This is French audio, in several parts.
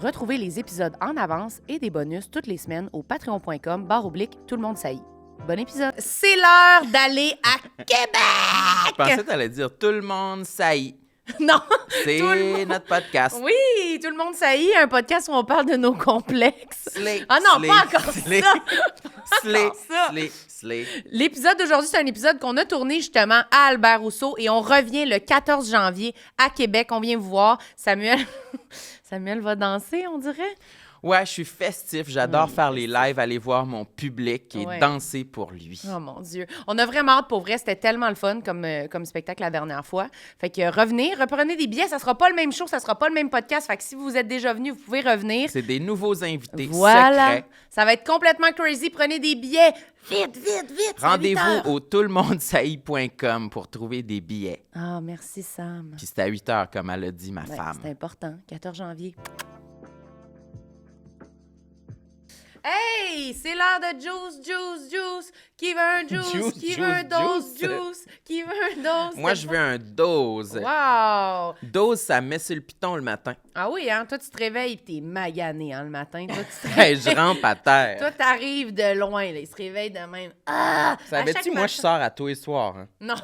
Retrouvez les épisodes en avance et des bonus toutes les semaines au patreon.com/tout le monde saillit. Bon épisode. C'est l'heure d'aller à Québec! Je pensais que t'allais dire tout le monde saillit. Non! C'est notre podcast. Oui, tout le monde saillit, un podcast où on parle de nos complexes. Slay, Ah non, slay, pas encore slay, ça! slay, encore ça. slay. L'épisode d'aujourd'hui, c'est un épisode qu'on a tourné justement à Albert Rousseau et on revient le 14 janvier à Québec. On vient vous voir. Samuel va danser, on dirait. Ouais, je suis festif. J'adore faire les lives, aller voir mon public et danser pour lui. Oh mon Dieu. On a vraiment hâte, pour vrai. C'était tellement le fun comme spectacle la dernière fois. Fait que revenez, reprenez des billets. Ça sera pas le même show, ça sera pas le même podcast. Fait que si vous êtes déjà venu, vous pouvez revenir. C'est des nouveaux invités Voilà. secrets. Ça va être complètement crazy. Prenez des billets. Vite. Rendez-vous au toutlemondesaillit.com pour trouver des billets. Ah, merci Sam. Puis c'est à 8h, comme elle a dit, ma femme. C'est important. 14 janvier. Hey, c'est l'heure de juice. Qui veut un juice? Qui veut un dose juice? Qui veut un dose? Moi, je veux un dose. Wow! Dose, ça met sur le piton le matin. Ah oui, hein? Toi, tu te réveilles et t'es magané, hein, le matin. Toi, tu te Hey, je rampe à terre. Toi, t'arrives de loin, là. Il se réveille de même. Ah! Savais-tu, moi, je sors à tous les soirs. Hein? Non.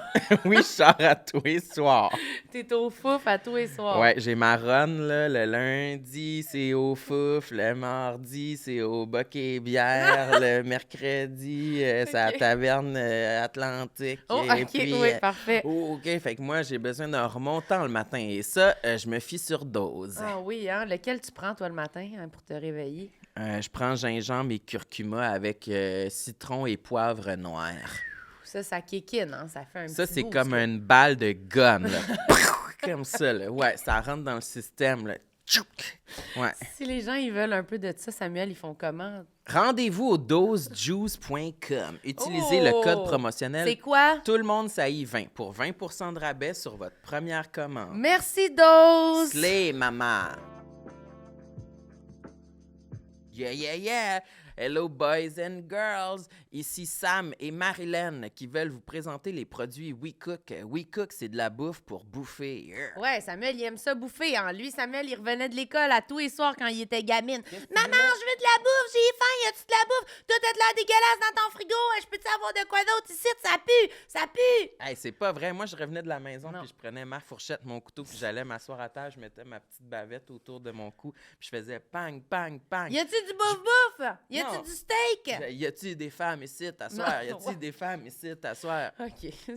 Oui, je sors à tous les soirs. T'es au fouf à tous les soirs. Ouais, j'ai ma run, là. Le lundi, c'est au fouf. Le mardi, c'est au Boquet Bière. Le mercredi, c'est à la taverne Atlantique. Oh, et OK, puis, oui, parfait. OK, fait que moi, j'ai besoin d'un remontant le matin. Et ça, je me fie sur dose. Ah oui, hein? Lequel tu prends, toi, le matin, hein, pour te réveiller? Je prends gingembre et curcuma avec citron et poivre noir. Ça kékine, hein? Ça fait un Ça, petit c'est boost, comme là. une balle de gun, là. Comme ça, là. Ouais, ça rentre dans le système, là. Tchouk! Ouais. Si les gens, ils veulent un peu de ça, Samuel, ils font comment? Rendez-vous au dosejuice.com. Utilisez le code promotionnel. C'est quoi? Tout le monde saillit 20 pour 20% de rabais sur votre première commande. Merci, Dose! Slay, maman! Yeah! Hello, boys and girls! Ici Sam et Marilyn qui veulent vous présenter les produits WeCook. WeCook, c'est de la bouffe pour bouffer. Yeah. Ouais, Samuel, il aime ça bouffer. Hein? Lui, Samuel, il revenait de l'école à tous les soirs quand il était gamine. Maman, je veux de la bouffe, j'ai faim, y a-tu de la bouffe? Tout a de l'air dégueulasse dans ton frigo. Je peux-tu avoir de quoi d'autre ici? Ça pue! Hey, c'est pas vrai. Moi, je revenais de la maison, Non. puis je prenais ma fourchette, mon couteau, puis j'allais m'asseoir à terre, je mettais ma petite bavette autour de mon cou, puis je faisais pang. Y a-tu du bouffe? Y a-tu Non. du steak? Y a-tu des femmes ici t'asseoir? Non, Y a-tu ouais. des femmes ici t'asseoir? OK. Si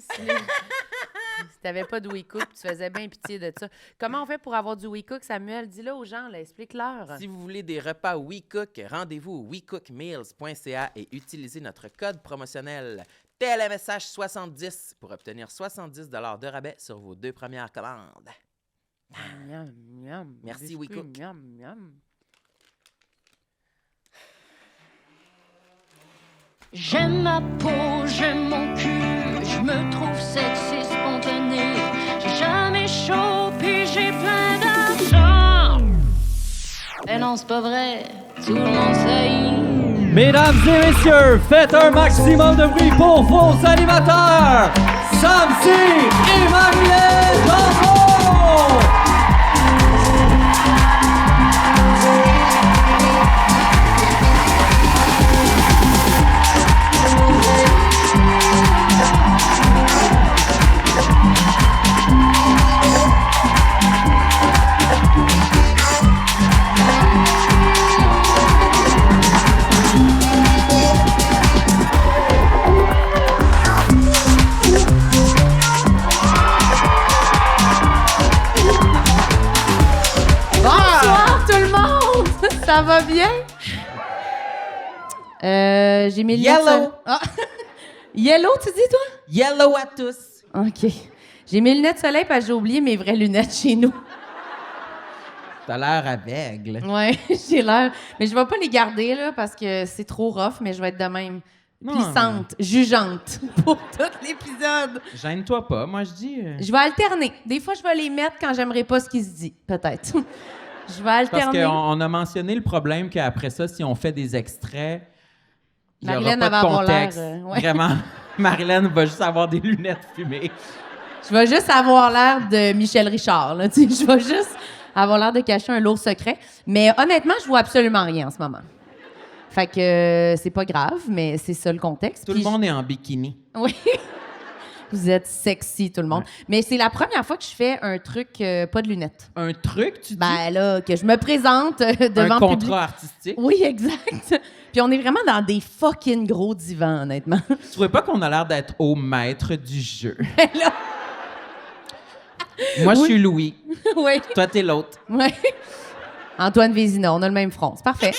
t'avais pas de WeCook, tu faisais bien pitié de ça. Comment on fait pour avoir du WeCook, Samuel? Dis-le aux gens, là, explique-leur. Si vous voulez des repas WeCook, rendez-vous au wecookmeals.ca et utilisez notre code promotionnel TLMSH 70 pour obtenir 70 $ de rabais sur vos 2 premières commandes. Miam, miam. Merci, Biscuit, WeCook. Miam, miam. J'aime ma peau, j'aime mon cul, je me trouve sexy spontané. J'ai jamais chaud, puis j'ai plein d'argent. Eh non, c'est pas vrai, tout le monde sait. Mesdames et messieurs, faites un maximum de bruit pour vos animateurs, Sam Cyr et Marilyn Gendron! Bonsoir tout le monde! Ça va bien? J'ai mes lunettes. Yellow. Ah. Yellow, tu dis, toi? Yellow à tous! OK. J'ai mes lunettes soleil parce que j'ai oublié mes vraies lunettes chez nous. T'as l'air aveugle. Ouais, j'ai l'air. Mais je vais pas les garder, là, parce que c'est trop rough, mais je vais être de même plissante, jugeante pour tout l'épisode. Gêne-toi pas, moi je dis... Je vais alterner. Des fois, je vais les mettre quand j'aimerais pas ce qui se dit, peut-être. Je vais alterner. Parce qu'on a mentionné le problème qu'après ça, si on fait des extraits, il n'y aura Marilyn pas de va avoir contexte. l'air, ouais. Vraiment, Marilyn va juste avoir des lunettes fumées. Je vais juste avoir l'air de Michel Richard, là, tu sais. Je vais juste avoir l'air de cacher un lourd secret. Mais honnêtement, je vois absolument rien en ce moment. Fait que c'est pas grave, mais c'est ça le contexte. Tout Puis le monde est en bikini. Oui. Vous êtes sexy, tout le monde. Mais c'est la première fois que je fais un truc pas de lunettes. Un truc, tu dis? Ben là, que je me présente devant un le contrat public. artistique. Oui, exact. Puis on est vraiment dans des fucking gros divans, honnêtement. Tu trouvais pas qu'on a l'air d'être au maître du jeu? Là, Moi, je suis Louis. oui. Toi, t'es l'autre. Oui. Antoine Vézina, on a le même front. C'est parfait.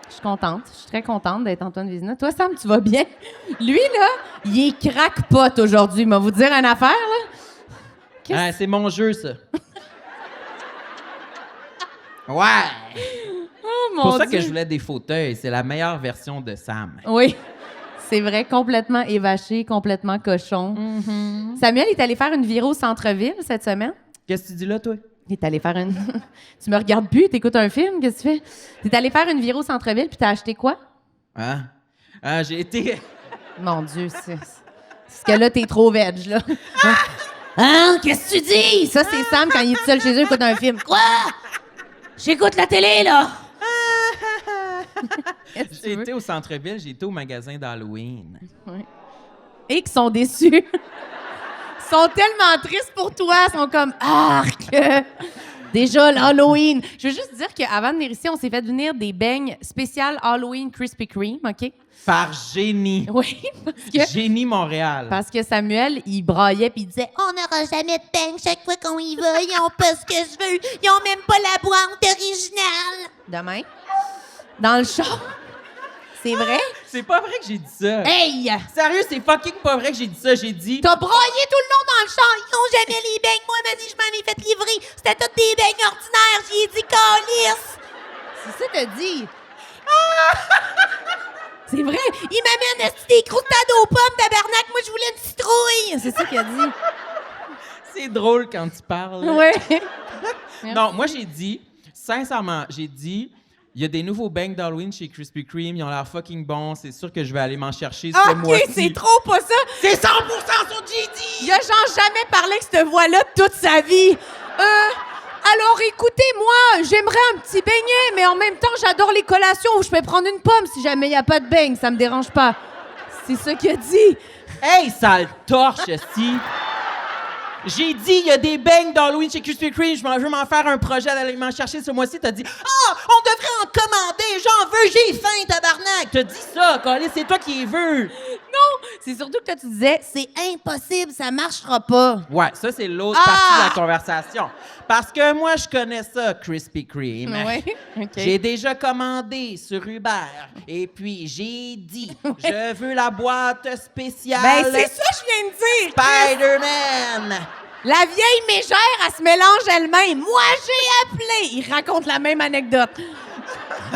Je suis contente. Je suis très contente d'être Antoine Vézina. Toi, Sam, tu vas bien? Lui, là, il est crackpot aujourd'hui. Il va vous dire une affaire, là. Qu'est-ce- Ah, c'est mon jeu, ça. Ouais! Oh, mon C'est pour ça Dieu. que je voulais des fauteuils. C'est la meilleure version de Sam. Oui. C'est vrai, complètement évaché, complètement cochon. Samuel est allé faire une virée au centre-ville cette semaine. Qu'est-ce que tu dis là, toi? Il est allé faire une... Tu me regardes plus, t'écoutes un film, qu'est-ce que tu fais? T'es allé faire une virée au centre-ville, puis t'as acheté quoi? Hein? Ah, j'ai été... Mon Dieu, c'est... Parce que là, t'es trop veg, là. Hein? Qu'est-ce que tu dis? Ça, c'est Sam quand il est tout seul chez eux, il écoute un film. Quoi? J'écoute la télé, là! Qu'est-ce que tu J'ai veux? été au centre-ville, j'ai été au magasin d'Halloween. Et qui sont déçus. Ils sont tellement tristes pour toi. Ils sont comme « Arc! » Déjà, l'Halloween. Je veux juste dire qu'avant de venir ici, on s'est fait venir des beignes spéciales Halloween Krispy Kreme, OK? Par Génie. Oui, Génie Montréal. parce que Samuel, il braillait puis il disait « On n'aura jamais de beignes chaque fois qu'on y va. Ils ont pas ce que je veux. Ils ont même pas la boîte originale. » Demain, dans le char. C'est vrai? C'est pas vrai que j'ai dit ça. Hey! Sérieux, c'est fucking pas vrai que j'ai dit ça. J'ai dit... T'as braillé tout le long dans le char. Ils ont jamais les beignes. Moi, vas-y, je m'en ai fait livrer. C'était toutes des beignes ordinaires. J'y ai dit calice. C'est ça que t'as dit. C'est vrai. Il m'amène des croustades aux pommes, tabarnak. Moi, je voulais une citrouille. C'est ça qu'il a dit. C'est drôle quand tu parles. Ouais. Non, moi, j'ai dit... Sincèrement, j'ai dit... Il y a des nouveaux beignes d'Halloween chez Krispy Kreme. Ils ont l'air fucking bons. C'est sûr que je vais aller m'en chercher ce OK, mois-ci. c'est trop pas ça. C'est 100% sur JD! Il a genre jamais parlé avec cette voix-là toute sa vie. Alors écoutez-moi, j'aimerais un petit beignet, mais en même temps, j'adore les collations où je peux prendre une pomme si jamais il n'y a pas de beignes. Ça me dérange pas. C'est ça qu'il a dit. Hey, sale torche, si! J'ai dit, il y a des beignes d'Halloween chez Krispy Kreme. Je veux m'en faire un projet d'aller m'en chercher ce mois-ci. T'as dit, on devrait en commander. J'en veux, j'ai faim, tabarnak. T'as dit ça, Colin, c'est toi qui les veux. Non, c'est surtout que toi, tu disais, c'est impossible, ça marchera pas. Ouais, ça, c'est l'autre partie de la conversation. Parce que moi, je connais ça, Krispy Kreme. Oui, OK. J'ai déjà commandé sur Uber. Et puis, j'ai dit, je veux la boîte spéciale Ben, c'est ça que je viens de dire. Spider-Man. La vieille mégère, elle se mélange elle-même. Moi, j'ai appelé. Il raconte la même anecdote.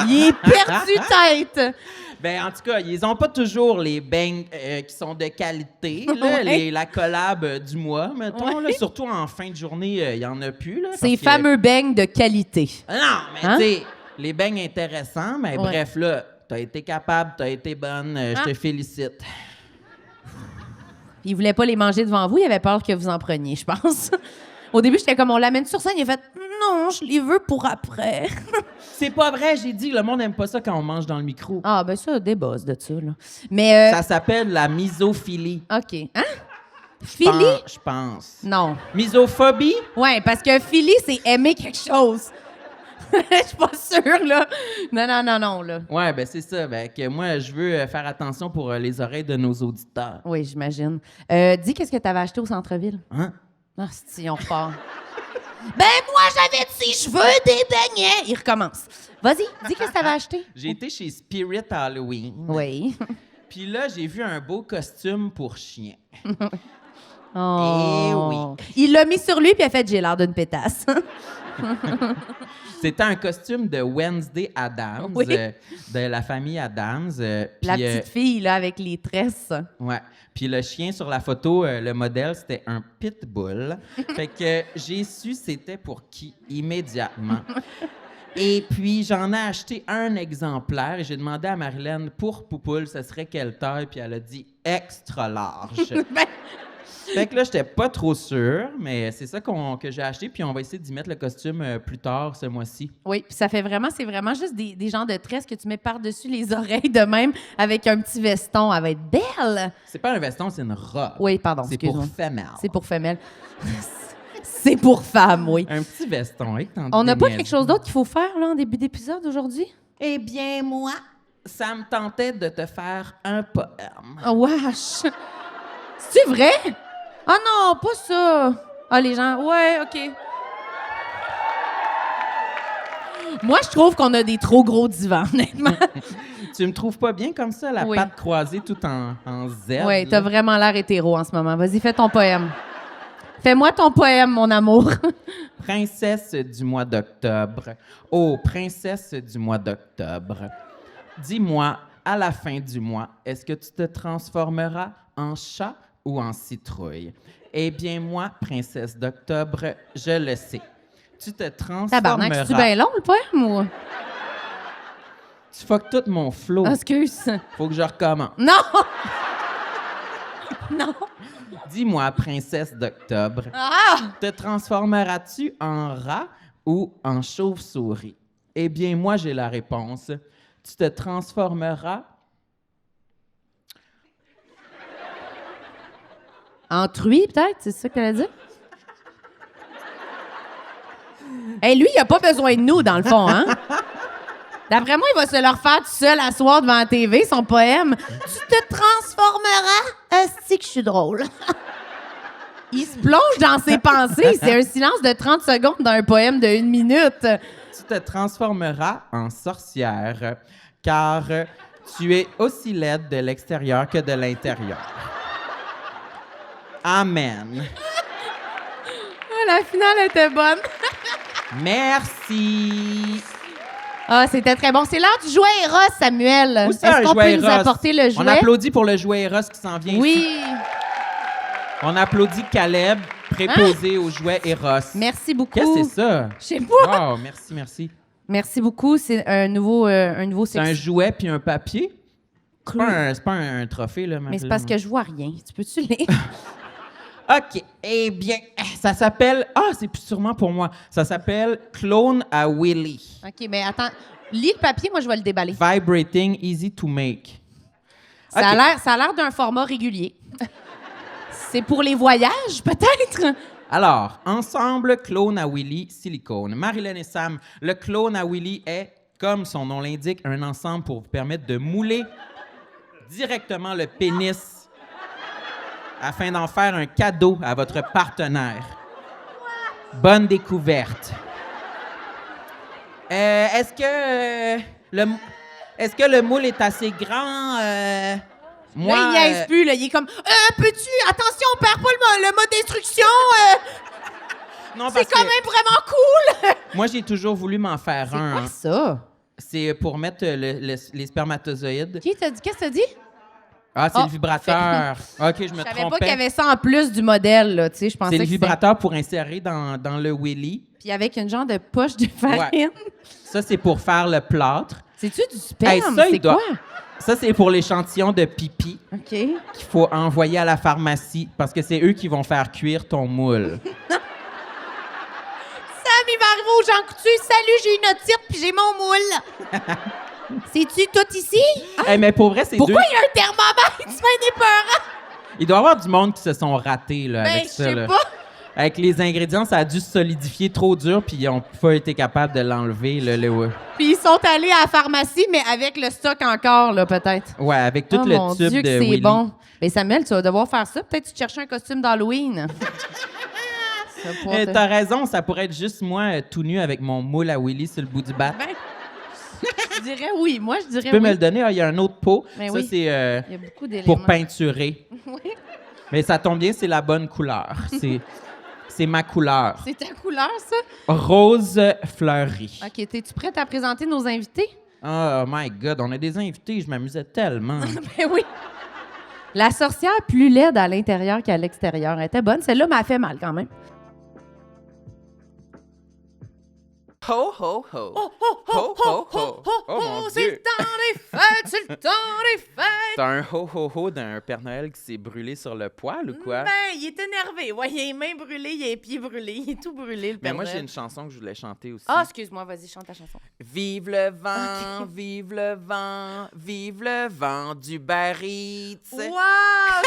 Il est perdu tête. Ben, en tout cas, ils ont pas toujours les beignes qui sont de qualité, là, Ouais. la collab du mois, mettons. Ouais. Là, surtout en fin de journée, il y en a plus. Là, Ces parce que- fameux beignes de qualité. Ah non, mais Hein? tu sais, les beignes intéressants, mais Ouais. bref, là, t'as été capable, t'as été bonne, je te félicite. Il voulait pas les manger devant vous, il avait peur que vous en preniez, je pense. Au début, j'étais comme, on l'amène sur scène, il a fait « Non, je les veux pour après. » C'est pas vrai, j'ai dit, le monde aime pas ça quand on mange dans le micro. Ah, ben ça, des bosses de ça, là. Mais, Ça s'appelle la misophilie. OK. Hein? Philly? Je pense. Non. Misophobie? Ouais, parce que Philly, c'est aimer quelque chose. Je suis pas sûre, là. Non, là. Ouais, ben c'est ça. Ben, que moi, je veux faire attention pour les oreilles de nos auditeurs. Oui, j'imagine. Dis, qu'est-ce que t'avais acheté au centre-ville? Hein? Ah, si, on repart. Ben, moi, j'avais dit, je veux des beignets. Il recommence. Vas-y, dis qu'est-ce que t'avais acheté. J'ai été chez Spirit Halloween. Oui. Puis là, j'ai vu un beau costume pour chien. Oh. Eh oui. Il l'a mis sur lui, puis il a fait, j'ai l'air d'une pétasse. C'était un costume de Wednesday Addams, Oui. de la famille Addams. La petite fille, là, avec les tresses. Ouais. Puis le chien sur la photo, le modèle, c'était un pitbull. Fait que j'ai su c'était pour qui immédiatement. Et puis, j'en ai acheté un exemplaire et j'ai demandé à Marilyn, pour Poupoule, ce serait quelle taille? Puis elle a dit extra large. Ben, Fait que là, j'étais pas trop sûr, mais c'est ça que j'ai acheté, puis on va essayer d'y mettre le costume plus tard ce mois-ci. Oui, puis ça fait vraiment, c'est vraiment juste des genres de tresses que tu mets par-dessus les oreilles de même avec un petit veston. Elle va être belle. C'est pas un veston, c'est une robe. Oui, pardon, C'est excuse-moi. pour femelle. C'est pour femelle. C'est pour femme, oui. Un petit veston, hein, On n'a pas quelque chose d'autre qu'il faut faire là, en début d'épisode aujourd'hui? Eh bien, moi, ça me tentait de te faire un poème. Oh, wesh! C'est vrai? Ah non, pas ça! Ah, les gens, ouais, OK. Moi, je trouve qu'on a des trop gros divans, honnêtement. Tu me trouves pas bien comme ça, la Oui. patte croisée tout en Z? Oui, t'as là? vraiment l'air hétéro en ce moment. Vas-y, fais ton poème. Fais-moi ton poème, mon amour. Princesse du mois d'octobre. Oh, princesse du mois d'octobre. Dis-moi, à la fin du mois, est-ce que tu te transformeras en chat ou en citrouille? Eh bien, moi, princesse d'octobre, je le sais. Tu te Tabarnak, transformeras... c'est-tu bien long, le poème, ou... Tu fuck tout mon flow. Ah, excuse. Faut que je recommence. Non! Non! Dis-moi, princesse d'octobre, Ah! te transformeras-tu en rat ou en chauve-souris? Eh bien, moi, j'ai la réponse. Tu te transformeras... En truie, peut-être? C'est ça qu'elle a dit? Hey, lui, il a pas besoin de nous, dans le fond, hein? D'après moi, il va se le refaire tout seul à soir devant la TV, son poème. Tu te transformeras? Asti que je suis drôle. Il se plonge dans ses pensées. C'est un silence de 30 secondes dans un poème de 1 minute. Tu te transformeras en sorcière, car tu es aussi laide de l'extérieur que de l'intérieur. Amen. La finale était bonne. Merci. Ah, c'était très bon. C'est l'heure du jouet Eros, Samuel. Où c'est Est-ce un qu'on peut jouet nous Eros? apporter le On jouet? applaudit pour le jouet Eros qui s'en vient ici. Oui. On applaudit Caleb, préposé au jouet Eros. Merci beaucoup. Qu'est-ce que c'est ça? Je sais pas. Oh, merci, merci. Merci beaucoup. C'est un nouveau C'est un jouet puis un papier? C'est pas un trophée, là. Mais c'est parce que je vois rien. Tu peux-tu lire? OK. Eh bien, ça s'appelle... Ah, c'est plus sûrement pour moi. Ça s'appelle Clone à Willy. OK, mais attends. Lis le papier, moi, je vais le déballer. Vibrating, easy to make. Ça a l'air d'un format régulier. C'est pour les voyages, peut-être? Alors, ensemble, Clone à Willy, silicone. Marilyn et Sam, le Clone à Willy est, comme son nom l'indique, un ensemble pour vous permettre de mouler directement le pénis afin d'en faire un cadeau à votre partenaire. Bonne découverte. Est-ce que le moule est assez grand? Moi, Là, il niaise plus, là. Il est comme, peux-tu... Attention, on perd pas le mode d'instruction. non, C'est parce quand que même vraiment cool. moi, j'ai toujours voulu m'en faire C'est un. quoi hein. ça? C'est pour mettre les spermatozoïdes. Qui t'a dit? Qu'est-ce que t'as dit? Ah, c'est Oh, le vibrateur. OK, je me Je savais pas trompais. qu'il y avait ça en plus du modèle, là. Tu sais, je pensais C'est le que vibrateur pour insérer dans le Willy. Puis avec une genre de poche de farine. Ça, c'est pour faire le plâtre. C'est-tu du sperme? Hey, ça, c'est il doit- quoi? Ça, c'est pour l'échantillon de pipi OK. qu'il faut envoyer à la pharmacie parce que c'est eux qui vont faire cuire ton moule. Sam, il va arriver au Jean Coutu. Salut, j'ai une otite puis j'ai mon moule. C'est-tu tout ici? Hey, mais pour vrai, c'est Pourquoi deux... il y a un thermomètre? Tu fais des peurs. Il doit y avoir du monde qui se sont ratés là, Ben, avec je ça. sais là. pas. Avec les ingrédients, ça a dû se solidifier trop dur puis ils n'ont pas été capables de l'enlever. Puis ils sont allés à la pharmacie, mais avec le stock encore, là, peut-être. Ouais, avec tout Oh, le mon tube Dieu, que de c'est Willy. bon. Mais Samuel, tu vas devoir faire ça. Peut-être que tu cherches un costume d'Halloween. Ça pourrait te- T'as raison, ça pourrait être juste moi tout nu avec mon moule à Willy sur le bout du bat. Ben, je dirais oui. Moi, je dirais Tu peux oui. me le donner? Ah, il y a un autre pot. Ben ça, oui. c'est Il y a beaucoup d'éléments. pour peinturer. Oui. Mais ça tombe bien, c'est la bonne couleur. C'est ma couleur. C'est ta couleur, ça? Rose fleuri. OK. T'es-tu prête à présenter nos invités? Oh my God, on a des invités, je m'amusais tellement. Ben oui. La sorcière plus laide à l'intérieur qu'à l'extérieur. Elle était bonne. Celle-là m'a fait mal quand même. Ho, ho, ho. Ho, ho, ho. Oh, mon c'est Dieu. le temps des fêtes, c'est le temps des fêtes. C'est un ho-ho-ho d'un Père Noël qui s'est brûlé sur le poêle ou quoi? Ben, il est énervé. Ouais, il a les mains brûlées, il a les pieds brûlés, il est tout brûlé, le Mais Père moi, Noël. j'ai une chanson que je voulais chanter aussi. Ah, excuse-moi, vas-y, chante ta chanson. Vive le vent, vive le vent, vive le vent du Barry. Wow,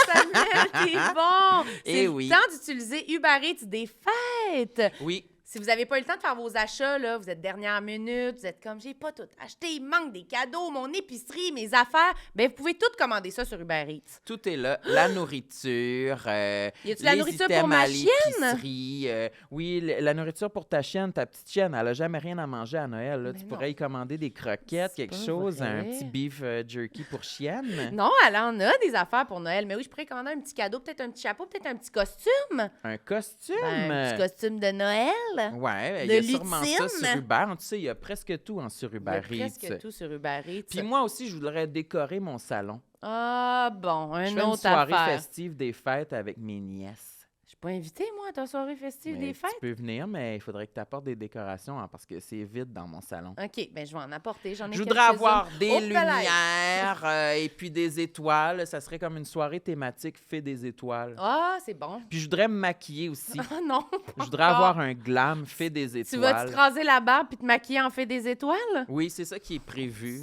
Samuel, t'es bon! Eh C'est oui. le temps d'utiliser Uber Eats des fêtes. Oui. Si vous n'avez pas eu le temps de faire vos achats, là, vous êtes dernière minute, vous êtes comme, j'ai pas tout acheté, il manque des cadeaux, mon épicerie, mes affaires, bien, vous pouvez tout commander ça sur Uber Eats. Tout est là. La nourriture, Y a-tu la les nourriture items pour ma à chienne? l'épicerie, oui, la nourriture pour ta chienne, ta petite chienne, elle a jamais rien à manger à Noël. Là. Mais Tu non. pourrais y commander des croquettes, C'est quelque pas chose, vrai. un petit beef jerky pour chienne. Non, elle en a des affaires pour Noël. Mais oui, je pourrais commander un petit cadeau, peut-être un petit chapeau, peut-être un petit costume. Un costume. Ben, un petit costume de Noël. Ouais, il de y a sûrement ça lutine. sur Uber. Tu sais, il y a presque tout sur Il y Uber a Eats. presque tout sur Uber Eats. Puis moi aussi, je voudrais décorer mon salon. Ah, bon, Je un fais une autre soirée affaire. festive des fêtes avec mes nièces. Je suis pas invitée, moi, à ta soirée festive Mais des fêtes. tu peux venir, mais il faudrait que tu apportes des décorations parce que c'est vide dans mon salon. OK, ben je vais en apporter. J'en ai Je voudrais quelques-unes. avoir des Oh, palais. lumières et puis des étoiles. Ça serait comme une soirée thématique fait des étoiles. Ah, c'est bon. Puis je voudrais me maquiller aussi. Ah non. Je voudrais avoir un glam fait des Tu vas étoiles. te raser la barbe puis te maquiller en fait des étoiles? Oui, c'est ça qui est prévu.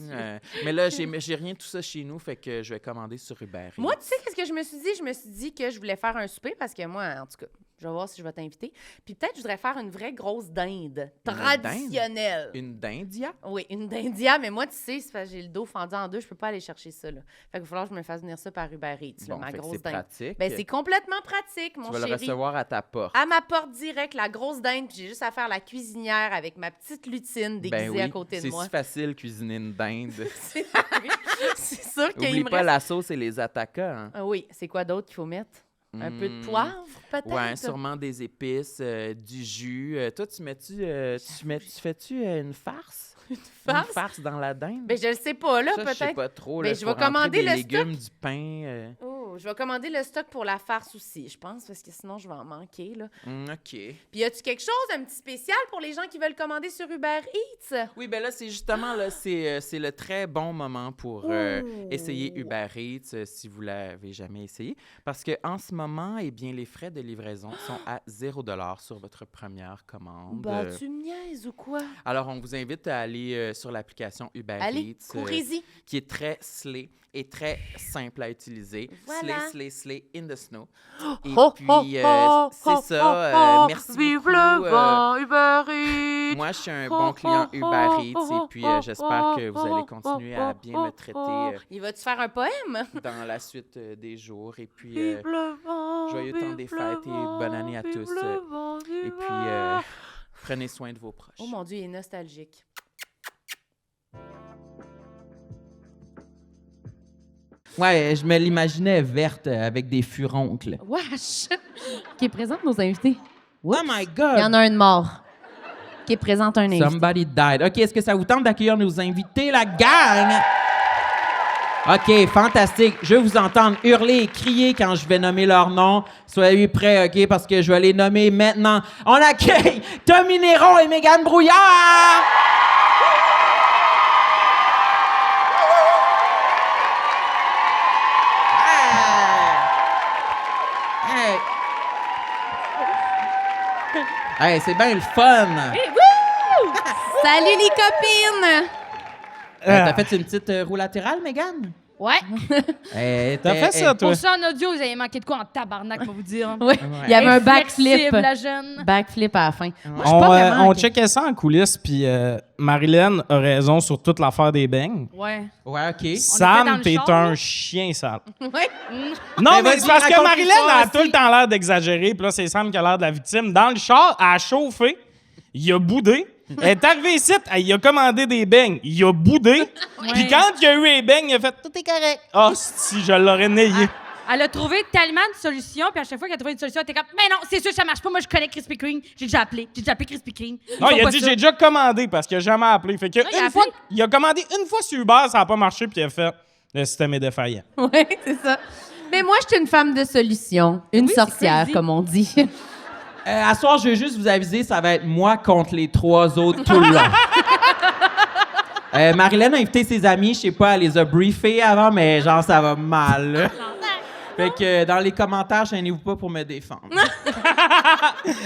Mais là, j'ai rien de tout ça chez nous, fait que je vais commander sur Uber Eats. Moi, tu sais, qu'est-ce que je me suis dit? Je me suis dit que je voulais faire un souper parce que moi, en tout cas, je vais voir si je vais t'inviter. Puis peut-être, je voudrais faire une vraie grosse dinde traditionnelle. Une dindia? Oui, une dindia, mais moi, tu sais, c'est parce que j'ai le dos fendu en deux, je peux pas aller chercher ça, là. Fait qu'il va falloir que je me fasse venir ça par Uber Eats, là, Bon, ma fait que grosse c'est dinde. pratique. Ben, c'est complètement pratique, mon Tu vas le chéri. recevoir à ta porte. À ma porte directe, la grosse dinde, puis j'ai juste à faire la cuisinière avec ma petite lutine déguisée Ben oui, à côté de c'est moi. si facile cuisiner une dinde. C'est sûr qu'il Oublie me pas reste... la sauce et les attaquants. Hein? Ah oui, c'est quoi d'autre qu'il faut mettre? Un peu de poivre, peut-être? Ouais, sûrement des épices, du jus. Toi, tu fais-tu une farce? Une farce dans la dinde? Ben, je le sais pas, là, Ça, je sais peut-être. pas trop. Ben, Là, je faut vais rentrer commander des le légumes, du pain. Oh, je vais commander le stock pour la farce aussi, je pense, parce que sinon, je vais en manquer, là. OK. Puis, y a-tu quelque chose, un petit spécial pour les gens qui veulent commander sur Uber Eats? Oui, ben là, c'est justement là, c'est le très bon moment pour essayer Uber Eats si vous l'avez jamais essayé. Parce qu'en ce moment, eh bien, les frais de livraison sont à 0 $ sur votre première commande. Bah, tu me niaises ou quoi? Alors, on vous invite à aller sur l'application Uber Allez, Eats, courez-y. qui est très slay et très simple à utiliser. Voilà. Slay in the snow. Et Ho, puis, ho, ho, c'est ho, ça. ho, Merci vive beaucoup. le vent, Uber Eats. Moi, je suis un Ho, bon client ho, Uber ho, Eats ho, et puis ho, j'espère que vous ho, allez continuer à bien me traiter Il va-tu faire un poème? dans la suite des jours. Et puis, Vive le vent, joyeux temps des vive le fêtes et vent, bonne année à vive tous. le vent, vive Et puis, le- prenez soin de vos proches. Oh mon Dieu, il est nostalgique. Ouais, je me l'imaginais verte avec des furoncles. Wesh! Qui présente nos invités. Oh my Il y God! en a un de mort. Qui présente un invité. Somebody died. OK, est-ce que ça vous tente d'accueillir nos invités, la gang? OK, fantastique. Je vais vous entendre hurler et crier quand je vais nommer leur nom. Soyez prêts, OK, parce que je vais les nommer maintenant. On accueille Tommy Néron et Mégane Brouillard! Hey! Hey, c'est bien le fun! Salut les copines! T'as fait une petite roue latérale, Mégane? Ouais. T'as fait ça, toi? Pour ça, en audio, vous avez manqué de quoi en tabarnak, on va vous dire. Oui, il y avait un Inflexible, backflip. la jeune. Backflip à la fin. Moi, je suis pas vraiment... On checkait ça en coulisses, puis Marilyn a raison sur toute l'affaire des beignes. Ouais. Ouais, OK. était dans Sam, le t'es char, un là. chien sale. Ouais. Non, Mais mais vas-y, c'est parce que raconte Marilyn l'histoire a tout aussi. le temps l'air d'exagérer, puis là, c'est Sam qui a l'air de la victime. Dans le char, elle a chauffé, il a boudé. Elle est arrivée ici, il a commandé des beignes, il a boudé. Puis quand il a eu les beignes, il a fait « Tout est correct ». Ah, si, je l'aurais nayé. Elle a trouvé tellement de solutions, puis à chaque fois qu'elle a trouvé une solution, elle était comme « Mais non, c'est sûr que ça marche pas. Moi, je connais Krispy Kreme. J'ai déjà appelé Krispy Kreme. Ils Non, font il a pas dit ça. j'ai déjà commandé parce qu'il a jamais appelé. Fait que il a une fois, appelé. il a commandé une fois sur Uber, ça n'a pas marché, puis il a fait le système est défaillant. Oui, c'est ça. Mais moi, je suis une femme de solution. Une Oui, c'est sorcière, crazy. comme on dit. À soir, je veux juste vous aviser, ça va être moi contre les 3 autres tout le long. Marilyn a invité ses amis, je sais pas, elle les a briefés avant, mais genre, ça va mal, là. Fait que dans les commentaires, gênez-vous pas pour me défendre.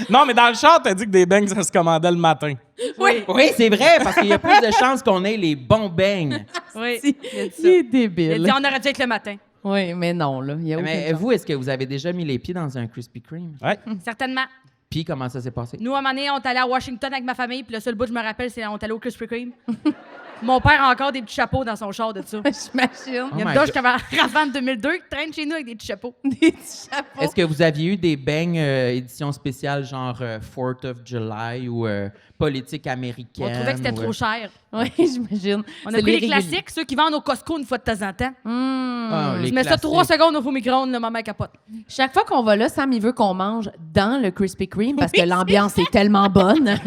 Non, mais dans le char, t'as dit que des beignes, ça se commandait le matin. Oui. Oui, c'est vrai, parce qu'il y a plus de chances qu'on ait les bons beignes. Oui. Il est Il a débile. dit, on aurait dû être le matin. Oui, mais non, là. Il y a aucun Mais chance. vous, est-ce que vous avez déjà mis les pieds dans un Krispy Kreme? Ouais. Certainement. Puis comment ça s'est passé? Nous, à un moment donné, on est allé à Washington avec ma famille, puis le seul bout que je me rappelle, c'est on est allé au Krispy Kreme. Mon père a encore des petits chapeaux dans son char de ça. J'imagine. Il y a my une Dodge God. Caravan 2002 qui traîne chez nous avec des petits chapeaux. Des petits chapeaux. Est-ce que vous aviez eu des beignes édition spéciale genre 4th of July ou politique américaine? On trouvait que c'était ou, trop cher. Oui, j'imagine. On C'est a pris les réguliers. classiques, ceux qui vendent au Costco une fois de temps en temps. les Je mets ça classiques. 3 secondes au faux micro-ondes, là, ma mère capote. Chaque fois qu'on va là, Sam, il veut qu'on mange dans le Krispy Kreme parce que l'ambiance est tellement bonne.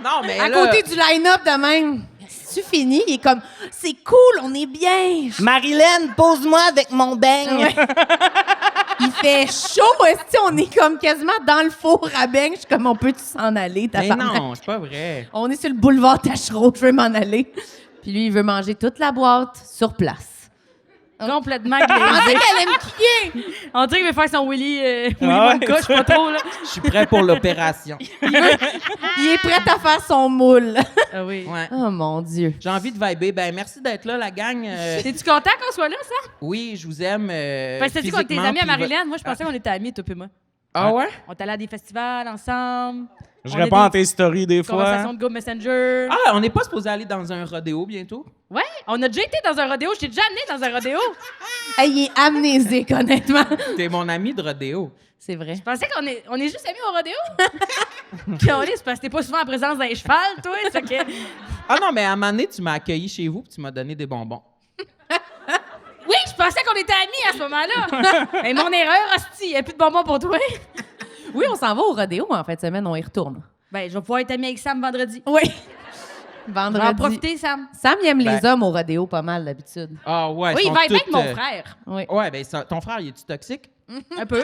Non, mais À là, côté du line-up de même. C'est fini, il est comme c'est cool, on est bien. Marilyn, pose-moi avec mon beigne. Ouais. Il fait chaud, est-ce on est comme quasiment dans le four à beigne. Je suis comme on peut s'en aller, mais tabarnak? non, c'est pas vrai. On est sur le boulevard Tachereau, je veux m'en aller. Puis lui, il veut manger toute la boîte sur place. Complètement Je pensais glazé. qu'elle allait me crier. On dirait qu'il veut faire son Willy Ah Wonka, je sais pas trop, là. Je suis prêt pour l'opération. Il est prêt à faire son moule. Ah oui. Ouais. Oh mon Dieu. J'ai envie de vibrer. Ben, merci d'être là, la gang. T'es-tu content qu'on soit là, ça? Oui, je vous aime. Parce que t'as dit qu'on était physiquement, amis à puis Marilyn. Moi, je pensais qu'on était amis, toi et moi. Ah ouais? On est allé à des festivals ensemble. Je On a réponds à des tes stories des fois. conversations de Go Messenger. Ah, on n'est pas supposé aller dans un rodéo bientôt? Ouais, on a déjà été dans un rodéo. Je t'ai déjà amené dans un rodéo. Hey, il est amnésique, honnêtement. T'es mon ami de rodéo. C'est vrai. Je pensais qu'on est juste amis au rodéo. Caliste, c'est parce que t'es pas souvent en présence d'un cheval, toi. C'est que... Ah non, mais à un moment donné, tu m'as accueilli chez vous puis tu m'as donné des bonbons. Oui, je pensais qu'on était amis à ce moment-là. Mais mon erreur, hostie, il n'y a plus de bonbons pour toi. Oui, on s'en va au rodéo en fin de semaine, on y retourne. Ben, je vais pouvoir être amie avec Sam vendredi. Oui. Je vais en Vendredi. profiter, Sam. Sam, il aime les Ben. hommes au rodéo pas mal d'habitude. Ah ouais. Oui, ils il sont va être avec toutes, mon frère. Oui. Ouais, ben ton frère, il est-tu toxique? Un peu.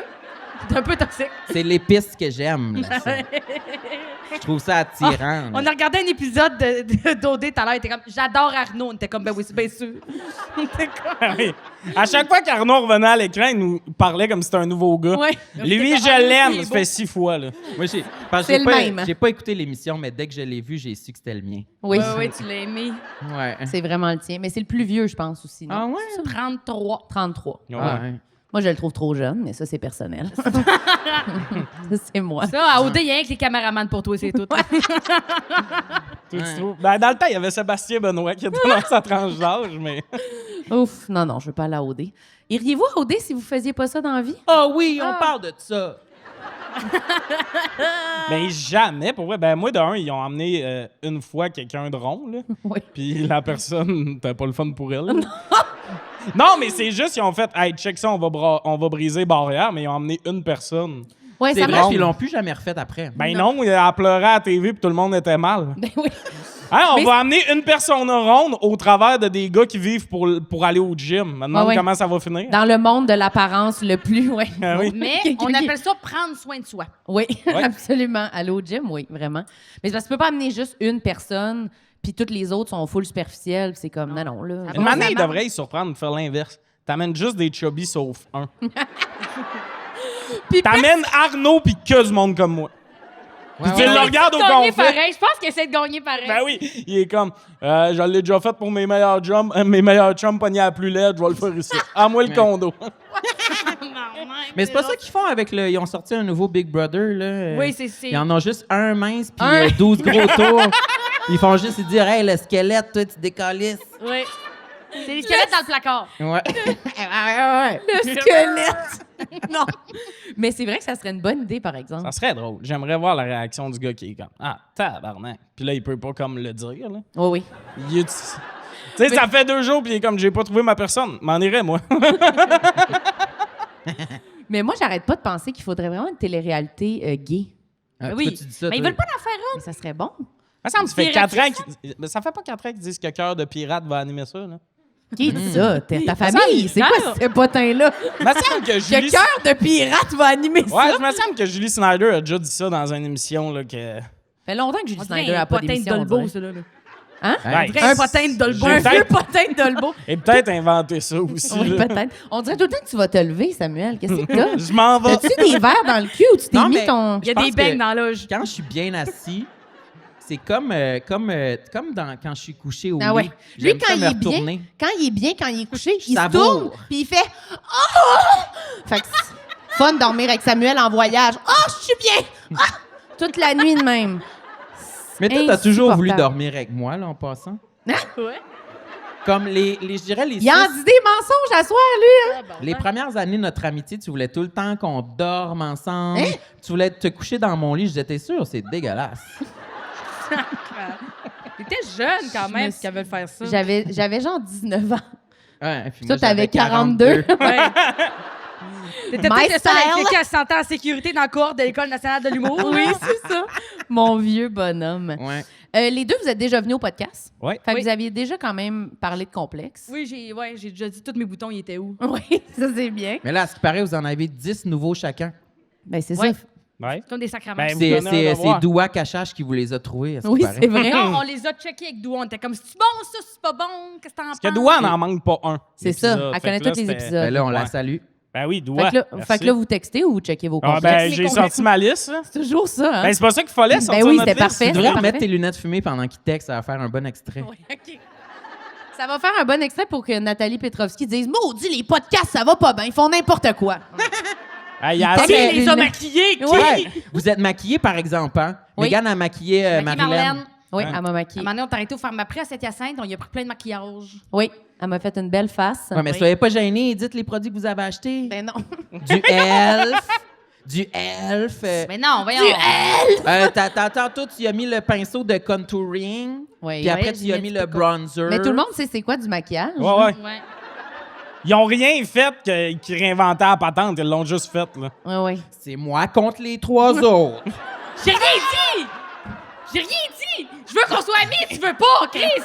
C'est un peu toxique. C'est l'épice que j'aime, là, ça. Je trouve ça attirant. On là. a regardé un épisode d'OD tout à l'heure. Il était comme, j'adore Arnaud. On était comme, ben oui, c'est bien sûr. On était comme, Ah oui. À chaque fois qu'Arnaud revenait à l'écran, il nous parlait comme si c'était un nouveau gars. Ouais. Lui, Ah, je lui, l'aime. il est Ça beau. fait 6 fois. Là. Moi, parce que C'est le même. j'ai pas écouté l'émission, mais dès que je l'ai vu, j'ai su que c'était le mien. Oui. oui, tu l'as aimé. Ouais. C'est vraiment le tien. Mais c'est le plus vieux, je pense, aussi. Non? Ah ouais? 33. 33. Ouais. Ouais. Moi, je le trouve trop jeune, mais ça, c'est personnel. Ça, c'est moi. Ça, à OD, il y a rien que les caméramans pour toi, c'est tout. Toi, tu trouves? Ben, dans le temps, il y avait Sébastien Benoît qui était dans sa tranche d'âge, mais. Ouf, non, non, je veux pas aller à OD. Iriez-vous à OD si vous faisiez pas ça dans la vie? Ah oui, on parle de ça. Mais jamais, pour vrai. Ben, moi, de un, ils ont emmené une fois quelqu'un de rond, là. Oui. Puis la personne, c'était pas le fun pour elle. Non, mais c'est juste, ils ont fait, hey, check ça, on va briser barrière, mais ils ont emmené une personne. Ouais, C'est ça vrai marche. qu'ils l'ont plus jamais refait après. Ben non, elle pleurait à la TV, puis tout le monde était mal. Ben oui. Hein, on Mais va amener une personne ronde au travers de des gars qui vivent pour aller au gym. Je me demande Ouais, ouais. comment ça va finir. Dans le monde de l'apparence le plus, ouais. Ah oui. Mais on appelle ça prendre soin de soi. Oui, Ouais. absolument. Aller au gym, oui, vraiment. Mais c'est parce que tu peux pas amener juste une personne, puis toutes les autres sont full superficielles, puis c'est comme, non, non, là. Une manière, il devrait y surprendre de faire l'inverse. T'amènes juste des chubbies sauf un. Puis T'amènes Arnaud puis que du monde comme moi. Puis tu le regardes au Gagner complet. pareil. Je pense qu'il essaie de gagner pareil. Ben oui, il est comme, je l'ai déjà fait pour mes meilleurs chums pognés à la plus laide, je vais le faire ici. À moi le condo. Mais c'est pas ça qu'ils font avec le. Ils ont sorti un nouveau Big Brother, là. Oui, c'est... Ils en ont juste un mince puis Un. 12 gros tours. Ils font juste dire, hey, le squelette, toi, tu décalisses. Oui. C'est les squelettes dans le placard. Ouais. le squelette! Non. Mais c'est vrai que ça serait une bonne idée, par exemple. Ça serait drôle. J'aimerais voir la réaction du gars qui est comme, ah, tabarnak. Puis là, il peut pas comme le dire, là. Oui, oui. Tu sais, ça fait 2 jours, puis il est comme, j'ai pas trouvé ma personne. M'en irais, moi. Mais moi, j'arrête pas de penser qu'il faudrait vraiment une télé-réalité gay. Ah, Oui. pourquoi tu dis ça, Mais ils toi? veulent pas en faire Mais ça serait bon. Ça me fait Pirate 4 ans mais ça fait pas 4 ans qu'ils disent que Cœur de Pirate va animer ça, là. Qui dit ça? Ta famille? C'est quoi ce potin-là? Il me semble que Que Julie... cœur de pirate va animer ça? Ouais, il me semble que Julie Snyder a déjà dit ça dans une émission, là, que... Ça fait longtemps que Julie On dirait Snyder un a pas potin de d'émission. on Dolbeau, dirait. ça, là. Hein? Ouais. Un potin de Dolbo. J'ai Un vieux peut-être- potin de Dolbo. Et peut-être inventer ça aussi. Oui, là. peut-être. On dirait tout le temps que tu vas te lever, Samuel. Qu'est-ce que t'as? Je m'en vais. T'as-tu des verres dans le cul ou tu t'es Non, mis mais- ton... Il y a Je des pense beignes que- dans la loge. Quand je suis bien assis, c'est comme quand je suis couché au Ah ouais. lit. Lui, J'aime quand ça il me est bien, retourner. quand il est couché, il se savoure. tourne, puis il fait « Oh! » Fait que c'est fun de dormir avec Samuel en voyage. « Oh, je suis bien! Ah! » Toute la nuit de même. Mais toi, t'as toujours voulu insupportable. dormir avec moi, là, en passant. Ouais. Comme je dirais les Il en six- dit des mensonges à soir, lui. Hein? les premières années de notre amitié, tu voulais tout le temps qu'on dorme ensemble. Hein? Tu voulais te coucher dans mon lit. J'étais sûr, c'est dégueulasse. T'étais jeune quand Je même me qui avait faire ça. J'avais genre 19 ans. Ouais, puis Toi, moi, t'avais j'avais 42. Ouais. T'étais My peut-être le seul à style. quelqu'un à se sentir en sécurité dans le corps de l'École nationale de l'humour. Oui, c'est ça. Mon vieux bonhomme. Ouais. Les deux, vous êtes déjà venus au podcast. Ouais. Fait que Oui. vous aviez déjà quand même parlé de complexe. Oui, j'ai déjà dit tous mes boutons, ils étaient où? Oui, ça c'est bien. Mais là, à ce qui paraît, vous en avez 10 nouveaux chacun. Ben c'est Ouais. ça. Ouais. Comme des sacraments. Ben, vous C'est donnez un devoir. Doua Cachache qui vous les a trouvés, à ce qui Oui, paraît. c'est vrai. Non, on les a checkés avec Douane. On était comme, c'est bon ça, c'est pas bon, qu'est-ce que t'en penses? Parce que Doua n'en manque pas un. C'est ça. d'épisode. Elle Fait connaît que là, tous les c'était- épisodes. Ben là, on la Ouais. salue. Ben oui, Fait Doua. que, là, merci. fait que là, vous textez ou vous checkez vos Ah, complexes? ben, Les j'ai complexes. sorti ma liste. Là. C'est toujours ça, hein? Ben, c'est pas ça qu'il fallait sortir oui, notre c'était liste. parfait. Tu devrais parfait. remettre tes lunettes fumées pendant qu'il texte, ça va faire un bon extrait. Oui, OK. Ça va faire un bon extrait pour que Nathalie Petrovski dise « Maudit, les podcasts, ça va pas bien, ils font n'importe quoi. Ah, il y a Qui assez- les les a lunettes. maquillés? Qui? Ouais. Vous êtes maquillés, par exemple, hein? Oui. Mégane a maquillé Maquillée Marilyn. » Oui, Ouais. elle m'a À un maquillée. moment donné, on t'a arrêté au Pharmaprix à Saint-Hyacinthe, on y a pris plein de maquillage. Oui, elle m'a fait une belle face. Ouais, mais Oui. soyez pas gênés, dites les produits que vous avez achetés. Ben non. Du Elf. Du Elf. Mais non, voyons. Tantôt, tu y as mis le pinceau de contouring. Oui. Puis après, Ouais, tu y as j'ai mis mis un le petit peu comme- bronzer. Mais tout le monde sait c'est quoi du maquillage. Ouais, ouais. Ouais. Ils ont rien fait qu'ils réinventaient la patente. Ils l'ont juste fait, là. Oui, oui. C'est moi contre les trois autres. J'ai rien dit! J'ai rien dit! Je veux qu'on soit amis, tu veux pas, Chris!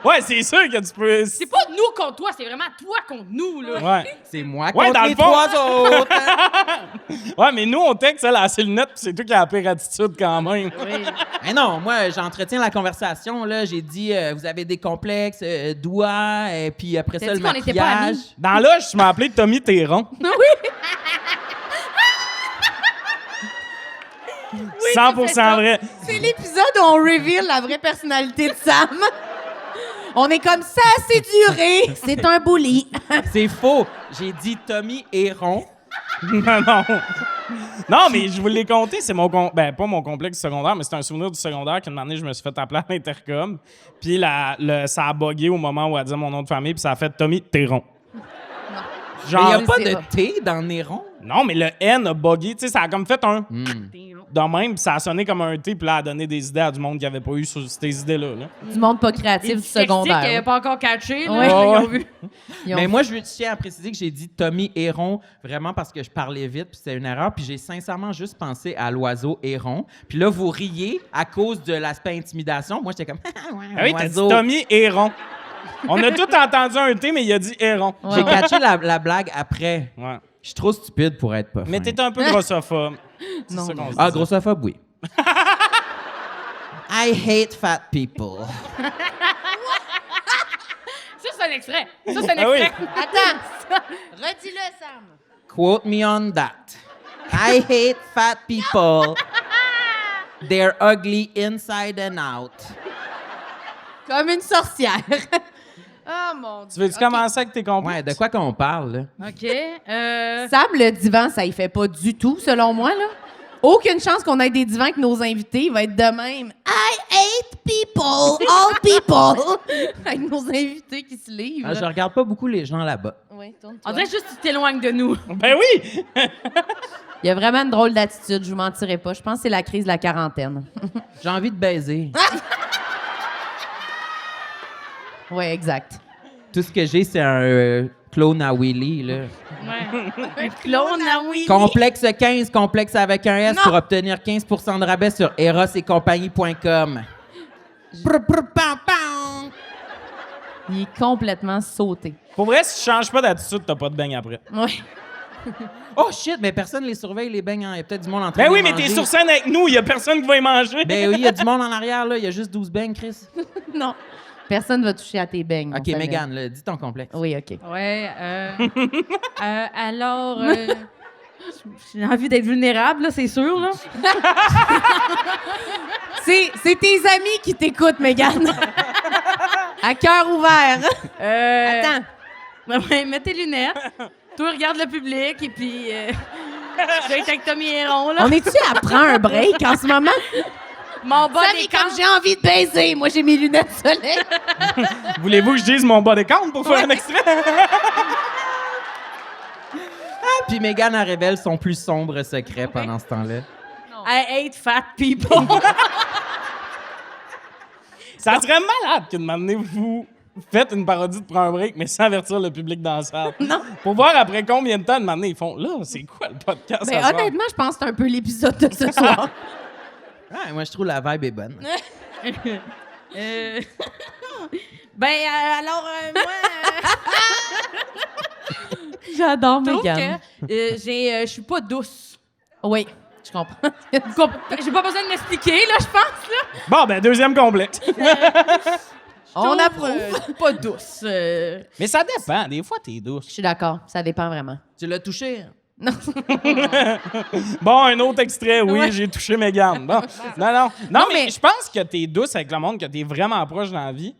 Ouais, c'est sûr que tu peux... C'est pas nous contre toi, c'est vraiment toi contre nous, là. Ouais. C'est moi Ouais, contre dans les le fond. trois autres. Ouais, mais nous, on texte, elle a assez lunettes, puis c'est toi qui as la pire attitude quand même. Mais non, moi, j'entretiens la conversation. Là, j'ai dit, vous avez des complexes, doigts, et puis après T'as ça, dit le qu'on était pas maquillage. amis. Dans l'âge, tu m'as appelé Tommy Théron. Oui! 100% vrai. C'est l'épisode où on reveal la vraie personnalité de Sam. On est comme ça, c'est duré. C'est un bully. C'est faux. J'ai dit Tommy Héron. Non, non. Non, mais je vous l'ai compté, c'est mon... Ben, pas mon complexe secondaire, mais c'est un souvenir du secondaire qu'une année, je me suis fait appeler à l'intercom. Puis ça a bugué au moment où elle disait mon nom de famille, puis ça a fait Tommy Théron. Mais il Genre... n'y a pas c'est de vrai. T dans Néron. Non, mais le N a bugué. Tu sais, ça a comme fait un... Hmm. De même, puis ça a sonné comme un T, puis là, elle a donné des idées à du monde qui avait pas eu ces idées-là. Là. Du monde pas créatif du secondaire. qui n'avait pas encore catché, là. Ouais. Ils ont Ouais. vu. Ils ont- Mais moi, je tiens à préciser que j'ai dit Tommy Héron vraiment parce que je parlais vite, puis c'était une erreur. Puis j'ai sincèrement juste pensé à l'oiseau héron. Puis là, vous riez à cause de l'aspect intimidation. Moi, j'étais comme, ouais, Ah oui, un t'as dit oiseau. Tommy Héron. On a tout entendu un T, mais il a dit Héron. Ouais, J'ai ouais. catché la blague après. Ouais. Je suis trop stupide pour être pas Mais fin. t'es un peu grossophobe. C'est Non, ça qu'on mais- se Ah, disait. grossophobe, oui. I hate fat people. Ça, c'est un extrait. Ça, c'est un Ah oui. extrait. Attends. Redis-le, Sam. Quote me on that. I hate fat people. They're ugly inside and out. Comme une sorcière. Oh mon Tu Dieu. veux-tu commencer avec tes complexes? Ouais, de quoi qu'on parle, là? OK. Sam, le divan, ça y fait pas du tout, selon moi, là. Aucune chance qu'on ait des divans avec nos invités. Il va être de même. I hate people, all people. Avec nos invités qui se livrent. Ah, je regarde pas beaucoup les gens là-bas. Oui, tourne-toi. On dirait juste que tu t'éloignes de nous. Ben oui! Il y a vraiment une drôle d'attitude, je vous mentirai pas. Je pense que c'est la crise de la quarantaine. J'ai envie de baiser. Oui, exact. Tout ce que j'ai, c'est un clone à Willy, là. Ouais. Un clone, ah oui. Complexe 15, complexe avec un S Non. pour obtenir 15 de rabais sur erosetcompagnie.com. Il est complètement sauté. Pour vrai, si tu changes pas d'attitude, t'as pas de beigne après. Oui. Oh shit, mais personne les surveille, les beignes. Il y a peut-être du monde en train Ben de oui, les mais t'es manger. sur scène avec nous, il y a personne qui va y manger. Ben oui, il y a du monde en arrière, là. Il y a juste 12 beignes, Chris. Non. Personne va toucher à tes beignes. mon OK, Samuel. Mégane, là, dis ton complexe. Oui, OK. Ouais, alors, j'ai envie d'être vulnérable, là, c'est sûr, là. C'est tes amis qui t'écoutent, Mégane. À cœur ouvert. Attends. Ouais, mets tes lunettes. Toi, regarde le public, et puis... je vais être avec Tommy Héron, là. On est-tu à prendre un break en ce moment? Mon bas Sammy, comme j'ai envie de baiser, moi j'ai mes lunettes soleil. Voulez-vous que je dise mon body count pour faire un extrait? Puis Mégane, elle révèle son plus sombre secret pendant ce temps-là. I hate fat people. Ça serait malade que de m'amener vous faites une parodie de Prends un break, mais sans avertir le public dans la salle. Non. Pour voir après combien de temps de m'amener ils font. Là, c'est quoi le podcast? Ben, à soir? honnêtement, je pense que c'est un peu l'épisode de ce soir. Ouais, moi, je trouve la vibe est bonne. Alors, moi... J'adore Je trouve Mégane. que je suis pas douce. Oui, je comprends. J'ai pas besoin de m'expliquer, là, je pense, là. Bon, ben, deuxième complexe. On Je approuve. suis pas douce. Mais ça dépend. Des fois, t'es Je douce. suis d'accord, ça dépend vraiment. Tu l'as touché? Non. Bon, un autre extrait. Oui, Ouais. j'ai touché Mégane. Bon. Non, Non, mais mais- je pense que t'es douce avec le monde, que t'es vraiment proche dans la vie.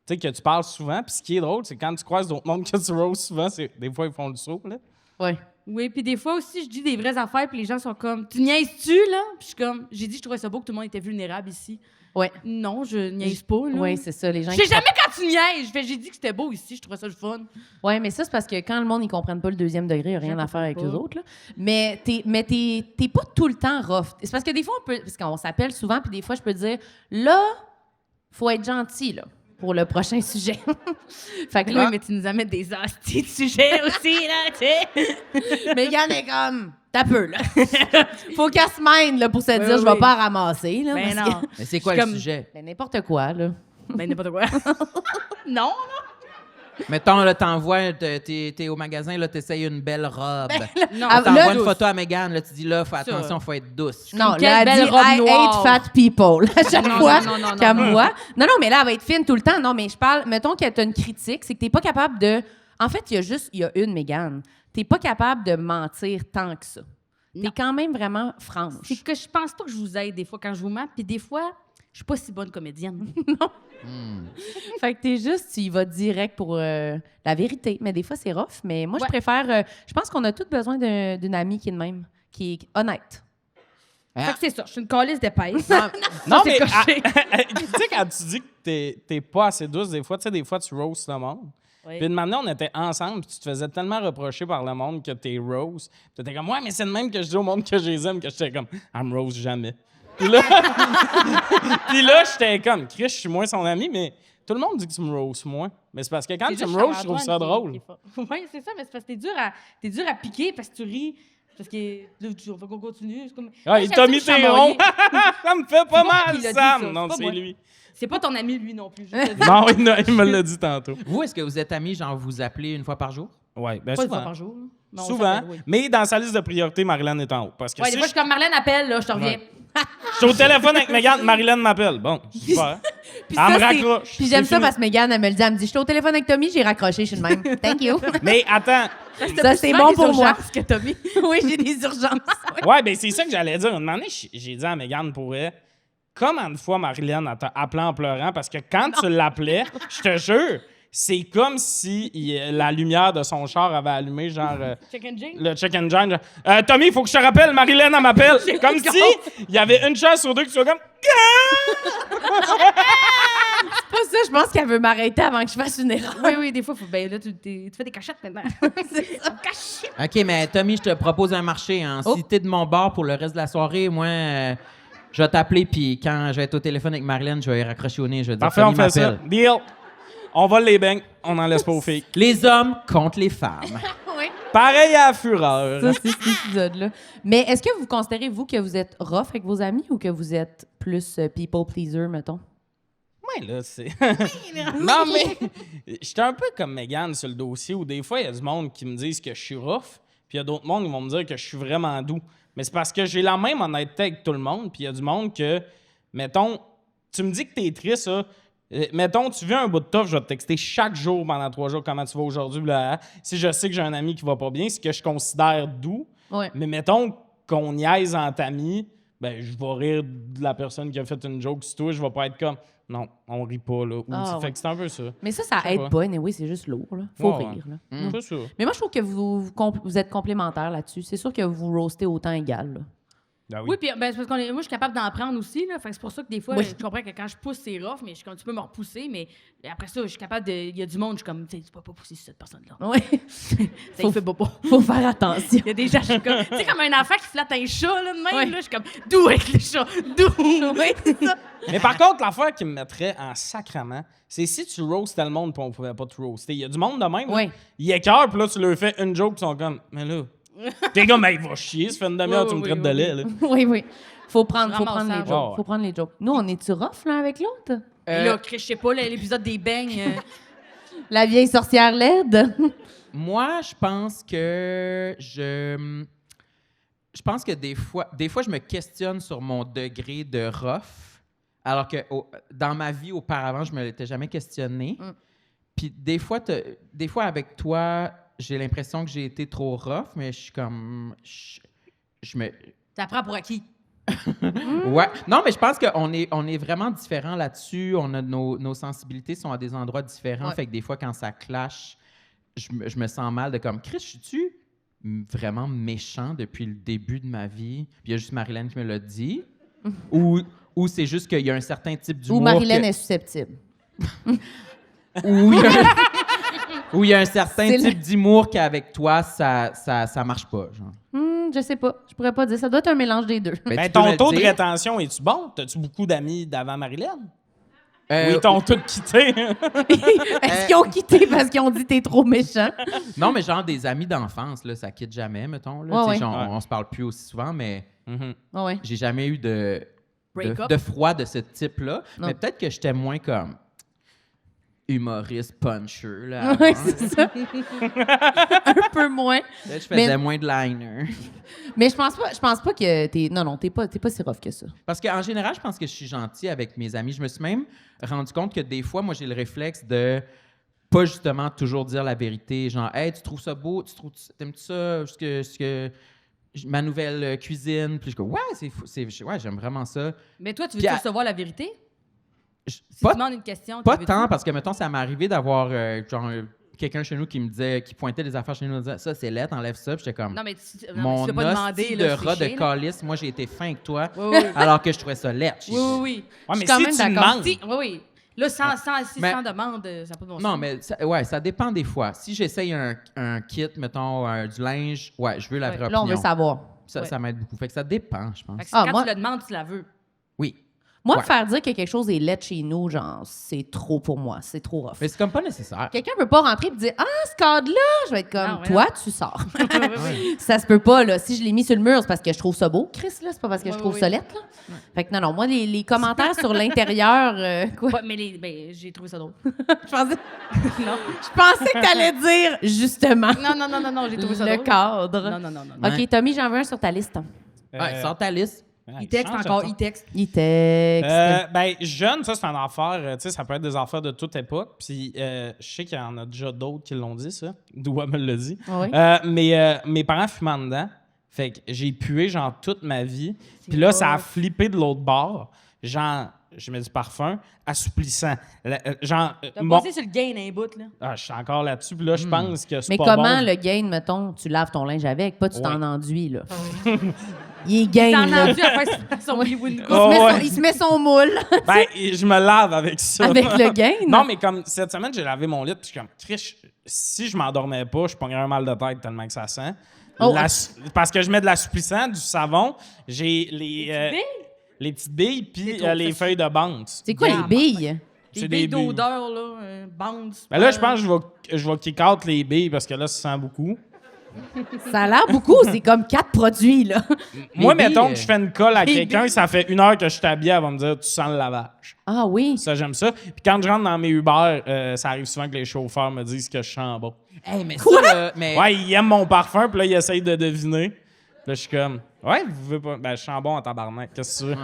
Tu sais, que tu parles souvent. Puis ce qui est drôle, c'est quand tu croises d'autres mondes que tu roses souvent, des fois, ils font le saut, là. Oui. Oui, puis des fois aussi, je dis des vraies affaires, puis les gens sont comme, tu niaises-tu, là? Puis je suis comme, j'ai dit, je trouvais ça beau que tout le monde était vulnérable ici. Ouais. Non, je niaise pas, là. Oui, c'est ça, les gens. Je sais jamais quand tu niaises. J'ai dit que c'était beau ici, je trouvais ça le fun. Oui, mais ça, c'est parce que quand le monde, ils comprennent pas le deuxième degré, il n'y a rien Je à faire avec comprends les pas. autres. Là. Mais t'es pas tout le temps rough. C'est parce que des fois, parce qu'on s'appelle souvent, puis des fois, je peux dire, là, faut être gentil, là, pour le prochain sujet. Fait que Oui, là, mais tu nous amènes des hosties de sujets aussi, là, tu sais. Mégane est comme, t'as peu, là. Faut qu'elle se mène, là, pour se dire, je vais oui. pas ramasser, là. Ben parce non. que- Mais c'est quoi Je suis le comme- sujet? Ben, n'importe quoi, là. Ben, n'importe quoi. Non, Mettons, là, t'envoies, t'es au magasin, là, t'essayes une belle robe. non. Ah, T'envoies là, une photo à Mégane, là, tu dis, là, fais Ça. attention, faut être douce. Non, Quelle là, elle belle dit, robe I noire. hate fat people. À chaque Non, fois non, non, non, qu'elle non. me voit. Non, mais là, elle va être fine tout le temps. Non, mais je parle, mettons que t'as une critique, c'est que t'es pas capable de... En fait, il y a une Mégane. T'es pas capable de mentir tant que ça. T'es quand même vraiment franche. C'est que je pense pas que je vous aide des fois quand je vous mets, puis des fois, je suis pas si bonne comédienne. Fait que t'es juste, tu y vas direct pour la vérité. Mais des fois, c'est rough. Mais moi, Ouais. je préfère... je pense qu'on a tous besoin d'une amie qui est de même, qui est honnête. Fait que c'est ça, je suis une calice d'épaisse. Non, c'est mais coché. tu sais, quand tu dis que t'es pas assez douce, des fois, tu sais, des fois, tu roast le monde. Oui. Puis une année, on était ensemble, puis tu te faisais tellement reprocher par le monde que t'es rose. Puis t'étais comme, ouais, mais c'est le même que je dis au monde que je les aime, que j'étais comme, I'm rose jamais. Puis là, puis là j'étais comme, Chris, je suis moins son ami, mais tout le monde dit que tu me roses moins. Mais c'est parce que quand tu me roses, je trouve ça drôle. Oui, c'est ça, mais c'est parce que t'es dur à piquer parce que tu ris. Parce que là, tu veux qu'on continue. C'est comme... Ah, Moi, il j'aime t'a ça mis me tes chamailler. ronds. Ça me fait pas C'est pas mal, qui l'a dit, Sam. ça. Non, C'est pas c'est moi. lui. C'est pas ton ami, lui, non plus. je te dis. Non, il me l'a dit tantôt. Vous, est-ce que vous êtes amis, genre, vous appelez une fois par jour? Ouais, ben Pas une fois souvent. par jour. Mais on Souvent. s'appelle, oui. Mais dans sa liste de priorités, Marilyn est en haut. Parce que Ouais, si des fois, je suis comme Marlène appelle, là, je te reviens. Ouais. je suis au téléphone avec Mégane, Marilyn m'appelle. Bon, super. Puis Elle me ça, c'est- raccroche. Puis j'aime C'est ça fini. parce que Mégane, elle me le dit. Elle me dit, je suis au téléphone avec Tommy, j'ai raccroché, je suis le même. Thank you. Mais attends. Ça, c'est Souvent bon des pour moi. urgences que t'as mis. Oui, j'ai des urgences. Ouais, ben c'est ça que j'allais dire. Une année, j'ai dit à Mégane pour elle, comment de fois Marilyn elle t'a appelé en pleurant? Parce que quand tu l'appelais, je te jure, c'est comme si la lumière de son char avait allumé, genre Check engine. le check engine. Genre, Tommy, il faut que je te rappelle, Marilyn, elle m'appelle. Comme si il y avait une chance sur deux que tu sois comme. Pas ça, je pense qu'elle veut m'arrêter avant que je fasse une erreur. Oui, oui, des fois, ben là, tu fais des cachettes maintenant. Cachette. OK, mais Tommy, je te propose un marché. Hein. Oh. Si t'es de mon bord pour le reste de la soirée, moi, je vais t'appeler, puis quand je vais être au téléphone avec Marilyn, je vais y raccrocher au nez. Je vais dire, Parfait, on Tommy fait ça. m'appelle. Deal. On vole les beignes, on n'en laisse pas aux filles. Les hommes contre les femmes. Pareil à la fureur. Ça, c'est cet épisode-là. Mais est-ce que vous considérez, vous, que vous êtes rough avec vos amis ou que vous êtes plus people pleaser, mettons? Ouais, là, c'est. Non, mais j'étais un peu comme Mégane sur le dossier où des fois, il y a du monde qui me disent que je suis rough. Puis il y a d'autres mondes qui vont me dire que je suis vraiment doux. Mais c'est parce que j'ai la même honnêteté avec tout le monde. Puis il y a du monde que, mettons, tu me dis que t'es triste, ça. Mettons, tu veux un bout de toffe, je vais te texter chaque jour pendant 3 jours comment tu vas aujourd'hui. Si je sais que j'ai un ami qui va pas bien, c'est que je considère doux. Ouais. Mais mettons qu'on niaise entre amis, ben je vais rire de la personne qui a fait une joke sur toi. Je vais pas être comme, non, on rit pas, là. Fait que c'est un peu ça. Mais ça Je sais aide pas. pas. Oui, c'est juste lourd. Là. Faut Ouais, rire. Là. C'est ça. Mais moi, je trouve que vous êtes complémentaires là-dessus. C'est sûr que vous roastez autant égal. Là. Ben Oui, puis ben, c'est parce moi, je suis capable d'en prendre aussi. Là, fait que c'est pour ça que des fois, Oui. je comprends que quand je pousse, c'est rough, mais je suis comme, tu peux me repousser. Mais après ça, je suis capable de. Il y a du monde, je suis comme, tu peux pas pousser sur cette personne-là. Oui. Ça y fait pas. Faut faire attention. Il y a des gens, je suis comme. Tu sais, comme un enfant qui flatte un chat, là, de même, Ouais. là, je suis comme, d'où avec le chat? D'où? Oui, c'est ça. Mais par contre, l'affaire qui me mettrait en sacrement, c'est si tu roastais le monde puis on pouvait pas te roaster. Il y a du monde de même. là. Oui. Ils écœurent, puis là, tu leur fais une joke, puis ils sont comme, mais là, t'es comme, il va chier, ça fait une demi-heure, tu me traites de lait, là. Oui, oui. Faut prendre les ramassage. jokes. Ouais. Faut prendre les jokes. Nous, on est-tu rough, là, avec l'autre? Et là, je sais pas, l'épisode des beignes. La vieille sorcière laide. Moi, je pense que je pense que des fois, je me questionne sur mon degré de rough, alors que dans ma vie auparavant, je me l'étais jamais questionné. Puis des fois avec toi, j'ai l'impression que j'ai été trop rough, mais je suis comme, je me T'apprends pour acquis. Ouais. Non, mais je pense qu'on est vraiment différents là-dessus. On a nos sensibilités sont à des endroits différents. Ouais. Fait que des fois, quand ça clash, je me sens mal de comme, Chris, suis-tu vraiment méchant depuis le début de ma vie? Puis il y a juste Marilyn qui me l'a dit. Ou c'est juste qu'il y a un certain type d'humour. Ou Marilyn est susceptible. Ou il y a où il y a un certain C'est type d'humour qu'avec toi, ça marche pas, genre. Je sais pas. Je pourrais pas dire. Ça doit être un mélange des deux. Ben, Ben, tu peux me ton le taux de dire. rétention, es-tu bon? T'as-tu beaucoup d'amis d'avant Marilyn? Ou Euh, ils t'ont tous quitté? Est-ce qu'ils ont quitté parce qu'ils ont dit t'es trop méchant? Non, mais genre des amis d'enfance, là, ça quitte jamais, mettons. Là. Ouais, Tu sais, ouais. genre, Ouais. on se parle plus aussi souvent, mais Ouais. j'ai jamais eu de Break-up. froid de ce type-là. Non. Mais peut-être que j'étais moins comme humoriste puncher. Là, Ouais, avant, c'est là. ça. Un peu moins. Peut-être que je faisais Mais- moins de liner. Mais je pense pas que t'es. Non, t'es pas si rough que ça. Parce qu'en général, je pense que je suis gentil avec mes amis. Je me suis même rendu compte que des fois, moi, j'ai le réflexe de pas justement toujours dire la vérité. Genre, hey, tu trouves ça beau? T'aimes-tu ça? Ma nouvelle cuisine? Puis je dis, ouais, c'est fou. Ouais, j'aime vraiment ça. Mais toi, tu Puis veux à- recevoir la vérité? Si Pas, tu demandes une question, pas tu veux-tu? tant, parce que, mettons, ça m'est arrivé d'avoir quelqu'un chez nous qui me disait, qui pointait des affaires chez nous, disait, ça, c'est lettre, enlève ça. Puis j'étais comme, Non, mais tu mon peux pas demander. hostie là, de c'est rat de chier, là. calice, moi, j'ai été fin avec toi, Oui, oui. alors que je trouvais ça lettre. Oui, oui, oui. Ouais, Je mais suis quand si même tu d'accord. demandes, Si, oui, oui. Là, sans Mais- demande, ça n'a pas de bon sens. Non, mais ça dépend des fois. Si j'essaye un kit, mettons, du linge, ouais, je veux la vraie Là, on veut opinion. savoir. Ça, Ouais. ça m'aide beaucoup. Fait que ça dépend, je pense. Fait que Ah, quand moi- tu le demandes, tu la veux. Oui. Moi, Ouais. me faire dire que quelque chose est laid chez nous, genre, c'est trop pour moi. C'est trop rough. Mais c'est comme pas nécessaire. Quelqu'un peut pas rentrer et dire ah, ce cadre-là, je vais être comme Non, mais toi, non. tu sors. Oui, oui. Ça se peut pas, là. Si je l'ai mis sur le mur, c'est parce que je trouve ça beau, Chris, là. C'est pas parce que je Oui, trouve oui. ça lettre, là. Fait que non, moi, les commentaires sur l'intérieur, quoi. Ouais, mais j'ai trouvé ça drôle. Je pensais, non. je pensais que t'allais dire, justement, Non, j'ai trouvé ça le drôle. cadre. Non. Ouais. OK, Tommy, j'en veux un sur ta liste. Ouais, sors ta liste. Il texte change encore, de il texte. Il texte. Ben, jeune, ça, c'est un affaire. Tu sais, ça peut être des affaires de toute époque. Puis, je sais qu'il y en a déjà d'autres qui l'ont dit, ça. Doua me l'a dit. Oui. Mais mes parents fumaient dedans. Fait que j'ai pué, genre, toute ma vie. Puis là, ça a flippé de l'autre bord. Genre, je mets du parfum assouplissant. Genre, T'as passé sur le gain un bout, là. Ah, je suis encore là-dessus. Puis là, je pense que c'est Mais pas comment bon. le gain, mettons, tu laves ton linge avec, pas tu t'en Ouais. enduis, là. Il est gain, T'en là. as entendu à faire son Hollywood Il Go. se met Oh, son- ouais. il se met son moule Ben, je me lave avec ça. avec le gain. Non, mais comme cette semaine, j'ai lavé mon lit, puis je suis comme, Trish, si je m'endormais pas, je pognerais un mal de tête tellement que ça sent. Oh. Parce que je mets de l'assouplissant, du savon, j'ai les petites billes, puis trop- les feuilles de bande. C'est quoi les billes? Des C'est billes des billes. d'odeur, là, bandes. Ben là, je pense que je vais kick out les billes parce que là, ça sent beaucoup. Ça a l'air beaucoup. C'est comme 4 produits, là. Moi, Bébé, mettons que je fais une colle à Bébé. quelqu'un, ça fait 1 heure que je suis habillé, elle va me dire « Tu sens le lavage Ah oui. ». Ça, j'aime ça. Puis quand je rentre dans mes Uber, ça arrive souvent que les chauffeurs me disent que je sens bon. Hey, mais ça, là, mais... Ouais, ils aiment mon parfum, puis là, ils essayent de deviner. Puis là, je suis comme « Ouais, vous voulez pas... » Ben, je sens bon en tabarnak, qu'est-ce que tu veux?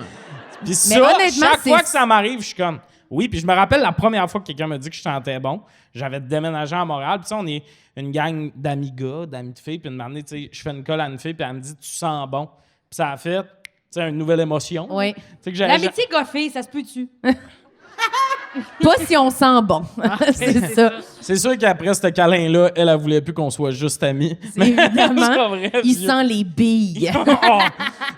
Puis ça, honnêtement, chaque c'est- fois que ça m'arrive, je suis comme... Oui, puis je me rappelle la première fois que quelqu'un m'a dit que je sentais bon. J'avais déménagé à Montréal, puis ça, on est une gang d'amis gars, d'amis de filles, puis une année, tu sais, je fais une colle à une fille, puis elle me dit « Tu sens bon ». Puis ça a fait, tu sais, une nouvelle émotion. Oui. Tu sais que j'avais... L'amitié goffée, ça se peut-tu? Pas si on sent bon. c'est ça. C'est sûr qu'après ce câlin-là, elle voulait plus qu'on soit juste amis. Mais Évidemment. c'est pas vrai, Il puis- sent les billes.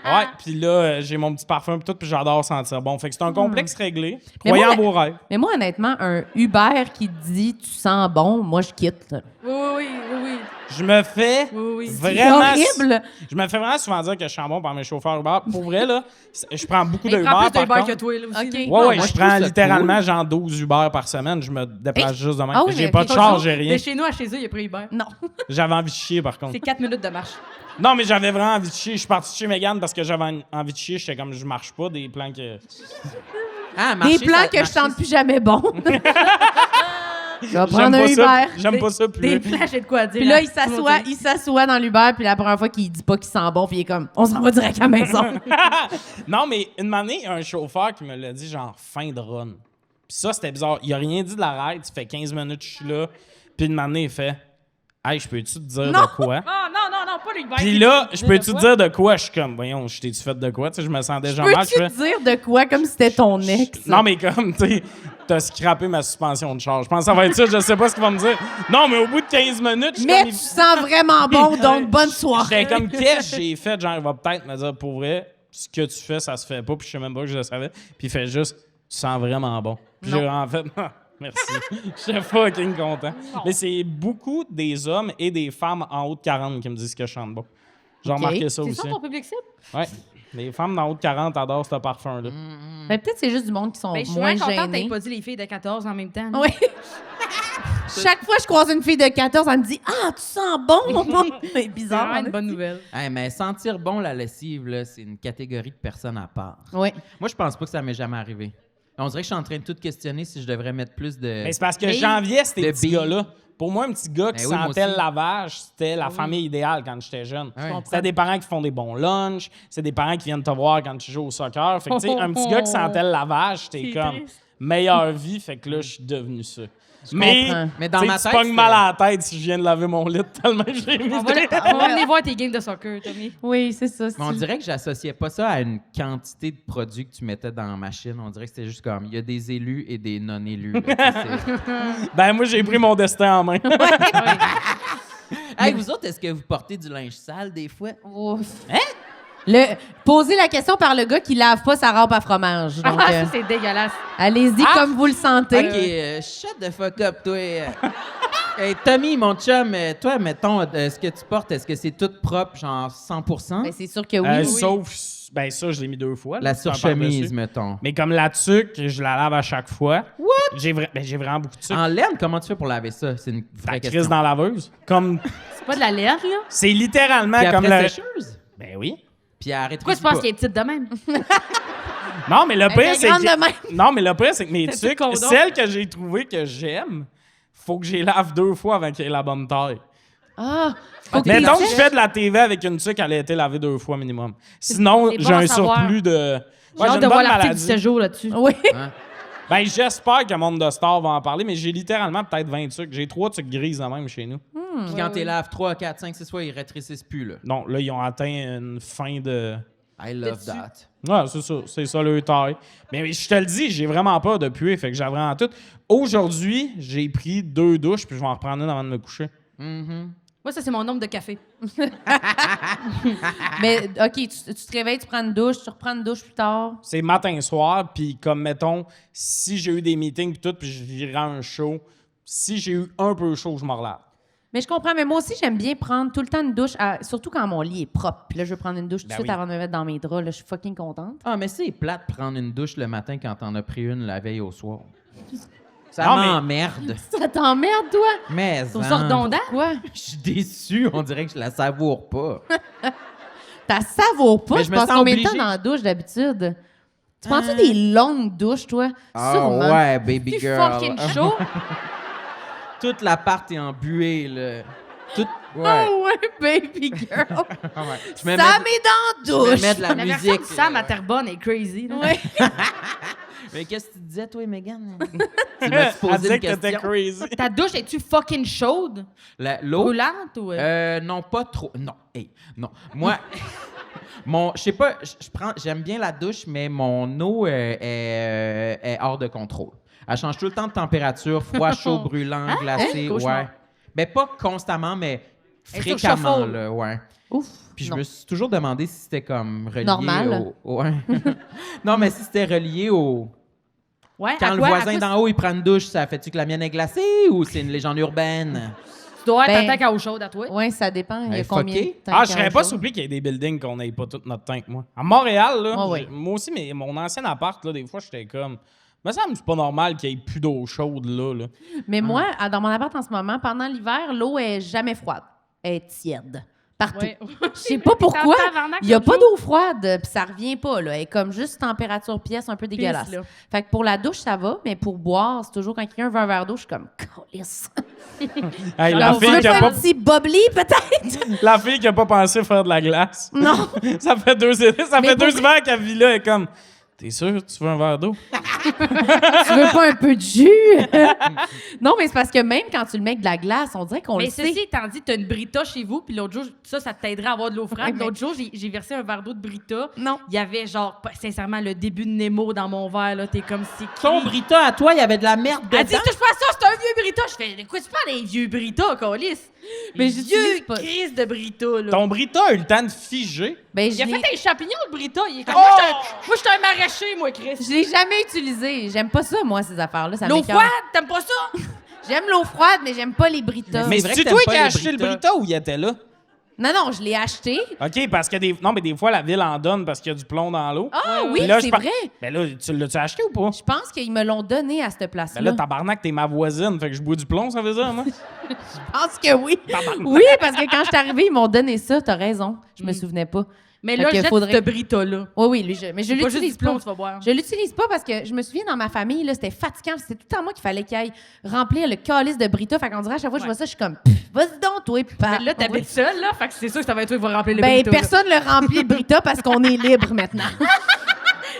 Ouais, puis là, j'ai mon petit parfum pis tout, puis j'adore sentir bon. Fait que c'est un complexe réglé. Mais Croyez moi, en vos rêves. Mais moi, honnêtement, un Uber qui dit tu sens bon, moi, je quitte. Oui. Je me fais Oui. C'est vraiment... horrible. Je me fais vraiment souvent dire que je sens bon par mes chauffeurs Uber. Pour vrai, là, je prends beaucoup de Il Uber, prend plus par de Uber que contre. toi, là, aussi. OK. là. Ouais, moi, ouais, je je trouve prends ça littéralement genre 12 Uber par semaine. Je me déplace juste de même. Ah oui, J'ai mais pas de t'es charge, toujours- j'ai rien. De chez nous à chez eux, il a pris Uber. Non. J'avais envie de chier, par contre. C'est 4 minutes de marche. Non, mais j'avais vraiment envie de chier. Je suis parti de chez Mégane parce que j'avais envie de chier. J'étais comme, je marche pas, des plans que... Ah, Des marcher, plans ça- que je marcher, sente plus jamais bon. Je vais prendre J'aime un pas ça. Uber. J'aime pas ça plus. Des plans, j'ai de quoi dire. Puis là, hein. il s'assoit dans l'Uber, puis la première fois qu'il dit pas qu'il sent bon, puis il est comme, on s'en va direct à la maison. Non, mais une année, il y a un chauffeur qui me l'a dit, genre, fin de run. Puis ça, c'était bizarre. Il a rien dit de l'arrêt. Ça fait 15 minutes que je suis là. Puis une année, il fait, hey, je peux-tu te dire Non. de quoi? Ah, non, pas l'Uber. Puis là, je peux-tu te dire de quoi? Je suis comme, voyons, je t'ai-tu fait de quoi? Tu sais, je me sens déjà mal. Peux-tu te dire de quoi comme si c'était ton ex? Non, mais comme, tu sais, t'as scrappé ma suspension de charge. Je pense que ça va être ça. Je sais pas ce qu'il va me dire. Non, mais au bout de 15 minutes, je suis Mais comme... tu sens vraiment bon, donc bonne soirée. J'étais comme, qu'est-ce que j'ai fait? Genre, il va peut-être me dire, pour vrai, ce que tu fais, ça se fait pas. Puis je sais même pas que je le savais. Puis il fait juste, tu sens vraiment bon. Puis j'ai en fait, merci. J'étais fucking content. Mais c'est beaucoup des hommes et des femmes en haut de 40 qui me disent que je chante bon. J'ai remarqué ça C'est aussi. ça ton public cible? Ouais. Les femmes en haut de 40 adorent ce parfum-là. Ben, peut-être c'est juste du monde qui sont Ben, je suis moins vraiment contente que gênés. t'aies pas dit les filles de 14 en même temps. Oui. Chaque fois que je croise une fille de 14, elle me dit « Ah, tu sens bon! » C'est C'est bizarre. vraiment hein? une bonne nouvelle. Hey, mais sentir bon la lessive, là, c'est une catégorie de personnes à part. Oui. Moi, je pense pas que ça m'est jamais arrivé. On dirait que je suis en train de tout questionner si je devrais mettre plus de... Mais c'est parce que Mais- j'enviais ces de petits billes. gars-là. Pour moi, un petit gars qui Ben oui, moi sentait le aussi. lavage, c'était la famille idéale quand j'étais jeune. Ouais. C'était des parents qui font des bons lunchs, c'est des parents qui viennent te voir quand tu joues au soccer. Fait que, tu sais, un petit gars qui sentait le lavage, j'étais C'est comme triste. meilleure vie. Fait que là, je suis devenu ça. comprends. Mais dans tu sais, ma tu tête, pognes c'était- mal à la tête si je viens de laver mon lit tellement que j'ai mis. On va venir voir tes games de soccer, Tommy. Oui, c'est ça. Mais on dirait que j'associais pas ça à une quantité de produits que tu mettais dans la machine. On dirait que c'était juste comme, il y a des élus et des non-élus. là, tu sais, Ben, moi, j'ai pris mon destin en main. hey, vous autres, est-ce que vous portez du linge sale des fois? Ouf. Poser la question par le gars qui lave pas sa rampe à fromage. Donc, Ah, ça, c'est dégueulasse. allez-y comme vous le sentez. OK, shut the fuck up, toi. Hey, Tommy, mon chum, toi, mettons, ce que tu portes, est-ce que c'est tout propre, genre 100%? Ben, c'est sûr que oui. Sauf, ben ça, je l'ai mis 2 fois. là, La c'est un surchemise, par-dessus. mettons. Mais comme la tuque, je la lave à chaque fois. What? J'ai vraiment beaucoup de tuque. En laine, comment tu fais pour laver ça? C'est une vraie La question. crise dans la laveuse. Comme, C'est pas de la lettre, là? c'est littéralement Puis comme après la... sécheuse? Ben oui. Puis arrête. Pourquoi tu penses qu'elle est petite de même? Non, mais le pire, Elle est c'est grande que... de même. Non, mais le pire, c'est que mes C'est tuques, tout condom. celles que j'ai trouvées que j'aime, faut que je les lave 2 fois avant qu'il y ait la bonne taille. Ah, faut que Mais t'es Mettons que sèche. je fais de la TV avec une tuque, elle a été lavée 2 fois minimum. Sinon, c'est bon j'ai à un savoir. surplus de... J'ai Ouais, j'ai hâte une de voir bonne l'article du maladie. séjour là-dessus. Oui. Ben, j'espère que Monde de Star va en parler, mais j'ai littéralement peut-être 20 tuques. J'ai 3 tuques grises de même chez nous. Puis quand tu laves 3, 4, 5, 6 fois, ils rétrécissent plus, là. Non, là, ils ont atteint une fin de... I love that. Ouais, c'est ça le taille. Mais je te le dis, j'ai vraiment peur de puer, fait que j'ai vraiment tout. Aujourd'hui, j'ai pris 2 douches, puis je vais en reprendre une avant de me coucher. Moi, ça, c'est mon nombre de café. Mais OK, tu te réveilles, tu prends une douche, tu reprends une douche plus tard. C'est matin-soir, puis comme, mettons, si j'ai eu des meetings puis tout, puis je virais un show, si j'ai eu un peu chaud, je me relave. Mais je comprends, mais moi aussi, j'aime bien prendre tout le temps une douche, surtout quand mon lit est propre. Puis là, je veux prendre une douche tout de Ben suite oui. avant de me mettre dans mes draps. Là, je suis fucking contente. Ah, mais c'est plate de prendre une douche le matin quand t'en as pris une la veille au soir. Ça Non, mais- m'emmerde. Ça t'emmerde, toi? Mais Ils sont ça redondant. Quoi? je suis déçu. On dirait que je la savoure pas. T'as savoure pas? Mais Je je me passe sens combien de temps obligé. dans la douche d'habitude? Tu prends-tu des longues douches, toi? Ah Sûrement. ouais, baby Tu girl. fucking chaud. Toute l'appart est en buée, là. Tout... Ouais. Oh ouais, baby girl. Ouais. Je me Ça mets, met dans je la me douche. mets de la La version musique. de Sam à Terrebonne est crazy. là. Ouais. Mais qu'est-ce que tu disais, toi, Megan? Tu m'as Elle posé disait une que t'étais question. crazy. Ta douche, es-tu fucking chaude? L'eau? Brûlante ou... Non, pas trop. Non, hey, non. Moi, je sais pas, j'aime bien la douche, mais mon eau est hors de contrôle. Elle change tout le temps de température, froid, chaud, brûlant, glacé, Cauchemar. ouais. Ben pas constamment, mais Elle est sur fréquemment, shuffle. là, ouais. Ouf. Puis je non. me suis toujours demandé si c'était comme relié Normal. ouais. Non, mais si c'était relié au... Ouais, Quand à le quoi- à voisin quoi d'en haut, il prend une douche, ça fait-tu que la mienne est glacée ou c'est une légende urbaine? Tu dois être Ben- en tank à eau chaude à toi. Ouais, ça dépend. Il y a Hey, combien fucké. de temps Ah, je qu'il y a serais un pas jour? surpris qu'il y ait des buildings qu'on n'ait pas tout notre tank, moi. À Montréal, là, Ouais, ouais. moi aussi, mais mon ancien appart, là, des fois, j'étais comme... Me semble que c'est pas normal qu'il y ait plus d'eau chaude, là. Mais moi, dans mon appart en ce moment, pendant l'hiver, l'eau est jamais froide. Elle est tiède. Partout. Ouais. Je sais pas pourquoi. Tabarnak, Il y a l'autre pas jour. d'eau froide, puis ça revient pas, là. Elle est comme juste température pièce, un peu dégueulasse. là. Fait que pour la douche, ça va, mais pour boire, c'est toujours quand quelqu'un veut un verre d'eau, je suis comme, calisse. Hey, Alors, tu veux faire un petit bubbly, peut-être? la fille qui a pas pensé faire de la glace. Non. Ça fait deux Mais pour hivers qu'elle vit là, elle est comme... T'es sûr que tu veux un verre d'eau? Tu veux pas un peu de jus? Non, mais c'est parce que même quand tu le mets avec de la glace, on dirait qu'on Mais le sait. ceci étant dit, t'as une Brita chez vous, puis l'autre jour, ça t'aiderait à avoir de l'eau froide. Ouais, mais- L'autre jour, j'ai versé un verre d'eau de Brita. Non. Il y avait genre, sincèrement, le début de Nemo dans mon verre, là. T'es comme si... Ton Brita, à toi, il y avait de la merde dedans. Elle dit, touche pas à ça, c'est un vieux Brita. Je fais, de quoi tu parles, les vieux Brita, Colis? Mais Les j'utilise vieux pas. crises de Brita, là. Ton Brita a eu le temps de figer. Ben, Il a je l'ai- fait un champignon, le Brita. Il est comme, Oh! moi, j'étais un maraîcher, moi, Chris. je l'ai jamais utilisé. J'aime pas ça, moi, ces affaires-là. Ça L'eau m'écoeure. froide, t'aimes pas ça? J'aime l'eau froide, mais j'aime pas les Britas. Mais c'est vrai c'est que toi t'aimes qui pas as les acheté le Brita. Brita ou il était là? Non, non, je l'ai acheté. OK, parce que des fois, la ville en donne parce qu'il y a du plomb dans l'eau. Ah oui, Puis là, c'est je par- vrai. Ben là, tu l'as-tu acheté ou pas? Je pense qu'ils me l'ont donné à cette place-là. Ben là, tabarnak, t'es ma voisine, fait que je bois du plomb, ça veut dire, moi? Je pense que oui. Oui, parce que quand je suis arrivée, ils m'ont donné ça. T'as raison. Je me souvenais pas. Mais Fait là, que jette faudrait- ce Brita-là. Oui, oui, mais je Pas juste l'utilise du plomb, pas. tu vas boire. Je l'utilise pas parce que je me souviens dans ma famille, là, c'était fatigant. C'était tout le temps moi qu'il fallait qu'il aille remplir le calice de Brita. Fait qu'on dirait à chaque fois que je vois ça, je suis comme, vas-y donc, toi, papa. Mais là, t'habites seule, là. Fait que c'est sûr que ça va être toi qui va remplir le Ben, Brita. là. personne ne le remplit le Brita parce qu'on est libre maintenant.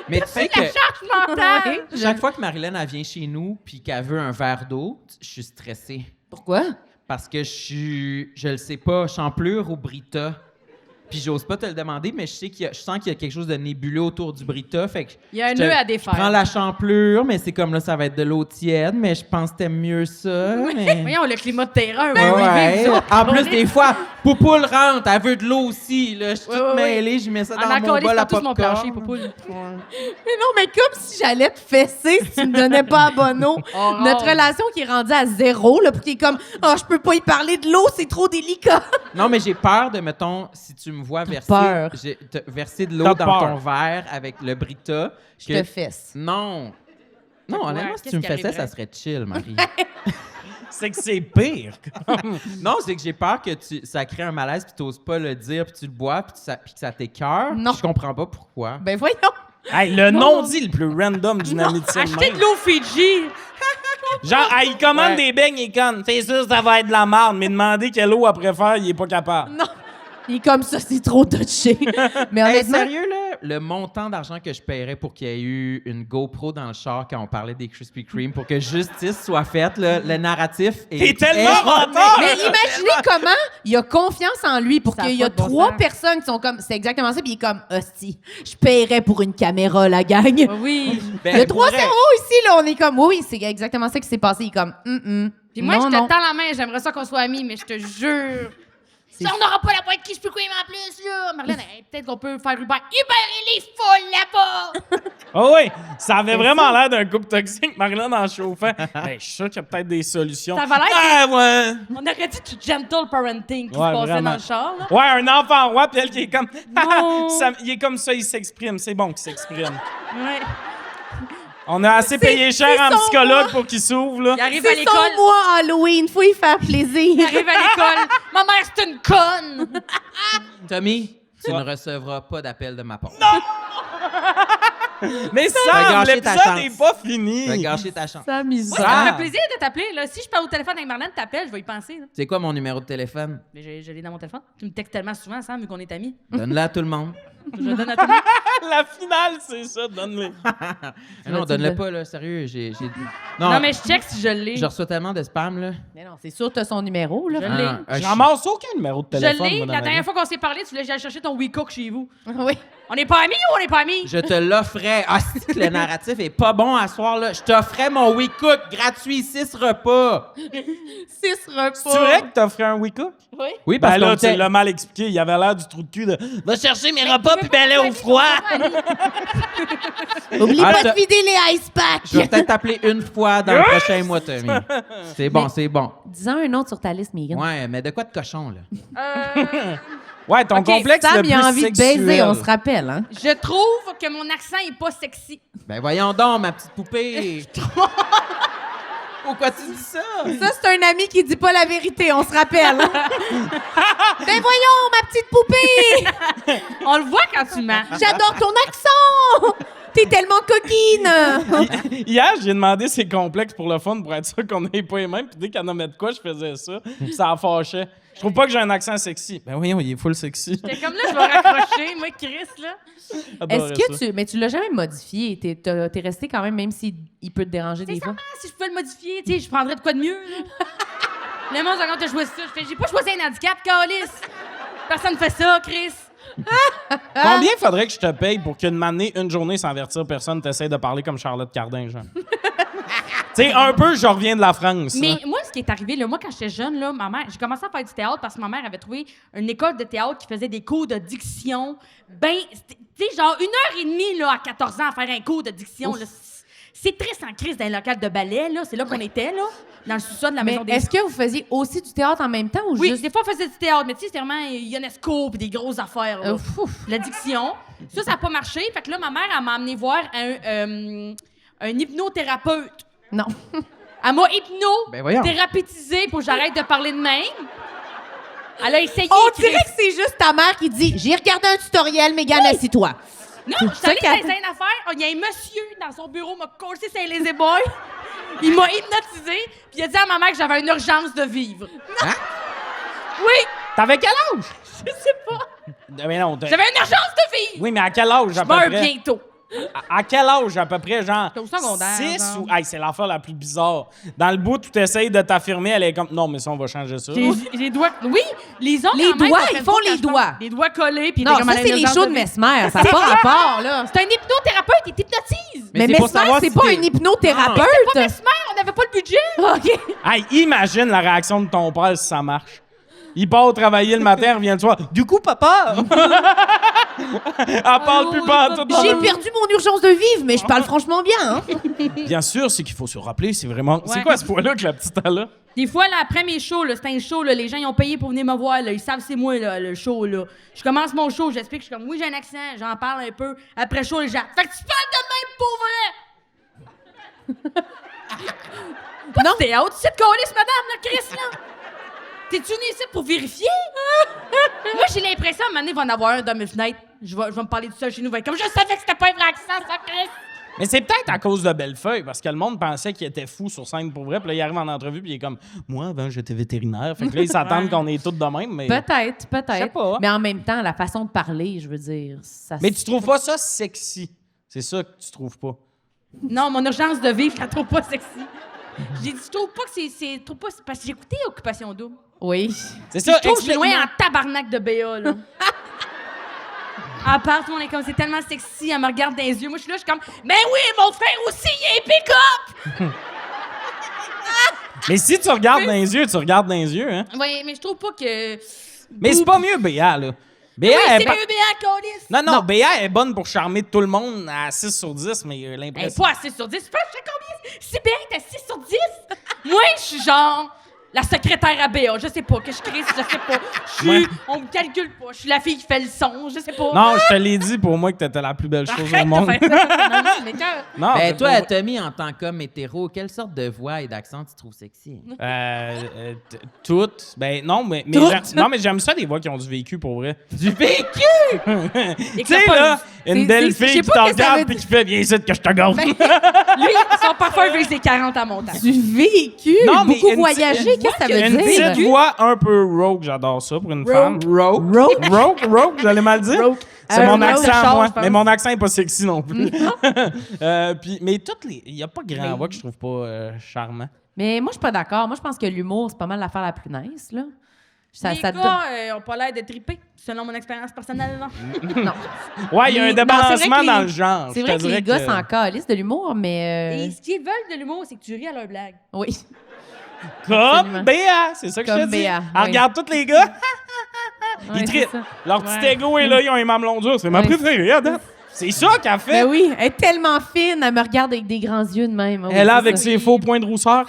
Mais tu sais que Mentale. chaque fois que Marilyn elle vient chez nous puis qu'elle veut un verre d'eau, je suis stressé. Pourquoi? Parce que je le sais pas, Champlure ou Brita. Puis j'ose pas te le demander, mais je sens qu'il y a quelque chose de nébuleux autour du Brita. Fait que Il y a un je nœud à défaire. Je prends la Champlure, mais c'est comme là, ça va être de l'eau tiède, mais je pense que t'aimes mieux ça. Mais... Voyons, le climat de terrain. Ouais, oui, ouais. vive ça. En plus, des fois, Poupoule rentre, elle veut de l'eau aussi. Là. Je suis toute Ouais, ouais, mêlée, je mets ça En dans mon accordé, bol à c'est tous mon popcorn. plancher, Poupoule. Mais non, mais comme si j'allais te fesser si tu me donnais pas à bon eau. Oh, Notre relation qui est rendue à 0, là, puis qui est comme, oh, je peux pas y parler de l'eau, c'est trop délicat. Non, mais j'ai peur de, mettons, si tu me vois peur. verser de l'eau T'as dans peur. ton verre avec le Brita. Je te fesse. Non. Non, quoi? honnêtement, si Qu'est-ce tu me qui fais ça, arriverait? ça serait chill, Marie. C'est que c'est pire. Non, c'est que j'ai peur que ça crée un malaise puis t'oses pas le dire puis tu le bois puis que ça t'écoeure. Non. Je comprends pas pourquoi. Ben voyons. Hey, le non-dit le plus random d'une amitié de Achetez même. de l'eau Fidji. Genre, il commande Ouais. des beignes, il est comme, c'est sûr, ça va être de la merde, mais demander quelle eau elle préfère, il est pas capable. Non. Il est comme ça, c'est trop touché. Mais Hey, honnêtement, sérieux, là, le montant d'argent que je paierais pour qu'il y ait eu une GoPro dans le char quand on parlait des Krispy Kreme pour que justice soit faite, là, le narratif est T'es tellement erroné. menteur! mais imaginez comment il a confiance en lui pour Ça a qu'il y a pas de bon 3 sens. personnes qui sont comme, c'est exactement ça, puis il est comme, hostie, je paierais pour une caméra, la gang. Oui. Ben, Il y a 3 pour vrai. cerveaux ici, là, on est comme, oui, c'est exactement ça qui s'est passé. Il est comme, Puis moi, non, je te non. tends la main. J'aimerais ça qu'on soit amis, mais je te jure. C'est- Ça, on n'aura pas la boîte Krispy Kreme en plus, là. Marlène, hey, peut-être qu'on peut faire Uber. Uber, il est full là-bas. Oh oui, ça avait vraiment l'air d'un couple toxique, Marilyn en chauffant. Ben, je suis sûr qu'il y a peut-être des solutions. Ça va l'air Ah, ouais. On aurait dit du gentle parenting qui Ouais, se passait vraiment. dans le char, là. Ouais, un enfant roi, puis elle qui est comme. Non. Il est comme ça, il s'exprime. C'est bon qu'il s'exprime. Ouais. On a assez payé cher c'est en son psychologue mois. pour qu'il s'ouvre, là. Il arrive à C'est l'école. son mois Halloween, faut y faire plaisir. Il arrive à l'école. Ma mère, c'est une conne. Tommy, tu ne recevras pas d'appel de ma part. Mais Vas ça, gâcher ta l'épisode chance. n'est pas Tu vas fini. gâcher ta chance. Ça Moi, ça me fait plaisir de t'appeler. Là. Si je parle au téléphone avec Marlène, t'appelles, je vais y penser. Là. C'est quoi mon numéro de téléphone? Mais je l'ai dans mon téléphone. Tu me textes tellement souvent, Sam, vu qu'on est amis. Donne-le à tout le monde. Je le donne à tout le monde. La finale, c'est ça, donne-les. Non, donne-le pas, là, sérieux. J'ai dit... Non, mais je check si je l'ai. Je reçois tellement de spam, là. Mais non, c'est sûr que t'as son numéro, là. Je l'ai. Je ramasse aucun numéro de Je téléphone. l'ai. moi, dans La ma dernière vie. fois qu'on s'est parlé, tu voulais que j'aille chercher ton WeCook chez vous. Oui. On n'est pas amis ou on n'est pas amis? Je te l'offrais. Ah, c'est que le narratif est pas bon à soir, là. Je t'offrais mon WeCook gratuit, 6 repas. 6 repas. C'est vrai que t'offrais un WeCook? Oui. Oui, Ben là, qu'on tu était- l'as mal expliqué. Il avait l'air du trou de cul de « Va chercher mes repas puis ben aller au froid! Oublie Ah, pas t'as- de vider les ice packs. Je vais peut-être t'appeler une fois dans le prochain mois, Tommy. C'est bon, c'est bon. Dis-en un autre sur ta liste, Megan. Ouais, mais de quoi de cochon, là? » Ouais, ton Ok, complexe Sam, le il a plus envie sexuel. de baiser, on se rappelle, hein? Je trouve que mon accent est pas sexy. Ben voyons donc, ma petite poupée. Pourquoi tu dis ça? Ça, c'est un ami qui dit pas la vérité, on se rappelle. Ben voyons, ma petite poupée! On le voit quand tu mens. J'adore ton accent! T'es tellement coquine! Hier, j'ai demandé ses complexes pour le fun, pour être sûr qu'on n'ait pas les mêmes. Puis dès qu'elle en met de quoi, je faisais ça. Puis ça en fâchait. Je trouve pas que j'ai un accent sexy. Ben voyons, il est full sexy. T'es comme là, je vais raccrocher, moi, Chris, là. Est-ce que tu... Mais tu l'as jamais modifié. T'es resté quand même si il peut te déranger des fois. Si je pouvais le modifier, tu sais, je prendrais de quoi de mieux, là. Le monde, quand t'as choisi ça, je fais, j'ai pas choisi un handicap, calice. Personne fait ça, Chris. Combien faudrait que je te paye pour qu'une année, une journée sans avertir personne, t'essayes de parler comme Charlotte Cardin, genre? Tu sais, un peu, je reviens de la France. Mais là. moi, ce qui est arrivé, là, moi, quand j'étais jeune, là, ma mère, j'ai commencé à faire du théâtre parce que ma mère avait trouvé une école de théâtre qui faisait des cours de diction. Ben, tu sais, genre 1h30 là, à 14 ans à faire un cours de diction. Là, c'est triste en crise dans un local de ballet, là. C'est là qu'on était, là, dans le sous-sol de la Mais maison des est-ce que vous faisiez aussi du théâtre en même temps ou Oui, juste... des fois, on faisait du théâtre, mais tu sais, c'était vraiment Ionesco puis des grosses affaires, là. L'addiction. Ça n'a pas marché. Fait que là, ma mère, elle m'a amené voir un hypnothérapeute. Non. Elle m'a Ben voyons. hypno-thérapeutisé pour que j'arrête de parler de même. Elle a essayé. On Chris. dirait que c'est juste ta mère qui dit « J'ai regardé un tutoriel, Mégane, assis-toi. » Non, je suis allée qu'elle- dans une affaire. Il y a un monsieur dans son bureau, m'a coaché sur les ébouilles. Il m'a hypnotisé, puis il a dit à ma mère que j'avais une urgence de vivre. Hein? Oui, T'avais quel âge? je sais pas. Mais non, J'avais une urgence de vivre. oui, mais à quel âge, à Je peu meurs près? bientôt. À quel âge, à peu près, genre? J'étais au secondaire, 6 genre. ou... Hey, c'est l'affaire la plus bizarre. Dans le bout, tu essayes de t'affirmer, elle est comme... Non, mais ça, on va changer ça. J'ai les doigts. Oui, les ongles. Les en même, doigts, ça ils fait font pas les quand je doigts. parle. Les doigts collés, puis Non, t'es comme ça, à c'est les l'urgence shows de vie. Mesmer. Ça n'a pas rapport, là. C'est un hypnothérapeute, il t'hypnotise. Mais Mais c'est pour Mesmer, savoir c'est si pas t'es- un hypnothérapeute. C'est pas Mesmer, on n'avait pas le budget. OK. Hey, imagine la réaction de ton père si ça marche. Il part travailler le matin, il revient le soir. Du coup, papa! Elle parle plus pas tout J'ai perdu mon urgence de vivre, mais je parle franchement bien, hein. Bien sûr, c'est qu'il faut se rappeler, c'est vraiment... C'est Ouais. quoi ce point-là que la petite a là? Des fois, là, après mes shows, là, c'était un show, là, les gens ils ont payé pour venir me voir. Là, ils savent c'est moi, là, le show. Là. Je commence mon show, j'explique, je suis comme, oui, j'ai un accent, j'en parle un peu. Après le show, les gens, fait que tu parles de même pour vrai! Pas Non. de théâtre, tu sais de câlisse, madame, là, Chris, là! T'es-tu venu ici pour vérifier? Moi, j'ai l'impression, à un moment donné, il va en avoir un dans mes fenêtres. Je vais me parler de ça chez nous. Comme je savais que c'était pas un vrai accent, ça, Chris! Mais c'est peut-être à cause de Bellefeuille, parce que le monde pensait qu'il était fou sur scène pour vrai. Puis là, il arrive en entrevue, puis il est comme, moi, avant, j'étais vétérinaire. Fait que là, ils s'attendent qu'on est tous de même. Mais, Peut-être, Je sais peut-être. pas. Mais en même temps, la façon de parler, je veux dire, ça... mais tu trouves pas ça sexy? C'est ça que tu trouves pas. Non, mon urgence de vivre, je la trouve pas sexy. J'ai dit, je trouve pas que c'est. Trouve pas, parce que j'ai écouté Occupation Double. Oui. C'est Je ça, trouve que je suis loin explique-moi. en tabarnak de BA, là. À part, tout le monde est comme, c'est tellement sexy, elle me regarde dans les yeux. Moi, je suis là, je suis comme, ben oui, mon frère aussi, il est pick-up! Mais si tu regardes dans les yeux, tu regardes dans les yeux, hein? Oui, mais je trouve pas que. Mais c'est pas mieux, Béa, là. Béa, Oui, elle c'est est pas- mieux, BA, Colis! Non, non, Béa est bonne pour charmer tout le monde à 6 sur 10, mais Elle est l'impression... pas à 6 sur 10. Je sais combien? Si bien t'es à 6 sur 10? Moi, je suis genre la secrétaire à BA, je sais pas, que je crée, je sais pas. Ouais. On me calcule pas, je suis la fille qui fait le son, je sais pas. Non, je te l'ai dit pour moi que t'étais la plus belle chose Arrête au de monde. faire ça, personnellement, mais quand- Non, Ben, c'est toi, pas- Tommy, en tant qu'homme hétéro, quelle sorte de voix et d'accent tu trouves sexy? toutes. Ben non, mais non, mais j'aime ça, des voix qui ont du vécu, pour vrai. Du vécu! Et Tu sais, là, une belle je sais fille qui pas te que ça regarde veut puis qui fait « Viens ici que je te garde. Lui, son parfum vise les 40 à montagne. Du vécu, Non, mais beaucoup une voyager, petite- qu'est-ce que ça veut Une dire? petite voix un peu rogue, j'adore ça pour une femme. Rogue. Rogue, j'allais mal dire. Rogue. C'est mon rogue de accent, char, moi. je pense. Mais mon accent est pas sexy non plus. Mais toutes les. Il n'y a pas grand voix que je trouve pas charmant. Mais moi, je suis pas d'accord. Moi, je pense que l'humour, c'est pas mal l'affaire la plus nice, là. Les Ça te gars ont pas l'air de triper, selon mon expérience personnelle. Non. donne- Non. Ouais, il y a un Non, c'est vrai débalancement que dans les- le genre. C'est Je vrai te que les dirais gars s'en calissent de l'humour, mais... Et ce qu'ils veulent de l'humour, c'est que tu ris à leurs blagues. Oui. Comme Absolument. Béa, c'est ça que je Comme te dis. Béa, Elle oui. regarde tous les gars, Ouais, ils c'est trippent. ça. Leur petit Ouais. ego est là, ils ont un mamelon dur. C'est ma Ouais. préférée, à date. C'est ça qu'elle fait. Mais oui, elle est tellement fine, elle me regarde avec des grands yeux de même. Oui, Elle a c'est avec ça. ses faux points de rousseur.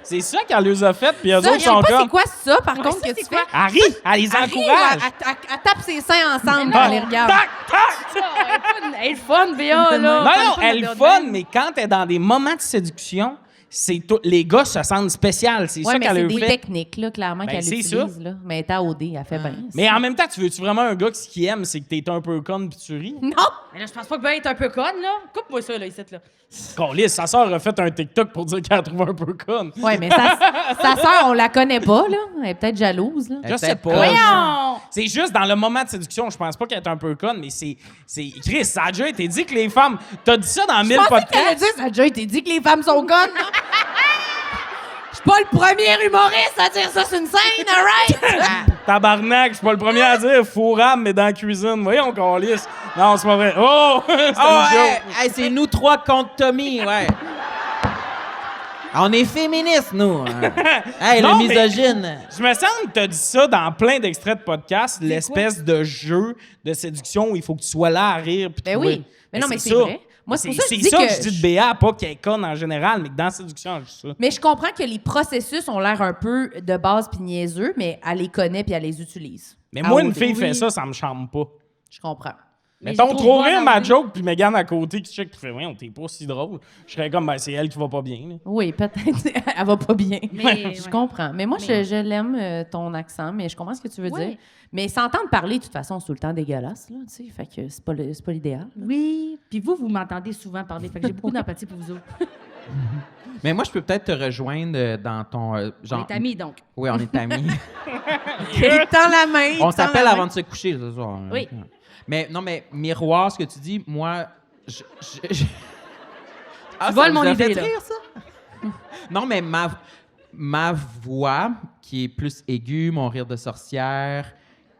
C'est ça qu'elle les a fait, puis eux Ça, autres je sais sont pas comme... c'est quoi ça, par contre, ça, que c'est tu quoi? fais? Elle rit, elle les Elle rit, encourage. elle tape ses seins ensemble Mais quand non. elle les regarde. Tac, tac. Elle est fun, Béa, là. Non, Pas non, le elle de est Béa. fun, mais quand elle est dans des moments de séduction, c'est tout. Les gars se sentent spécial. C'est Ouais, ça mais qu'elle c'est a des fait. techniques, là, clairement, Ben, qu'elle c'est utilise. Là. Mais elle est à OD, elle fait bien. Mais en même temps, tu veux-tu vraiment un gars qui, ce qu'il aime, c'est que t'es un peu conne puis tu ris? Non! Mais là, je pense pas que Béa est un peu conne, là. Coupe-moi ça, là, ici, là. Câlisse, sa sœur a fait un TikTok pour dire qu'elle la trouve un peu conne. Ouais, mais sa sœur, on la connaît pas, là. Elle est peut-être jalouse, là. Je sais pas. Voyons! C'est juste dans le moment de séduction, je pense pas qu'elle est un peu conne, mais c'est Chris, ça a déjà été dit que les femmes. T'as dit ça dans 1000 Je pensais qu'elle allait podcasts. dire, ça a déjà été dit que les femmes sont connes, là. Je suis pas le premier humoriste à dire ça sur une scène, alright? Tabarnak, je suis pas le premier à dire fourrable, mais dans la cuisine. Voyons, câlisse. Non, c'est pas vrai. Oh! C'est une Oh, joke. hey, c'est nous trois contre Tommy, ouais. On est féministes, nous. Hein. Hey, Non, le mais- misogyne. Je me sens que t'as dit ça dans plein d'extraits de podcasts, l'espèce de jeu de séduction où il faut que tu sois là à rire. Puis Ben trouver- oui. Mais non, mais c'est ça. vrai. Moi, c'est pour ça que je dis ça que je dis de Béa, pas qu'elle est conne en général, mais que dans la séduction, je dis ça. Mais je comprends que les processus ont l'air un peu de base puis niaiseux, mais elle les connaît puis elle les utilise. Mais Ah moi, oui, une fille oui. fait ça me charme pas. Je comprends. Mais Mettons je trouve trop pas rire dans ma le- joke, puis Mégane à côté qui check, qui fait, voyons, t'es pas si drôle. Je serais comme, ben, c'est elle qui va pas bien. là. Oui, peut-être. Elle va pas bien. Mais, Je ouais. comprends. Mais moi, Mais- je l'aime, ton accent, mais je comprends ce que tu veux Ouais. dire. Mais s'entendre parler, de toute façon, c'est tout le temps dégueulasse, là, tu sais. Fait que c'est pas l'idéal. Oui. Puis vous m'entendez souvent parler. Fait que j'ai beaucoup d'empathie pour vous autres. Mais moi, je peux peut-être te rejoindre dans ton On genre. est amis, donc. Oui, on est amis. Il tend la main. On s'appelle avant de se coucher ce soir. hein. Oui. Mais non, mais miroir, ce que tu dis, moi, Ah, Tu voles ça mon vous a idée, fait là. rire, ça? Non, mais ma voix, qui est plus aiguë, mon rire de sorcière,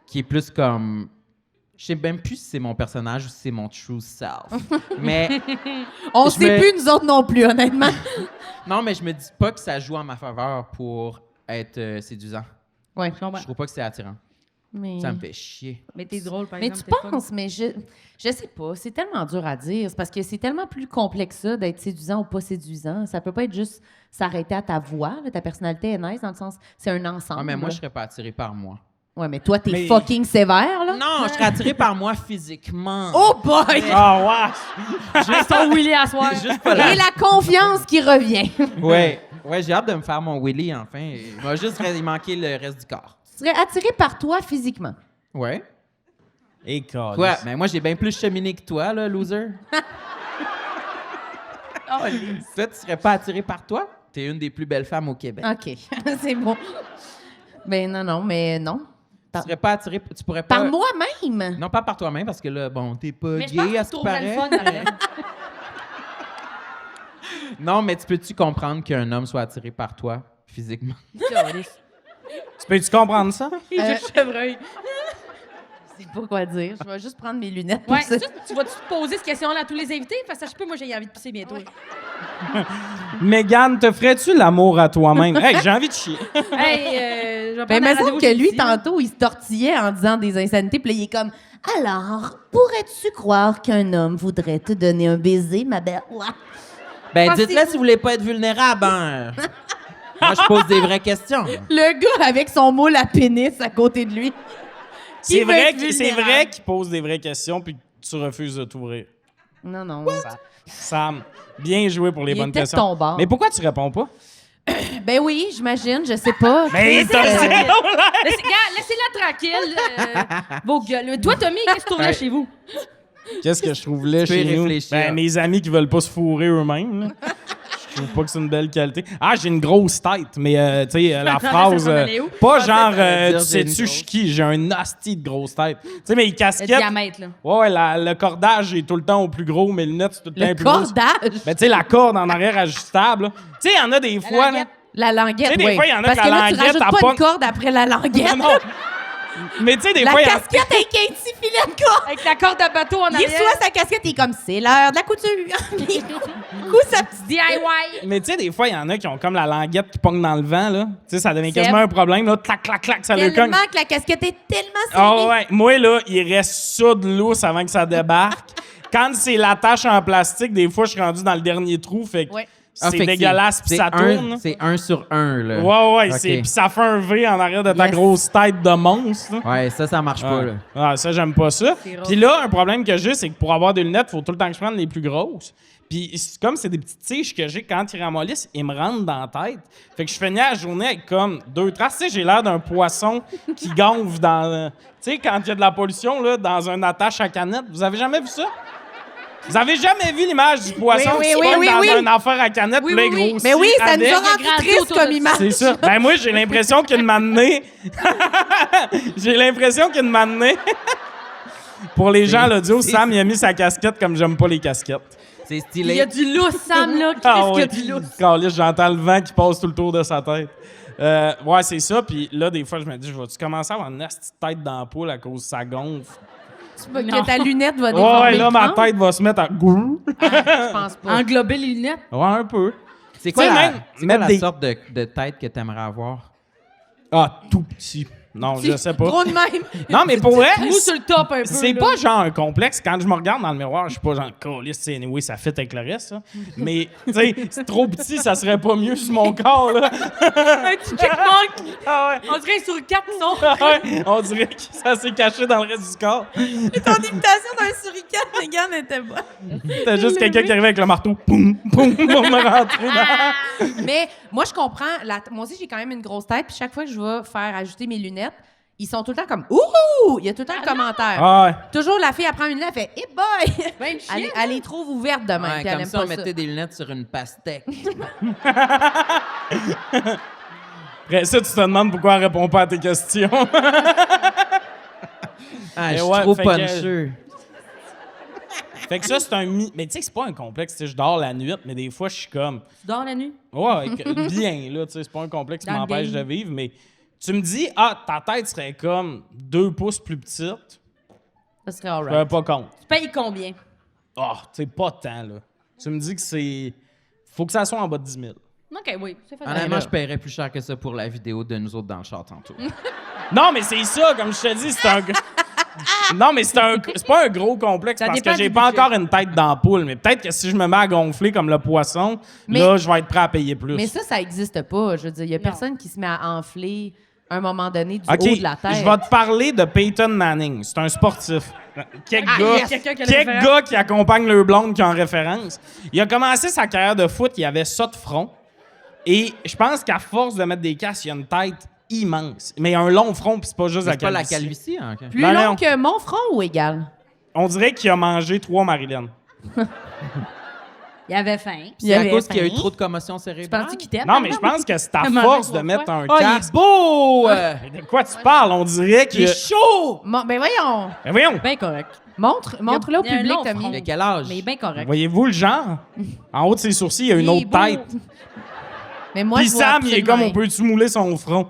qui est plus comme... Je sais même plus si c'est mon personnage ou si c'est mon true self. Mais On je sait me- plus, nous autres non plus, honnêtement. non, mais je me dis pas que ça joue en ma faveur pour être séduisant. Ouais. Je comprends. Je trouve pas que c'est attirant. Mais... Ça me fait chier. Mais t'es drôle, par Mais exemple. tu t'es fun. penses, mais je sais pas. C'est tellement dur à dire. C'est parce que c'est tellement plus complexe ça, d'être séduisant ou pas séduisant. Ça peut pas être juste s'arrêter à ta voix. Là. Ta personnalité est nice dans le sens... C'est un ensemble. Ah, mais moi, là. je serais pas attiré par moi. Ouais, mais toi, t'es Mais- fucking sévère, là. Non, je serais attiré par moi physiquement. Oh boy! Ah, Juste ton Willy à soir. Juste pas là. Et la confiance qui revient. Ouais, j'ai hâte de me faire mon Willy enfin. Il m'a juste manqué le reste du corps. Tu serais attiré par toi physiquement. Ouais. Et câlisse. Quoi? Mais moi, j'ai bien plus cheminé que toi, là, loser. Toi, tu serais pas attiré par toi? T'es une des plus belles femmes au Québec. OK, c'est bon. Ben non, mais non. Tu serais pas attiré... Tu pourrais pas... Par moi-même? Non, pas par toi-même, parce que là, bon, t'es pas Mais je pense gay, à que ce tu qui trouverais le paraît. fun, Ariel. Non, mais tu peux-tu comprendre qu'un homme soit attiré par toi, physiquement? Tu peux-tu comprendre ça? Il est juste chevreuil. Je sais pas quoi dire. Je vais juste prendre mes lunettes pour Ouais, ça. ça, tu vas-tu te poser cette question-là à tous les invités? Parce que ça, je peux, moi, j'ai envie de pisser bientôt. Mégane, te ferais-tu l'amour à toi-même? Hey, j'ai envie de chier. Hey, je vais Ben, il prendre me un semble rendez-vous que chez lui, psy. tantôt, il se tortillait en disant des insanités, puis là, il est comme « Alors, pourrais-tu croire qu'un homme voudrait te donner un baiser, ma belle? » Ben, Pensez- dites-le si vous voulez pas être vulnérable, hein. Moi, je pose des vraies questions. Le gars avec son moule à pénis à côté de lui. C'est veut vrai, être c'est vulnérable. vrai qu'il pose des vraies questions puis que tu refuses de t'ouvrir. Non, non. Sam, bien joué pour les Il bonnes était de questions. ton bord. Mais pourquoi tu réponds pas? Ben oui, j'imagine, je sais pas. Mais t'as Gars, laissez-la tranquille. Vos gueules. Toi, Tommy, qu'est-ce que tu trouves là chez vous? Qu'est-ce que je trouve là Tu peux chez nous? réfléchir. Ben, mes amis qui veulent pas se fourrer eux-mêmes. là. Je trouve pas que c'est une belle qualité. Ah, j'ai une grosse tête, mais tu sais, la phrase. Ça allait où? Pas genre, t'allais dire, tu j'ai une sais-tu, je suis grosse. qui? J'ai un hostie de grosse tête. Tu sais, mes Le casquettes. diamètre, là. Ouais, le cordage est tout le temps au plus gros, mes lunettes, c'est tout le temps Le un plus gros. cordage. Ben, tu sais, la corde en arrière ajustable. là. Tu sais, il y en a des fois. là- languette. La languette, Tu sais, des oui. fois, il y en a Parce que que la là, tu languette, rajoutes elle pas pogne- une corde après la languette. Non. Mais tu sais, des La fois, il y en a. casquette avec un petit filet de corde. Avec la corde de bateau en Il arrière. reçoit sa casquette, il est comme, c'est l'heure de la couture. Il coupe sa petite... DIY. Mais tu sais, des fois, il y en a qui ont comme la languette qui pogne dans le vent, là. Tu sais, ça devient Seb. quasiment un problème, là. Clac, clac, clac, ça le cogne. Tellement que la casquette est tellement Ah serrée. ouais. Moi, là, il reste ça de lousse avant que ça débarque. Quand c'est l'attache en plastique, des fois, je suis rendu dans le dernier trou, fait que Ouais. Ah, c'est fait que dégueulasse, puis c'est ça tourne. C'est 1 sur 1, là. Ouais, ouais, Ok. puis ça fait un V en arrière de ta Yes. grosse tête de monstre. là. Ouais, ça marche pas, Ouais. là. Ah, ça, j'aime pas ça. Puis là, un problème que j'ai, c'est que pour avoir des lunettes, il faut tout le temps que je prenne les plus grosses. Puis comme c'est des petites tiges que j'ai, quand ils ramollissent, ils me rentrent dans la tête. Fait que je finis la journée avec comme 2 traces. Tu sais, j'ai l'air d'un poisson qui gonfle dans... Tu sais, quand il y a de la pollution, là, dans une attache à canette. Vous avez jamais vu ça? Vous avez jamais vu l'image du poisson Oui, qui se oui, pogne oui, dans oui. une affaire à canette, Oui, puis là, oui, il oui. grossit Mais oui, ça nous avec? a rendu grandi triste autour de comme image. C'est ça. Ben moi, j'ai l'impression qu'une manée... j'ai l'impression qu'une manée... Pour les gens à l'audio, Sam, il a mis sa casquette comme j'aime pas les casquettes. C'est Il stylé. y a du lousse, Sam, là. Qu'est-ce qu'il y a du lousse? Caliste, j'entends le vent qui passe tout le tour de sa tête. Ouais, c'est ça. Puis là, des fois, je me dis, je vais-tu commencer à avoir une petite tête dans la poule à cause que ça gonfle? Que ta lunette va Ouais, déformer là, le ma crâne. tête va se mettre à... Je pense pas. Englober les lunettes. Ouais, un peu. C'est quoi, Tu sais, la, même c'est quoi mettre la des- sorte de tête que t'aimerais avoir? Ah, tout petit. Non, je sais pas. Gros de même. Non, mais pour vrai, Mou sur le top un peu. c'est là. pas genre un complexe. Quand je me regarde dans le miroir, je suis pas genre, caliste, c'est anyway, ça fit avec le reste, ça. Mais, tu sais, c'est trop petit, ça serait pas mieux sur mon corps, là. Un petit checkmark. Ah ouais. On dirait sur 4 sons. Ah ouais, on dirait que ça s'est caché dans le reste du corps. Ton imitation d'un suricate, les gars, n'était pas. T'as juste quelqu'un qui arrive avec le marteau, poum, poum, pour me rentrer dans... Mais moi, je comprends. Moi aussi, j'ai quand même une grosse tête. Puis chaque fois que je vais faire ajouter mes lunettes, ils sont tout le temps comme ouh! Il y a tout le temps un commentaire. Ah ouais. Toujours, la fille, elle prend une lunette, elle fait hey boy! Même chien. Elle les trouve ouvertes demain. Ouais, puis elle comme aime ça, on pas mettait des lunettes sur une pastèque. Après ça, tu te demandes pourquoi elle répond pas à tes questions. Ah, Mais je suis ouais, trop fait que- puncheux. Fait que ça, c'est un... Mais tu sais, c'est pas un complexe. Tu sais, je dors la nuit, mais des fois, je suis comme... Tu dors la nuit? Ouais, bien, là, tu sais, c'est pas un complexe qui Dans le m'empêche de game. vivre, mais tu me dis, ah, ta tête serait comme 2 pouces plus petite, Ça serait je alright. ferais pas compte. Tu payes combien? Ah, tu sais, pas tant, là. Tu me dis que c'est... Faut que ça soit en bas de 10 000. OK, oui. C'est facile. Honnêtement, là. je paierais plus cher que ça pour la vidéo de nous autres dans le char tantôt. Non, mais c'est ça, comme je te dis, c'est un... Non, mais c'est pas un gros complexe Ça parce dépend que j'ai du pas budget. encore une tête d'ampoule, mais peut-être que si je me mets à gonfler comme le poisson, Mais- là, je vais être prêt à payer plus. Mais ça existe pas. Je veux dire, il y a personne qui se met à enfler à un moment donné du OK, haut de la tête. je vais te parler de Peyton Manning. C'est un sportif. Quelques gars, yes, quelqu'un qui a la quelques référence. gars qui accompagnent leur blonde qui ont en référence. Il a commencé sa carrière de foot, il avait ça de front. Et je pense qu'à force de mettre des casques, il a une tête immense. Mais un long front, puis c'est pas juste C'est la pas la calvitie. calvitie, hein? ok. Plus Non, long non. que mon front ou égal? On dirait qu'il a mangé 3 Marilyn. Il avait faim. C'est à avait cause qu'il y a eu faim. trop de commotion cérébrale. Penses-tu qu'il t'aime? Non, mais je pense que c'est à Mangé force de 3 mettre fois. un Oh, il est casque. beau! Mais de quoi tu parles? On dirait qu'il... Il est chaud! Ben voyons! Ben voyons! Bien correct. Montre-le au il y a un public, long Tommy. front. Il a quel âge? Mais il est bien correct. Voyez-vous le genre? En haut de ses sourcils, il y a une Il est autre beau. tête. Mais moi, Puis je vois Sam, il est absolument comme, on rien. peut-tu mouler son front?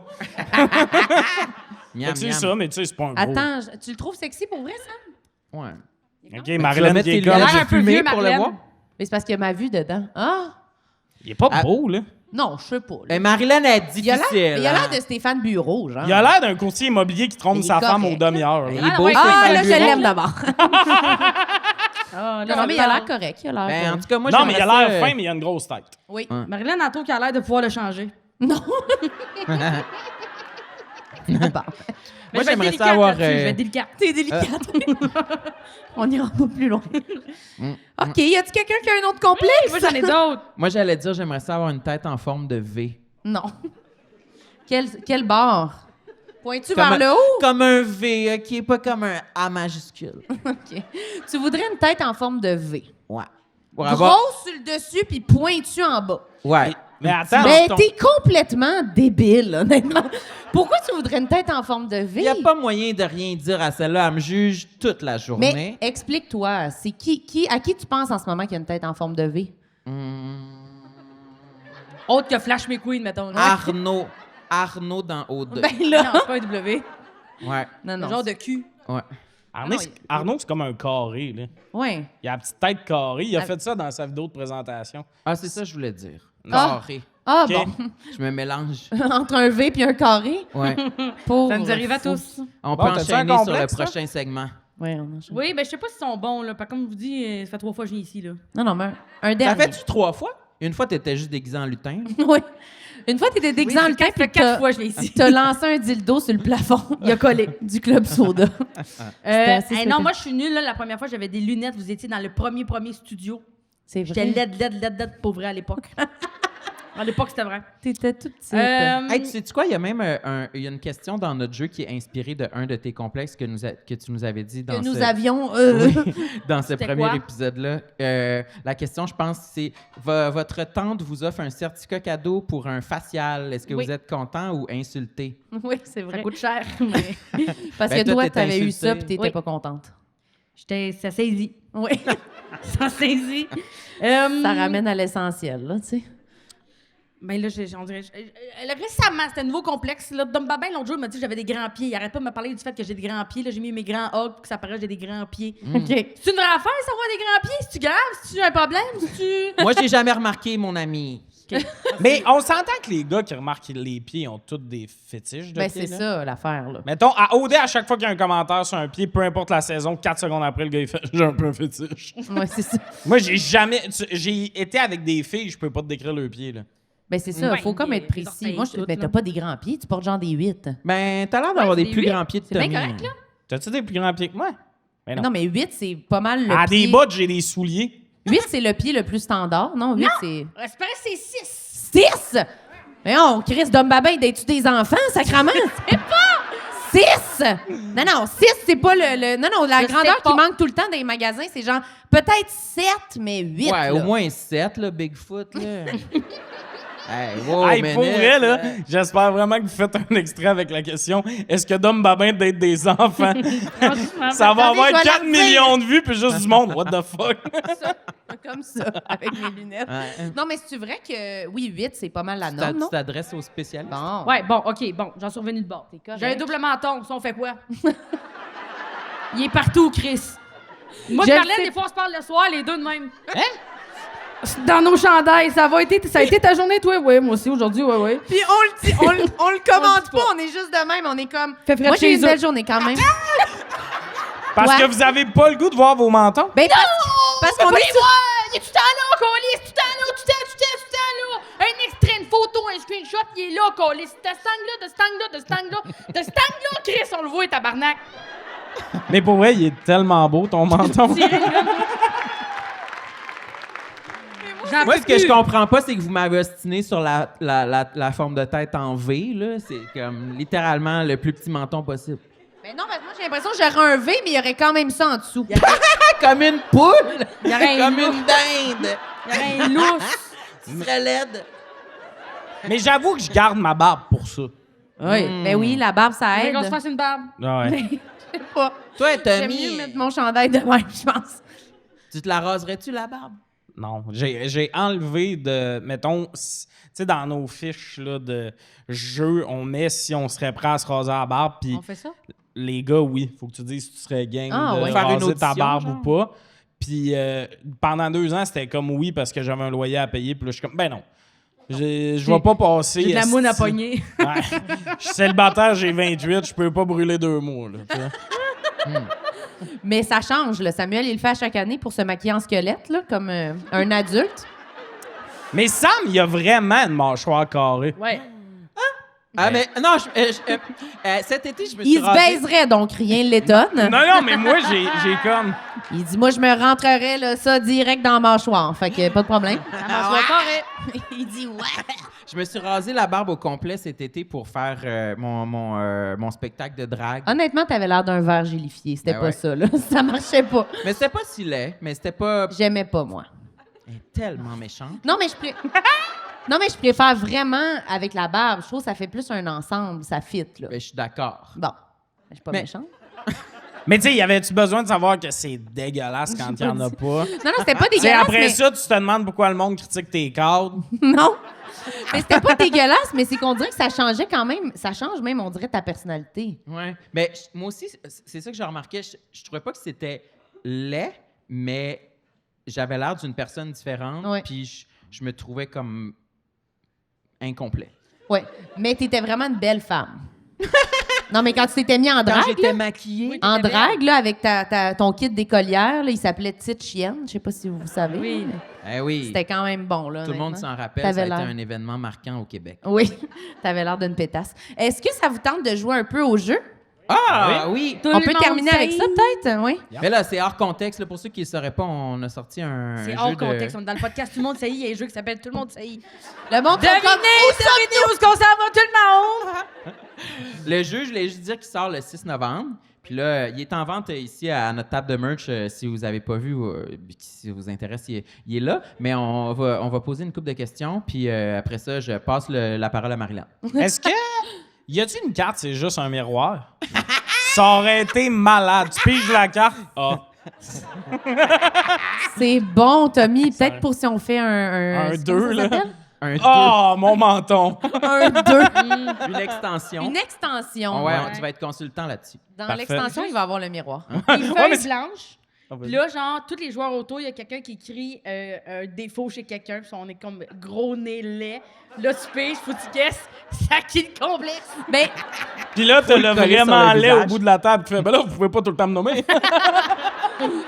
Miam, C'est miam. ça, mais tu sais, c'est pas un gros... Attends, tu le trouves sexy pour vrai, Sam? Ouais. OK, Tu vas Marilyn mettre qui est tes comme... lunettes l'air un de peu fumée vieux, pour le Marlène. voir? Mais c'est parce qu'il y a ma vue dedans. Ah! Il est pas Ah. beau, là. Non, je sais pas. là. Eh, Marilyn est Il a difficile. l'air il a l'air hein? de Stéphane Bureau, genre. Il a l'air d'un courtier immobilier qui trompe Mais il sa est femme correct. aux demi-heures. Il là. est beau, ouais, Ah, Stéphane là, je Bureau. l'aime d'abord. Ah, là, Non, mais il a ça l'air parle. correct. Il a l'air Ben, en correct. tout cas, moi, Non, mais il a j'aimerais l'air ça, fin, mais il a une grosse tête. Oui. Ouais. Marilyn, en tout, qui a l'air de pouvoir le changer. Non. Ah bon. Mais Moi, je vais être j'aimerais délicate ça avoir... là-dessus, je vais être délicate. T'es délicate. On n'ira pas plus loin. OK, y a-tu quelqu'un qui a un autre complexe? Moi, j'en ai d'autres. Moi, j'allais dire, j'aimerais ça avoir une tête en forme de V. Non. Quel bord? Points-tu Comme vers un- le haut? Comme un V, OK? Pas comme un A majuscule. OK. Tu voudrais une tête en forme de V. Ouais. Pour avoir... Grosse sur le dessus puis pointu en bas. Ouais. Mais attends, Ben, menton. t'es complètement débile, honnêtement. Pourquoi tu voudrais une tête en forme de V? Il n'y a pas moyen de rien dire à celle-là. Elle me juge toute la journée. Mais explique-toi, c'est à qui tu penses en ce moment qui a une tête en forme de V? Autre que Flash McQueen, mettons. Arnaud dans O2. Ben Non, là. c'est pas un W. Ouais. Non, non. Genre de cul. Ouais. Arnaud, c'est comme un carré, là. Ouais. Il a la petite tête carrée. Il a fait ça dans sa vidéo de présentation. Ah, c'est ça que je voulais dire. Ah. Carré. Ah OK. bon. Je me mélange. Entre un V puis un carré? Ouais. Pauvre Ça nous arrive à fou. tous. On Bon, peut t'as-tu un enchaîner sur le complexe, là? prochain segment. Ouais, on enchaîne. Oui, ben je sais pas s'ils sont bons, là. Par contre, je vous dis, ça fait 3 fois que je viens ici, là. Non, non, mais un Ça dernier. fait-tu 3 fois? Une fois, t'étais juste déguisé en lutin. Oui. Une fois, t'étais déguisé en lutin, Ça puis fait 4 fois que je viens ici. t'as lancé un dildo sur le plafond. Il a collé. Du Club Soda. assez Non, spécial. moi, je suis nulle, là. La première fois, j'avais des lunettes. Vous étiez dans le premier studio. C'est J'étais vrai. laide pour vrai à l'époque. À l'époque, c'était vrai. T'étais toute petite. Hey, tu sais-tu quoi? Il y a même il y a une question dans notre jeu qui est inspirée de un de tes complexes que tu nous avais dit dans que nous ce... avions... Oui, dans ce C'était premier quoi? épisode-là. La question, je pense, c'est votre tante vous offre un certificat cadeau pour un facial. Est-ce que Oui. vous êtes content ou insulté? Oui, c'est Ça vrai. coûte cher. Parce Ben, que toi, toi, t'étais t'avais eu insultée. ça puis t'étais Oui. pas contente. Ça saisit. Oui. Ça saisit. Ça ramène à l'essentiel, là, tu sais. Ben là, on dirait... récemment, c'était un nouveau complexe. Là, Dom Babin, l'autre jour, il m'a dit que j'avais des grands pieds. Il arrête pas de me parler du fait que j'ai des grands pieds. Là, j'ai mis mes grands hugs pour que ça paraisse que j'ai des grands pieds. OK. C'est une vraie affaire, savoir des grands pieds? C'est-tu grave? C'est-tu un problème? C'est-tu... Moi, j'ai jamais remarqué, mon ami. Mais on s'entend que les gars qui remarquent les pieds ont tous des fétiches de Ben, pieds, c'est là. ça, l'affaire, là. Mettons, à OD, à chaque fois qu'il y a un commentaire sur un pied, peu importe la saison, 4 secondes après, le gars, il fait « J'ai un peu un fétiche. Ouais, c'est ça. » Moi, j'ai été avec des filles, je peux pas te décrire leurs pieds, là. Ben, c'est ça. Ouais, Faut comme des- être des précis. orteils, Moi, tout, ben, là. t'as pas des grands pieds. Tu portes genre des 8. Ben, t'as l'air d'avoir des c'est plus 8. grands pieds de C'est bien Tommy. correct, là. T'as-tu des plus grands pieds que moi? Ben non. Non, mais 8, c'est pas mal le À pied. des bottes, j'ai des souliers. 8, c'est le pied le plus standard. Non, 8, c'est... J'espère que c'est 6. 6! Mais on, Chris Dom Babin, d'être-tu des enfants, sacrament? C'est pas! 6! Non, 6, c'est pas le... Non, la Je grandeur sais pas. qui manque tout le temps dans les magasins, c'est genre peut-être 7, mais 8. Ouais, là. au moins 7, là, Bigfoot, là. Hey, wow, Hey, minute, pour vrai, là, j'espère vraiment que vous faites un extrait avec la question « Est-ce que Dom Babin d'être des enfants? » Ça va Attendez, avoir je vais 4 la dire. millions de vues, puis juste du monde. What the fuck? Comme ça, avec mes lunettes. Ouais. Non, mais c'est vrai que, oui, 8, c'est pas mal la Tu norme, non? t'adresses aux spécialistes. Bon. Ouais, bon, OK, bon, j'en suis revenu de bord. correct. J'ai un double menton, ça, on fait quoi? Il est partout, Chris. Moi, Je je parlais, sais. des fois, on se parle le soir, les deux de même. Hein? Dans nos chandails, ça a été ta journée, toi? Oui, moi aussi, aujourd'hui, oui. Puis on le dit, on le commente pas, on est juste de même, on est comme... Fait frais Moi, j'ai eu chez une eux. belle journée quand même. Parce Ouais. que vous avez pas le goût de voir vos mentons? Ben, parce qu'on est sur... Il est tout le temps là, Colis, tout le temps là, tout le temps là. Un extrait, une photo, un screenshot, il est là, Colis. De cet angle-là, Chris, on le voit, tabarnak. Mais pour vrai, il est tellement beau, ton menton. J'en Moi, peux ce que je plus. comprends pas, c'est que vous m'avez ostiné sur la forme de tête en V, là. C'est comme littéralement le plus petit menton possible. Ben non, parce que moi, j'ai l'impression que j'aurais un V, mais il y aurait quand même ça en dessous. Comme une poule! Il y aurait Comme un une dinde! Il y aurait un lousse. Tu serais laide! Mais j'avoue que je garde ma barbe pour ça. Oui. Ben oui, la barbe, ça Faudrait aide. qu'on se fasse une barbe. Ouais. Je sais pas. Toi, J'aime mieux Tommy, mettre mon chandail de même, je pense. tu te la raserais-tu, la barbe? Non, j'ai enlevé de, mettons, tu sais, dans nos fiches là, de jeu, on met si on serait prêt à se raser la barbe, puis On fait ça? les gars, oui, faut que tu dises si tu serais game Ah, de ouais. Faire une raser ta audition, barbe genre? ou pas. Puis pendant 2 ans, c'était comme oui parce que j'avais un loyer à payer, puis là, je suis comme, ben non. Je vais pas passer. J'ai de la moune à esti. pogner. Ouais. Je suis célibataire, j'ai 28, je peux pas brûler 2 mois. Là, tu sais. Mais ça change, là. Samuel, il le fait à chaque année pour se maquiller en squelette, là, comme un adulte. Mais Sam, il a vraiment une mâchoire carrée. Ouais. Ah, mais non, cet été, je me suis Il se rasé. baiserait, donc rien ne l'étonne. Non, mais moi, j'ai comme... Il dit, moi, je me rentrerais là, ça direct dans la mâchoire. Fait que pas de problème. Ça marche carré. Il dit, ouais. Je me suis rasé la barbe au complet cet été pour faire mon spectacle de drague. Honnêtement, t'avais l'air d'un verre gélifié. C'était Ben pas ouais. ça, là. Ça marchait pas. Mais c'était pas si laid, mais c'était pas... J'aimais pas, moi. Elle est tellement méchante. Non, mais je préfère vraiment avec la barbe. Je trouve que ça fait plus un ensemble. Ça fit, là. Ben, je suis d'accord. Bon. Je suis pas Mais- méchante. Mais tu sais, y avait-tu besoin de savoir que c'est dégueulasse quand il y en a pas? Non, c'était pas Tu sais, dégueulasse, après mais... ça, tu te demandes pourquoi le monde critique tes cadres. Non. Mais c'était pas dégueulasse, mais c'est qu'on dirait que ça changeait quand même. Ça change même, on dirait, ta personnalité. Ouais. Mais moi aussi, c'est ça que j'ai remarqué. Je trouvais pas que c'était laid, mais j'avais l'air d'une personne différente. Ouais. Puis je me trouvais comme incomplet. Ouais. Mais t'étais vraiment une belle femme. Non, mais quand tu t'étais mis en Quand drague, j'étais là, maquillée, en drague, là, avec ton kit d'écolière, là, il s'appelait Petite Chienne. Je sais pas si vous savez. Oui. mais eh oui, C'était quand même bon, là. tout le monde honnêtement. s'en rappelle. Ça a T'avais été l'air. un événement marquant au Québec. Oui, t'avais l'air d'une pétasse. Est-ce que ça vous tente de jouer un peu au jeu? Ah oui! Tout On le peut monde terminer avec sait. ça, peut-être? Oui. Mais là, c'est hors contexte. Là, pour ceux qui ne sauraient pas, on a sorti un C'est jeu hors de... contexte. On est dans le podcast Tout le monde sait. Il y a un jeu qui s'appelle Tout le monde sait. Le monde Devinez où est-ce qu'on s'en va, tout le monde! Le jeu, je voulais juste dire qu'il sort le 6 novembre. Puis là, il est en vente ici à notre table de merch. Si vous n'avez pas vu, si ça vous intéresse, il est là. Mais on va poser une couple de questions. Puis après ça, je passe la parole à Marilyn. Est-ce que... Y a-tu une carte, c'est juste un miroir? Ça aurait été malade. Tu piges la carte. Ah. C'est bon, Tommy. Peut-être pour si on fait un Un comment deux, ça là. s'appelle? Un, Oh, mon menton. Un 2. deux, une extension. Une extension. Ouais, tu vas être consultant là-dessus. Dans Parfait. l'extension, il va avoir le miroir. Une Ouais, feuille mais c'est- blanche. Ah, vas-y. Puis là, genre, tous les joueurs autour, il y a quelqu'un qui écrit un défaut chez quelqu'un. Puis on est comme gros nez laid. Là, tu piges, faut que tu guesses. Ça qui le complexe. Ben, Puis là, t'as Faut le le coller sur vraiment le lait au visage. bout de la table qui fait, ben là, vous pouvez pas tout le temps me nommer.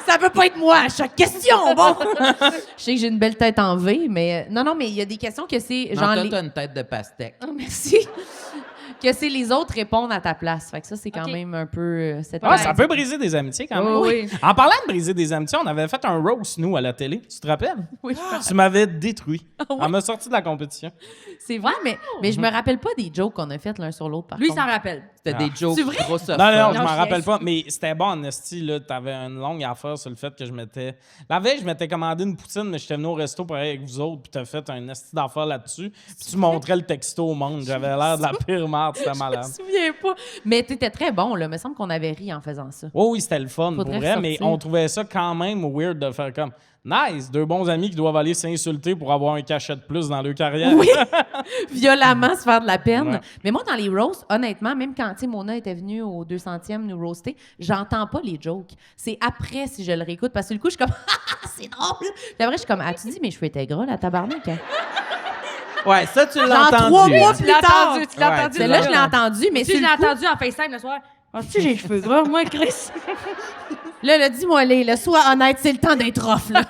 ça peut pas être moi à chaque question, bon. Je sais que j'ai une belle tête en V, mais non, mais il y a des questions que c'est Non, genre toi, les... t'as une tête de pastèque. Oh, merci. Que c'est les autres répondent à ta place. Fait que ça, c'est quand Ok. même un peu cette Ah, ça peut briser des amitiés quand même. Oui. En parlant de briser des amitiés, on avait fait un roast, nous, à la télé. Tu te rappelles? Oui, Tu m'avais détruit. oui? On m'a sorti de la compétition. c'est vrai, mais je me rappelle pas des jokes qu'on a fait l'un sur l'autre, par Lui, il contre. s'en rappelle. C'était Ah. des jokes C'est vrai? grossophobes. Non, je Non, m'en je rappelle laisse. pas, mais c'était bon, en esti, là. T'avais une longue affaire sur le fait que je m'étais... La veille, je m'étais commandé une poutine, mais j'étais venu au resto pareil avec vous autres, puis t'as fait un esti d'affaires là-dessus, puis tu montrais le texto au monde. J'avais l'air de la pire merde, c'était Je malade. me souviens pas. Mais t'étais très bon, là. Il me semble qu'on avait ri en faisant ça. Oh oui, c'était le fun, pour Faudrait vrai, mais ressortir. on trouvait ça quand même weird de faire comme... Nice, deux bons amis qui doivent aller s'insulter pour avoir un cachet de plus dans leur carrière. Oui, violemment se faire de la peine. Ouais. Mais moi, dans les roasts, honnêtement, même quand Mona était venue au 200e nous roaster, j'entends pas les jokes. C'est après si je le réécoute, parce que du coup, je suis comme « c'est drôle! » Puis après, je suis comme « Ah, tu dis, mes cheveux étaient gras, la tabarnak! Hein? Ouais, ça, tu l'as Genre entendu. 3 mois hein. plus Tu l'as tard. entendu, tu l'as Ouais, entendu. Mais là, je l'ai entendu, mais Si sur je le l'ai coup, entendu en FaceTime le soir. Tu j'ai les cheveux gras, moi, Chris. là, dis-moi, là, sois honnête, c'est le temps d'être off, là.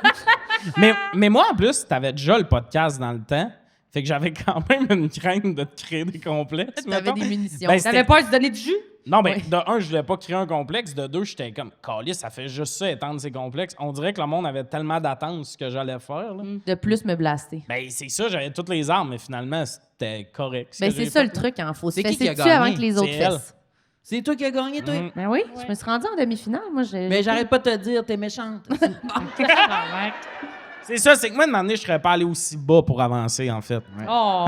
Mais moi, en plus, t'avais déjà le podcast dans le temps. Fait que j'avais quand même une crainte de te créer des complexes. T'avais mettons. des munitions. Ben, T'avais peur de se donner du jus? Non, ben, Oui. de un, je voulais pas créer un complexe. De deux, j'étais comme, caliste, ça fait juste ça, étendre ses complexes. On dirait que le monde avait tellement d'attentes ce que j'allais faire. Là. De plus me blaster. Ben, c'est ça, j'avais toutes les armes, mais finalement, c'était correct. ce Ben, que c'est j'ai ça fait. le truc, hein. Faut se C'est qui qui a fesser dessus avant gagné? que les autres C'est elle. fessent. C'est toi qui as gagné, toi. Mm. Ben oui, je me suis rendue en demi-finale, moi. Mais j'arrête pas de te dire, t'es méchante. C'est ça, c'est que moi, de m'amener, je serais pas allé aussi bas pour avancer, en fait. Oh!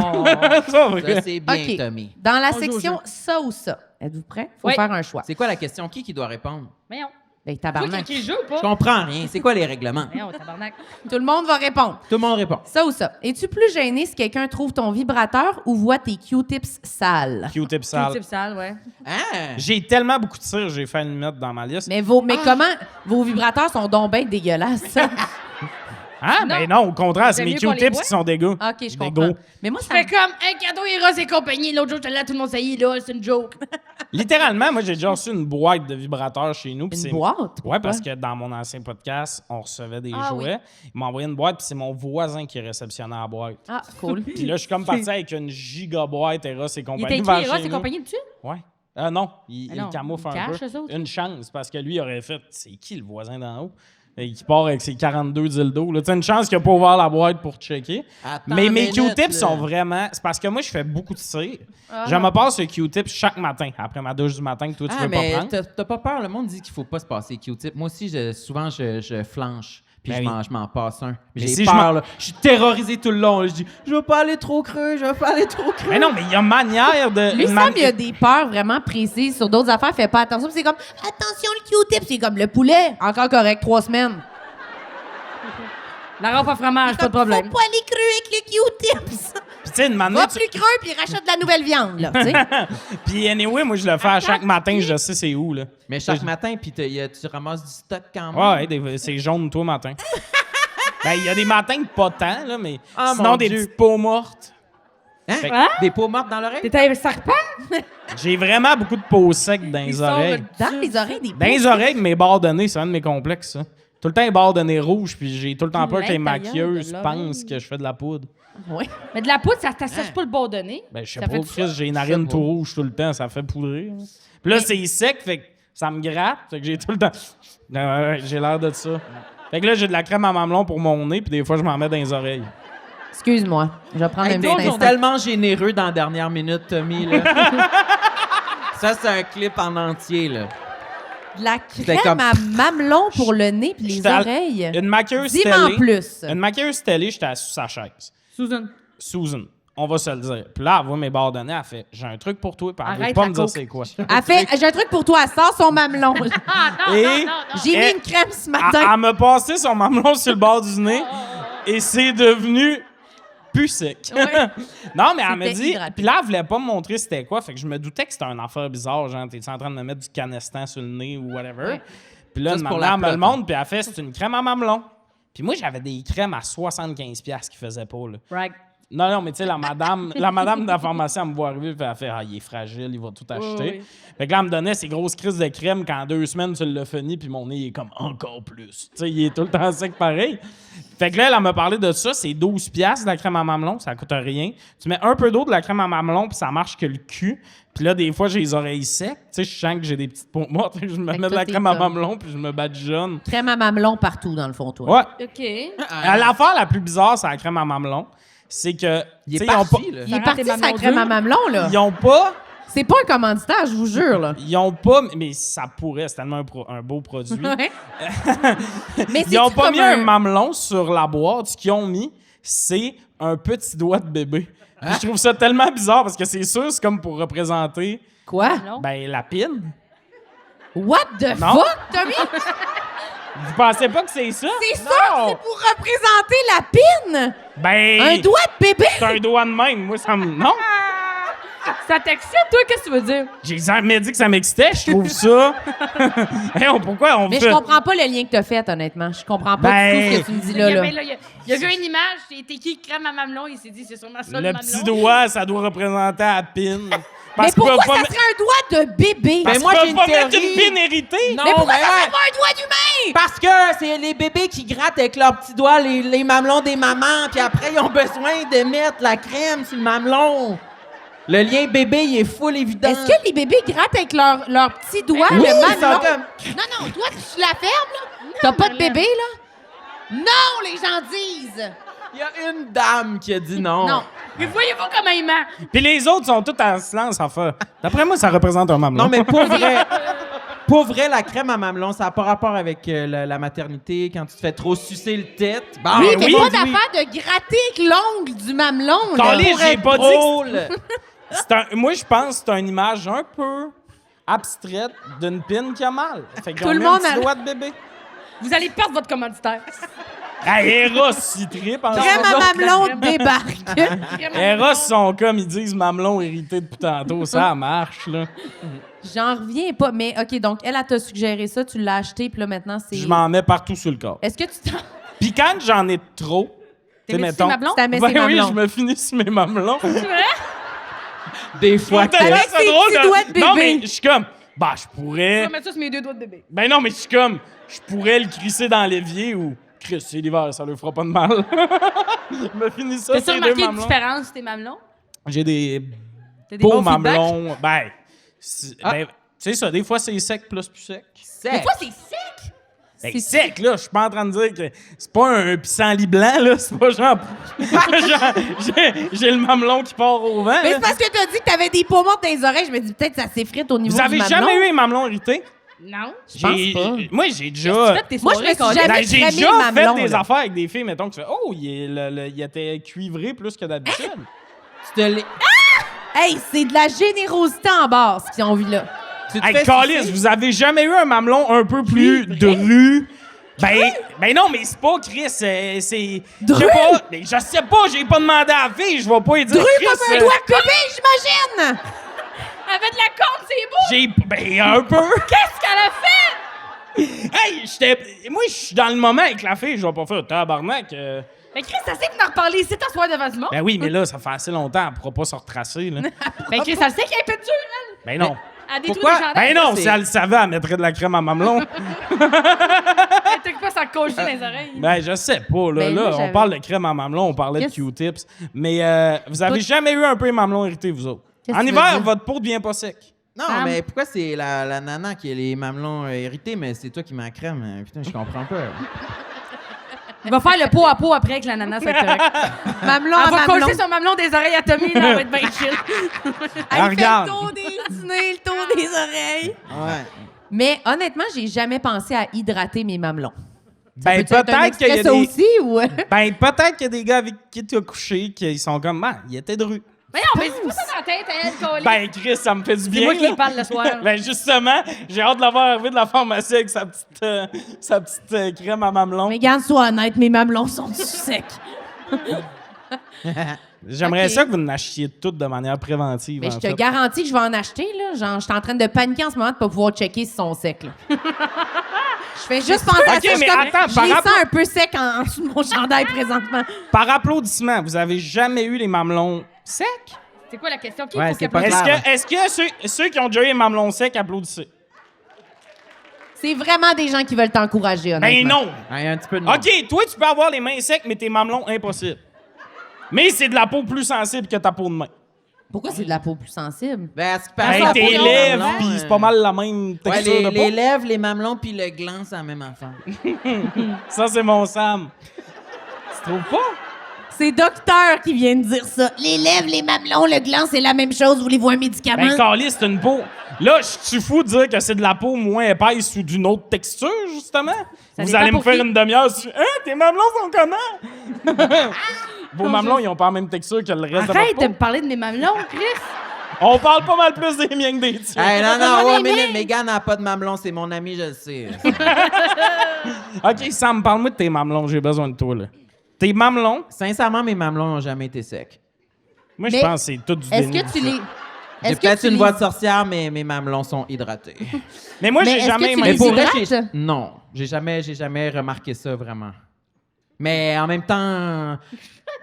Ça, vrai. Ça, c'est bien, OK. Tommy. Dans la On joue au section jeu. ça ou ça, êtes-vous prêts? Faut Oui. faire un choix. C'est quoi la question? Qui doit répondre? Voyons. Ben, Toi qui tabarnak. écris le jeu ou Je pas? comprends rien. C'est quoi les règlements? Voyons, tabarnak. Tout le monde va répondre. Tout le monde répond. Ça ou ça. Es-tu plus gêné si quelqu'un trouve ton vibrateur ou voit tes Q-tips sales? Q-tip Tout sale. type sale, ouais. Ah! J'ai tellement beaucoup de cire, j'ai fait une mettre dans ma liste. Mais comment vos vibrateurs sont donc bien dégueulasses? Hein? Non. Ben non, au contraire, c'est J'aime mes mieux qu'on les Q-tips voit. qui sont dégueux. OK, je Des comprends. gros. Mais moi, Je ça fais comme un cadeau Eros et compagnie. L'autre jour, j'étais là, tout le monde sait, là, c'est une joke. Littéralement, moi, j'ai déjà reçu une boîte de vibrateurs chez nous. puis Une c'est- boîte? Ouais, parce que dans mon ancien podcast, on recevait des Ah, jouets. Il m'a envoyé une boîte, puis c'est mon voisin qui réceptionnait la boîte. Ah, cool. Puis là, je suis comme parti avec une giga boîte Eros et Il compagnie. était vers écrit Eros chez et nous. compagnie dessus? Ouais. Non, il non, camoufle ils un cachent, peu. eux autres. Une chance, parce que lui, il aurait fait c'est qui le voisin d'en haut? Et qui part avec ses 42 dildos. Là. Tu sais, une chance qu'il n'a pas ouvert la boîte pour checker. Attends Mais une mes minute, Q-tips là. sont vraiment. C'est parce que moi, je fais beaucoup de cire. Ah. Je me passe le Q-tip chaque matin, après ma douche du matin que toi, tu veux pas mais prendre. t'as pas peur? Le monde dit qu'il faut pas se passer Q-tip. Moi aussi, souvent, je flanche. Puis Ben je m'en passe un. Mais J'ai si je peur, m'en- là. Je suis terrorisé tout le long. Je dis, je veux pas aller trop creux, je veux pas aller trop creux. Mais non, mais il y a manière de. Lui, Sam, il a des peurs vraiment précises sur d'autres affaires. Fait pas attention. Puis c'est comme, attention, le Q-tip. C'est comme le poulet. Encore correct, 3 semaines. La rampe à fromage, pas de problème. Faut pas aller creux avec le Q-tips. Puis, tu sais, une manette. Va plus creux, puis rachète de la nouvelle viande, là. Tu sais. Puis, anyway, moi, je le fais à chaque matin, je sais c'est où, là. Mais chaque matin, puis tu ramasses du stock quand même. Ouais, c'est jaune, toi, matin. Ben, il y a des matins que pas tant, là, mais Ah, sinon, mon des Dieu. petites peaux mortes. Hein? Fait- Des peaux mortes dans l'oreille? T'étais un serpent? J'ai vraiment beaucoup de peaux secs dans les oreilles. Dans les oreilles des Dans les oreilles, mes barres de nez, c'est un de mes complexes, ça. Tout le temps, les barres de nez rouges, puis j'ai tout le temps peur que les L'intérieur de maquilleuses l'oreille. pensent que je fais de la poudre. Oui. Mais de la poudre, ça t'assèche pas le bord de nez. Ben, je sais Ça pas, fait du Chris, j'ai les Je narines sais tout pas. rouges tout le temps, ça fait poudrer. Hein. Puis là, c'est sec, fait que ça me gratte, fait que j'ai tout le temps... Ouais, j'ai l'air de ça. Fait que là, j'ai de la crème à mamelon pour mon nez, puis des fois, je m'en mets dans les oreilles. Excuse-moi. Je vais prendre Hey, un toi, petit ils sont instant. tellement généreux dans la dernière minute, Tommy. Là. Ça, c'est un clip en entier. Là. De la C'était crème comme- à mamelon pour le nez puis les J'étais à- oreilles. Une maquilleuse Dis-moi en télé. plus. Une maquilleuse télé, j'étais assis sur sa chaise. Susan. Susan, on va se le dire. Puis là, elle voit mes barres de nez, elle fait « J'ai un truc pour toi. » Puis elle veut Arrête pas la me dire coke. c'est quoi. Elle fait, j'ai un truc pour toi, elle sort son mamelon. Et J'ai mis Elle- une crème ce elle, matin. elle m'a passé son mamelon sur le bord du nez et c'est devenu plus sec. Non, mais elle me C'était dit... hydraté. Puis là, elle voulait pas me montrer c'était quoi. Fait que je me doutais que c'était un affaire bizarre. Genre, t'es en train de me mettre du canestan sur le nez ou whatever. Ouais. Puis là, Ça, c'est une pour maman la me le plate, montre, puis elle fait « C'est une crème à mamelon. » Puis moi, j'avais des crèmes à 75$ qui faisaient pas, là. Brag. Non, mais tu sais, la madame de la pharmacie, elle me voit arriver, puis elle fait « Ah, il est fragile, il va tout acheter. oui. Fait que là, elle me donnait ces grosses crises de crème qu'en 2 semaines, tu l'as fini, puis mon nez, il est comme encore plus. Tu sais, il est tout le temps sec pareil. Fait que là, elle m'a parlé de ça, c'est 12$ de la crème à mamelon, ça coûte rien. Tu mets un peu d'eau de la crème à mamelon, puis ça marche que le cul. Puis là, des fois, j'ai les oreilles secs. Tu sais, je sens que j'ai des petites peaux mortes, fait que je me Fait que mets de toi, la t'es crème à comme- mamelon, puis je me badigeonne. Crème à mamelon partout, dans le fond, toi. Ouais. OK. L'affaire la plus bizarre, c'est la crème à mamelon. C'est que. Il est tu sais, ils ont parti, pas- là. Il est Ça parti rend tes sa mamelons crème à durs. mamelon, là. Ils ont pas. C'est pas un commanditaire, je vous jure, là. Ils ont pas. Mais ça pourrait, c'est tellement un beau produit. Ouais. Mais Ils ont c'est pas comme mis un mamelon sur la boîte. Ce qu'ils ont mis, c'est un petit doigt de bébé. Puis je trouve ça tellement bizarre parce que c'est sûr, c'est comme pour représenter Quoi? Non? ben, la pine. What the Non. fuck, Tommy? Vous pensez pas que c'est ça? C'est sûr Non. que c'est pour représenter la pine! Ben. Un doigt de bébé! C'est un doigt de même. Moi, ça me. Non! Ça t'excite, toi? Qu'est-ce que tu veux dire? J'ai jamais dit que ça m'excitait. Je trouve ça. Hey, pourquoi on Mais fait. je comprends pas le lien que t'as fait, honnêtement. Je comprends pas Ben, du tout ce que tu me dis là. il, a, là. ben là, il a vu une image, c'est écrit crème à mamelon, il s'est dit, c'est sûrement ça le Le mamelon. petit doigt, ça doit représenter la pine. Mais qu'ils pourquoi peuvent ça pas serait un doigt de bébé? Parce Ben, moi, qu'ils j'ai peuvent une pas mettre théorie. une pine héritée. Non, Mais pourquoi mais ça ouais. serait pas un doigt d'humain? Parce que c'est les bébés qui grattent avec leurs petits doigts les mamelons des mamans, puis après, ils ont besoin de mettre la crème sur le mamelon. Le lien bébé, il est full évident. Est-ce que les bébés grattent avec leurs petits doigts Oui, le ils mamelon? sont comme... Non, toi, tu la fermes, là? T'as pas de bébé, là? Non, les gens disent! Il y a une dame qui a dit non. Non. Mais voyez-vous comment il ment? Puis les autres sont tous en silence, enfin. D'après moi, ça représente un mamelon. Non, mais pour vrai, la crème à mamelon, ça n'a pas rapport avec la maternité, quand tu te fais trop sucer le tête. Bon, Oui, mais oui, pas oui. d'affaire de gratter avec l'ongle du mamelon, là. Calé, pour j'ai être pas dit que drôle. moi, je pense que c'est une image un peu abstraite d'une pine qui a mal. Fait qu'ils Tout ont le mis monde un petit a- doigt de bébé. Vous allez perdre votre commanditaire. Hey, Eros, il trippe en Crème ce moment. à mamelon débarque. Eros sont comme, ils disent mamelon hérité depuis tantôt. Ça marche, là. J'en reviens pas. Mais OK, donc, elle t'a suggéré ça, tu l'as acheté, puis là, maintenant, c'est... Je m'en mets partout sur le corps. Est-ce que tu t'en... Puis quand j'en ai trop, tu sais, T'aimais-tu ma blonde? Tu t'aimais ben ses oui, mamelons. je me finis sur mes mamelons. C'est vrai? Des fois que... Avec ses petits doigts de Non, bébé. mais je suis comme, bah, je Je pourrais... vais mettre ça sur mes 2 doigts de bébé. Ben non, mais je suis comme, je pourrais le crisser dans l'évier ou... Chris, c'est l'hiver, ça lui fera pas de mal. Je me finis ça T'as-tu sur les remarqué une mamelons. différence sur tes mamelons? J'ai des T'as des beaux bons feedbacks? mamelons. Ben, c'est ça, des fois c'est sec plus sec. Des fois, c'est sec! Ben, sec, là, je suis pas en train de dire que c'est pas un pissenlit blanc, là, c'est pas genre... j'ai le mamelon qui part au vent, Mais là. c'est parce que t'as dit que t'avais des peaux mortes dans les oreilles. Je me dis peut-être que ça s'effrite au niveau Vous du avez mamelon. jamais eu un mamelon irrité? Non. Je pense pas. Moi, j'ai Tu déjà... fais tes Moi, je me soirées, suis Colin. jamais- Ben, j'ai crémé déjà le fait mamelon, des là. affaires avec des filles, mettons, que tu fais, oh, il était cuivré plus que d'habitude. Tu te l'es- Hey, c'est de la générosité en base qu'ils ont vu là. tu te Hey, fais Callis, sucer? vous avez jamais eu un mamelon un peu plus dru? Ben non, mais c'est pas Chris, c'est... Dru? Je sais pas, mais je sais pas, j'ai pas demandé à la fille, je vais pas lui dire... Dru Chris, comme un doigt coupé, j'imagine! Avec de la corne, c'est beau! J'ai... Ben, un peu. Qu'est-ce qu'elle a fait? Hey, moi, je suis dans le moment avec la fille, je vais pas faire tabarnak. Mais Chris, ça sait que d'en reparler ici, t'asseoir devant du monde. Ben oui, mais là, ça fait assez longtemps, elle pourra pas se retracer, là. Ben Chris, elle sait qu'elle est peu dure, elle. Ben non. Elle détruit Pourquoi? des chandails. Ben non, c'est- si elle le savait, elle mettrait de la crème à mamelon. Elle t'occupe pas sans cocher dans les oreilles. Ben, je sais pas, là. Ben, là, moi, on j'avais- parle de crème à mamelon, on parlait de Qu'est-ce- Q-tips. Mais vous avez Toi- jamais eu un peu les mamelons irrités, vous autres? Qu'est-ce En que tu hiver, veux dire? votre peau devient pas sec. Non, Sam. mais pourquoi c'est la nana qui a les mamelons irrités, mais c'est toi qui mets la crème? Putain, je comprends pas. Il va faire le pot à pot après avec l'ananas, ça va être correct. Mamelon Elle à va mamelon. cocher son mamelon des oreilles à Tommy, là, elle va être bien chill. Elle fait regarde. le tour des nez, le tour des oreilles. Ouais. Mais honnêtement, j'ai jamais pensé à hydrater mes mamelons. Ben, Peut-être un peut-être qu'il y a extrait, ça des... aussi, ou... Ben, peut-être qu'il y a des gars avec qui tu as couché qui sont comme, ben, il était dru. Mais non, mais c'est pas ça dans la tête, elle, Colin. Ben, Chris, ça me fait du C'est bien. moi qui là. lui parle le soir. Ben, justement, j'ai hâte de l'avoir arrivé de la pharmacie avec sa petite crème à mamelon. Mais garde, sois honnête, mes mamelons sont secs. J'aimerais Ok. ça que vous n'achetiez toutes de manière préventive. Mais en je te fait. garantis que je vais en acheter, là. Genre, je suis en train de paniquer en ce moment de pas pouvoir checker s'ils sont secs, là. Je fais juste penser à Ok, ça. Je mais suis comme, attends, je par les rapport- sens un peu secs en dessous de mon chandail présentement. Par applaudissement, vous avez jamais eu les mamelons secs? C'est quoi la question? Qui Ouais, faut c'est qu'elle pas applaudisse? clair. Est-ce que ceux qui ont déjà eu les mamelons secs, applaudissez? C'est vraiment des gens qui veulent t'encourager, Ben honnêtement. non! Il y a un petit peu de nom. OK, toi, tu peux avoir les mains secs, mais tes mamelons, impossible. Mais c'est de la peau plus sensible que ta peau de main. Pourquoi c'est de la peau plus sensible? Ben, à ce qui paraît, Ben, la tes peau des lèvres, mamelons, puis c'est pas mal la même Ouais, texture les de peau. les lèvres, les mamelons, puis le gland, c'est la même affaire. Ça, c'est mon Sam. Tu trouves pas? C'est docteur qui vient de dire ça. Les lèvres, les mamelons, le gland, c'est la même chose. Voulez-vous un médicament? Ben, Carly, c'est une peau. Là, je suis fou de dire que c'est de la peau moins épaisse ou d'une autre texture, justement. Ça Vous dépend allez me pour faire qui. une demi-heure sur. Hein, tes mamelons sont comment? Vos mamelons, ils ont pas la même texture que le reste Arrête de de votre me parler de mes mamelons, Chris. peau. On parle pas mal plus des miens que des tiens. Hey, non, J'en non, ai ouais, mais mis. Megan n'a pas de mamelon, c'est mon ami, je le sais. OK, Sam, parle-moi de tes mamelons. J'ai besoin de toi, là. Tes mamelons, Sincèrement, mes mamelons n'ont jamais été secs. moi, je Mais pense que c'est tout du Est-ce déni. que tu ça. les... J'ai Est-ce que peut-être tu une les- voix de sorcière, mais mes mamelons sont hydratés. Mais moi, Mais j'ai est-ce jamais... que tu mais les pour vrai, hydrates? Non, j'ai jamais remarqué ça vraiment. Mais en même temps,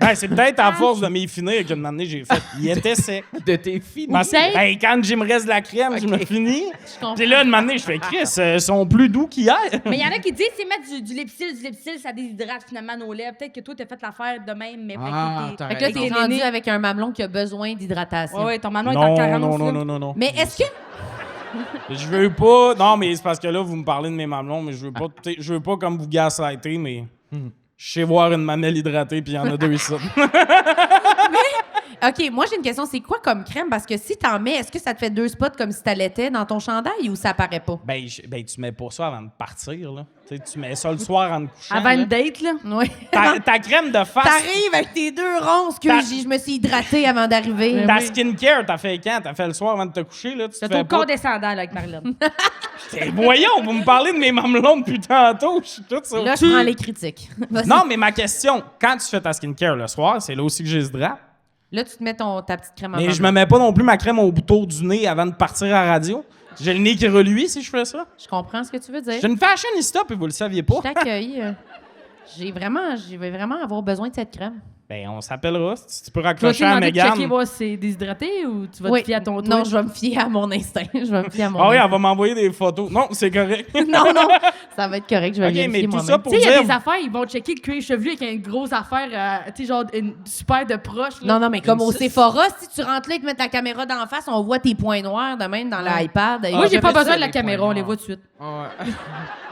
ben, c'est peut-être à force de m'y finir qu'une année, j'ai fait. Il était sec. de tes filles. Parce que, sec? ben, quand il me reste de la crème, je me finis. comprends. Puis là, une année, je fais Chris, ils sont plus doux qu'hier. Mais il y en a qui disent, c'est mettre du Lipsil, ça déshydrate finalement nos lèvres. Peut-être que toi, t'as fait l'affaire de même, mais Ah, peut-être t'as Fait que là, que t'es t'es rendu néné. avec un mamelon qui a besoin d'hydratation. Ouais, ouais, ton mamelon est en Non, 40. non, non, là. non, non, non. Mais est-ce que... Je veux pas. Non, mais c'est parce que là, vous me parlez de mes mamelons, mais je veux pas. Je veux pas comme vous gaslighter, mais. Je sais voir une mamelle hydratée, puis il y en a deux ici. OK, moi, j'ai une question. C'est quoi comme crème? Parce que si t'en mets, est-ce que ça te fait 2 spots comme si t'allaitais dans ton chandail ou ça apparaît pas? Ben, tu mets pas ça avant de partir, là. Tu sais, tu mets ça le soir en te couchant. Avant là. une date, là. Oui. Ta crème de face. T'arrives avec tes 2 ronces que Ta- je me suis hydratée avant d'arriver. Ta skincare, t'as fait quand? T'as fait le soir avant de te coucher, là? Tu te C'est fais au corps pas. descendant, là, avec Marilyn. Voyons, vous me parlez de mes mamelons depuis tantôt. Je suis tout ça. Là, je prends les critiques. Vas-y. Non, mais ma question, quand tu fais ta skincare le soir, c'est là aussi que j'ai ce drap. Là, tu te mets ta petite crème en Mais je mamelon. me mets pas non plus ma crème au bouton du nez avant de partir à la radio. J'ai le nez qui reluit si je fais ça. Je comprends ce que tu veux dire. Je suis une fashionista, puis vous le saviez pas. Je t'accueille. Je vais vraiment avoir besoin de cette crème. Ben, on s'appellera. Si tu peux Tu vas-te raccrocher à demander de checker Mégane. voir si c'est déshydraté ou tu vas Oui. te fier à ton Non, truc? je vais me fier à mon instinct. Je vais me fier à mon Ah oui, instinct. elle va m'envoyer des photos. Non, c'est correct. Non, ça va être correct. Je vais OK, vérifier mais tout moi-même. ça pour Tu sais, il y a dire... des affaires, ils vont checker le cuir chevelu avec une grosse affaire, tu sais, genre une super de proche. là. Non, mais comme au Sephora, si tu rentres là et te mets ta caméra d'en face, on voit tes points noirs de même dans l'iPad. Moi, j'ai j'ai pas fait besoin ça, de la les caméra, points on les noirs. voit tout de suite. Ouais.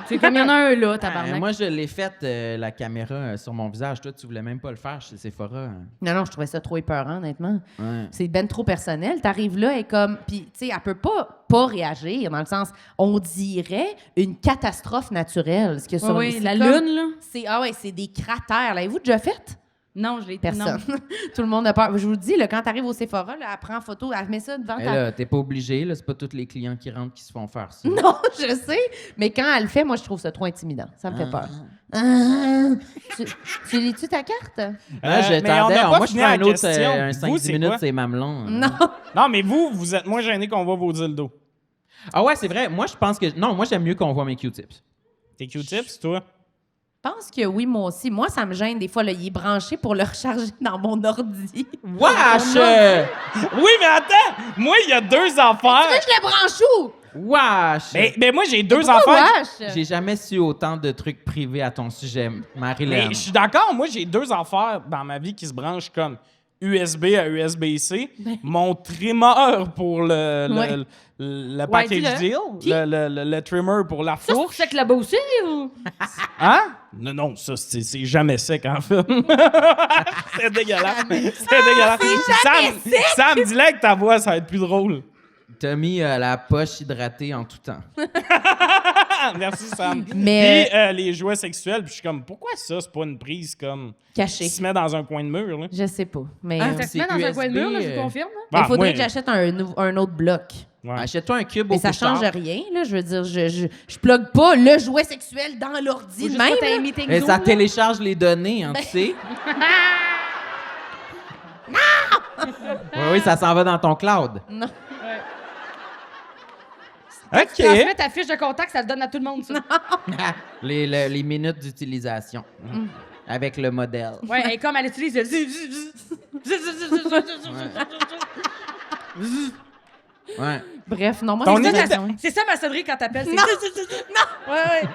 C'est comme il y en a un là, tabarnak. Moi, je l'ai faite, la caméra sur mon visage. Toi, tu voulais même pas le faire chez Sephora. Hein. Non, je trouvais ça trop épeurant, honnêtement. Ouais. C'est ben trop personnel. T'arrives là et comme... Puis, tu sais, elle peut pas réagir, dans le sens... On dirait une catastrophe naturelle. Ce qu'il y a sur Oui, c'est la comme- lune, là. C'est des cratères. L'avez-vous déjà fait? Non, je l'ai Personne. non. Tout le monde a peur. Je vous le dis, là, quand t'arrives au Sephora, là, elle prend en photo, elle met ça devant Mais ta... là, t'es pas obligé. Là, c'est pas tous les clients qui rentrent qui se font faire ça. Non, je sais. Mais quand elle le fait, moi, je trouve ça trop intimidant. Ça me fait peur. Tu lis-tu ta carte? Là, mais on j'attendais. n'a pas Moi, je fini prends la un autre question. un Vous, 5-10 c'est minutes, quoi? c'est mamelon. Non. Non, mais vous êtes moins gêné qu'on voit vos dildos. Ah ouais, c'est vrai. Moi, je pense que... Non, moi, j'aime mieux qu'on voit mes Q-tips. Tes Q-tips, toi? Je pense que oui, moi aussi. Moi, ça me gêne des fois. Là, il est branché pour le recharger dans mon ordi. Wesh! Oui, mais attends! Moi, il y a deux affaires. Je le branche où? Wesh! Mais moi, j'ai deux Pourquoi affaires. wesh? J'ai jamais su autant de trucs privés à ton sujet, Marilyn. Mais je suis d'accord, moi, j'ai deux affaires dans ma vie qui se branchent comme USB à USB-C. Mon trimmer pour le package dis-le. deal, Qui? le trimmer pour la Ça, c'est fourche. sec là-bas aussi ou? Hein? Non, ça, c'est jamais sec, en fait. C'est dégueulasse. C'est dégueulasse. Sam, dis-le avec ta voix, ça va être plus drôle. Tommy a la poche hydratée en tout temps. Ah, merci, Sam. Mais Puis les jouets sexuels, puis je suis comme, pourquoi ça, c'est pas une prise comme... caché. qui se met dans un coin de mur, là? Je sais pas. Mais Ah, Ça se c'est met dans un coin de mur, là, je USB, vous confirme. là. il Bah, faudrait moi, que j'achète un autre bloc. ouais. Achète-toi un cube Mais au ça couche-tard. change rien, là. Je veux dire, je plug pas le jouet sexuel dans Faut l'ordi de juste même. pas t'aies là. un meeting Et Zoom, ça là. télécharge les données, hein, tu sais. Oui, ça s'en va dans ton cloud. Non. Tu transmets ta fiche de contact, ça le donne à tout le monde, ça. les minutes d'utilisation. Avec le modèle. Ouais, et comme elle utilise le... Ouais. Bref, non, moi, Ton c'est idée- ça, ouais. C'est ça ma sonnerie quand t'appelles. c'est- Non. Ouais, ouais.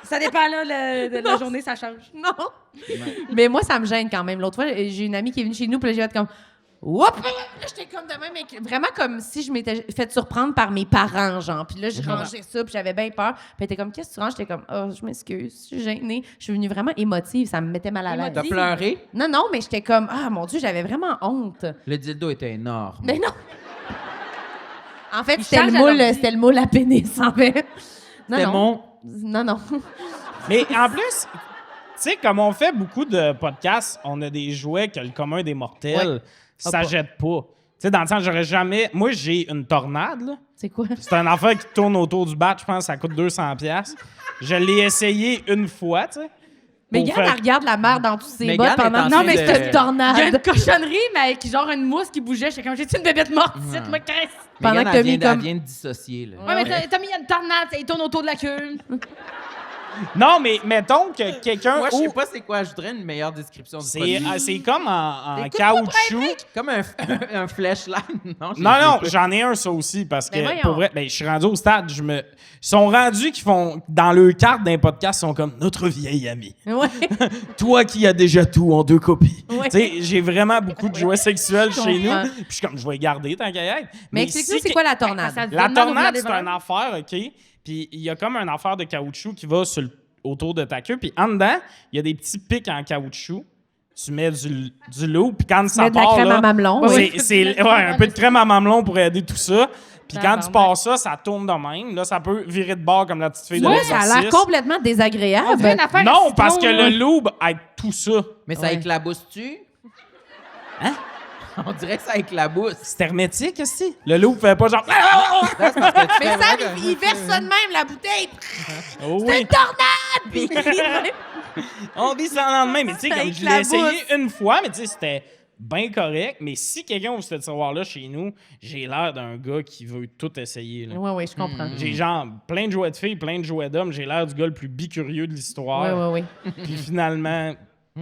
Ça dépend, là, de la journée, ça change. Non. Mais moi, ça me gêne quand même. L'autre fois, j'ai une amie qui est venue chez nous, puis là, j'ai fait comme... Whoop! Là, j'étais comme de même, vraiment comme si je m'étais fait surprendre par mes parents, genre. Puis là, je rangeais ça, puis j'avais bien peur. Puis elle était comme, qu'est-ce que tu ranges? J'étais comme, oh, je m'excuse, je suis gênée. Je suis venue vraiment émotive, ça me mettait mal à l'aise. T'as pleuré? Non, non, mais j'étais comme, ah, mon Dieu, j'avais vraiment honte. Le dildo était énorme. Mais non! En fait, Il c'était change à l'ordi. le moule à pénis, en fait. Non, C'était non. mon... Non, non. Mais en plus, tu sais, comme on fait beaucoup de podcasts, on a des jouets que le commun des mortels, ça pas. jette pas. Tu sais, dans le sens, j'aurais jamais... Moi, j'ai une tornade, là. C'est quoi? C'est un affaire qui tourne autour du bat, je pense que ça coûte 200$. Je l'ai essayé une fois, tu sais. Mais pour Yann, faire- elle regarde la merde dans tous ses Mégane bottes pendant... est en Non, train mais de- c'est une Il y a tornade. une cochonnerie, mais avec genre une mousse qui bougeait. J'étais comme, j'ai-tu une bébête morte ici, moi, Chris? Pendant Mégane, que elle Tommy, vient, comme- elle vient de dissocier, là. Ouais, mais t'as mis une tornade, il tourne autour de la queue. Non, mais mettons que quelqu'un... Moi, je sais ouvre- pas c'est quoi. Je voudrais une meilleure description du C'est produit. c'est comme en caoutchouc. Comme un flashlight. Non, je Non, sais non, pas. j'en ai un, ça aussi, parce que, Ben voyons. pour vrai, ben, je suis rendu au stade, Ils sont rendus qu'ils font, dans leur carte d'un podcast, ils sont comme « Notre vieille amie. Ouais. Toi qui as déjà tout en 2 copies. Ouais. Tu sais, j'ai vraiment beaucoup de jouets sexuels Je chez nous, comprends. puis je suis comme « Je vais les garder, tant qu'à y être. » Mais explique-nous, si c'est quoi la tornade? Ça- La Non, tornade, vous c'est l'avez une affaire, OK? Puis il y a comme une affaire de caoutchouc qui va autour de ta queue. Puis en dedans, il y a des petits pics en caoutchouc. Tu mets du loup, puis quand ça Mets de la part, crème là, à mamelon. c'est un peu de crème à mamelon pour aider tout ça. Puis quand tu Tabarnak. pars ça tourne de même. Là, ça peut virer de bord comme la petite fille de Ouais, ça a l'air l'exorciste. complètement désagréable. On dirait une affaire à Non, citron, parce que là. le loup aide tout ça. Mais ça Ouais. éclabousse-tu? Hein? On dirait que ça éclabousse. C'est hermétique, aussi. Le loup fait pas genre... Mais ça, il verse ça de même, la bouteille. Oh C'est oui, une tornade! Puis il crie de même. on vit sans lendemain. Mais tu sais, Ça comme je l'ai éclabousse. essayé une fois, mais tu sais, c'était bien correct, mais si quelqu'un ouvre ce tiroir-là chez nous, j'ai l'air d'un gars qui veut tout essayer. Là. Oui, je comprends. J'ai genre plein de jouets de filles, plein de jouets d'hommes. J'ai l'air du gars le plus bicurieux de l'histoire. Oui. Puis finalement, ça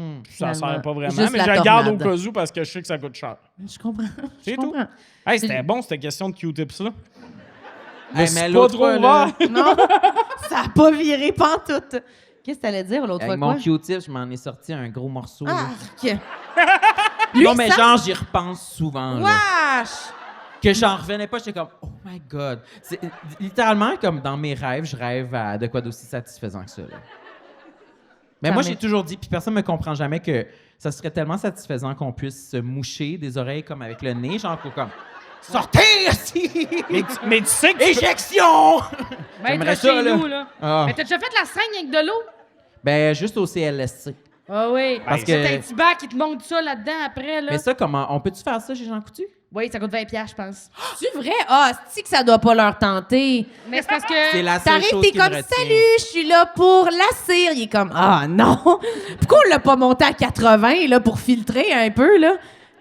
Finalement, sert pas vraiment. juste Mais la je le garde au tornade. cas où parce que je sais que ça coûte cher. Je comprends. C'est Je tout. comprends. Hey, c'était bon, cette question de Q-tips-là. Hey, C'est mais pas l'autre trop fois, là, ouvert. Non, ça a pas viré pantoute. Qu'est-ce que t'allais dire l'autre fois, avec quoi? mon Q-tip, je m'en ai sorti un gros morceau. là. Arc! Lui, Non, mais ça- genre, j'y repense souvent. là. Wesh! Que j'en revenais pas, j'étais comme, oh my God. C'est littéralement comme dans mes rêves, je rêve à de quoi d'aussi satisfaisant que ça. Là. Mais Ça moi, m'est- j'ai toujours dit, puis personne me comprend jamais, que ça serait tellement satisfaisant qu'on puisse se moucher des oreilles comme avec le nez, genre comme sortez ici! Mais tu sais que tu peux- Éjection! Ben, J'aimerais t'as ça, chez là. nous, là. Ah. Mais t'as déjà fait la scène avec de l'eau? Ben, juste au CLSC. Ah oui. Parce T'as que- un petit bac qui te montre ça là-dedans après, là. Mais ça, comment? On peut-tu faire ça chez Jean Coutu? Oui, ça coûte 20$, je pense. C'est vrai? Ah, c'est que ça doit pas leur tenter. Mais c'est parce que... C'est la seule T'arrives, chose t'es qui me comme retient. salut, je suis là pour la cire. Il est comme ah non. Pourquoi on l'a pas monté à 80 là pour filtrer un peu là?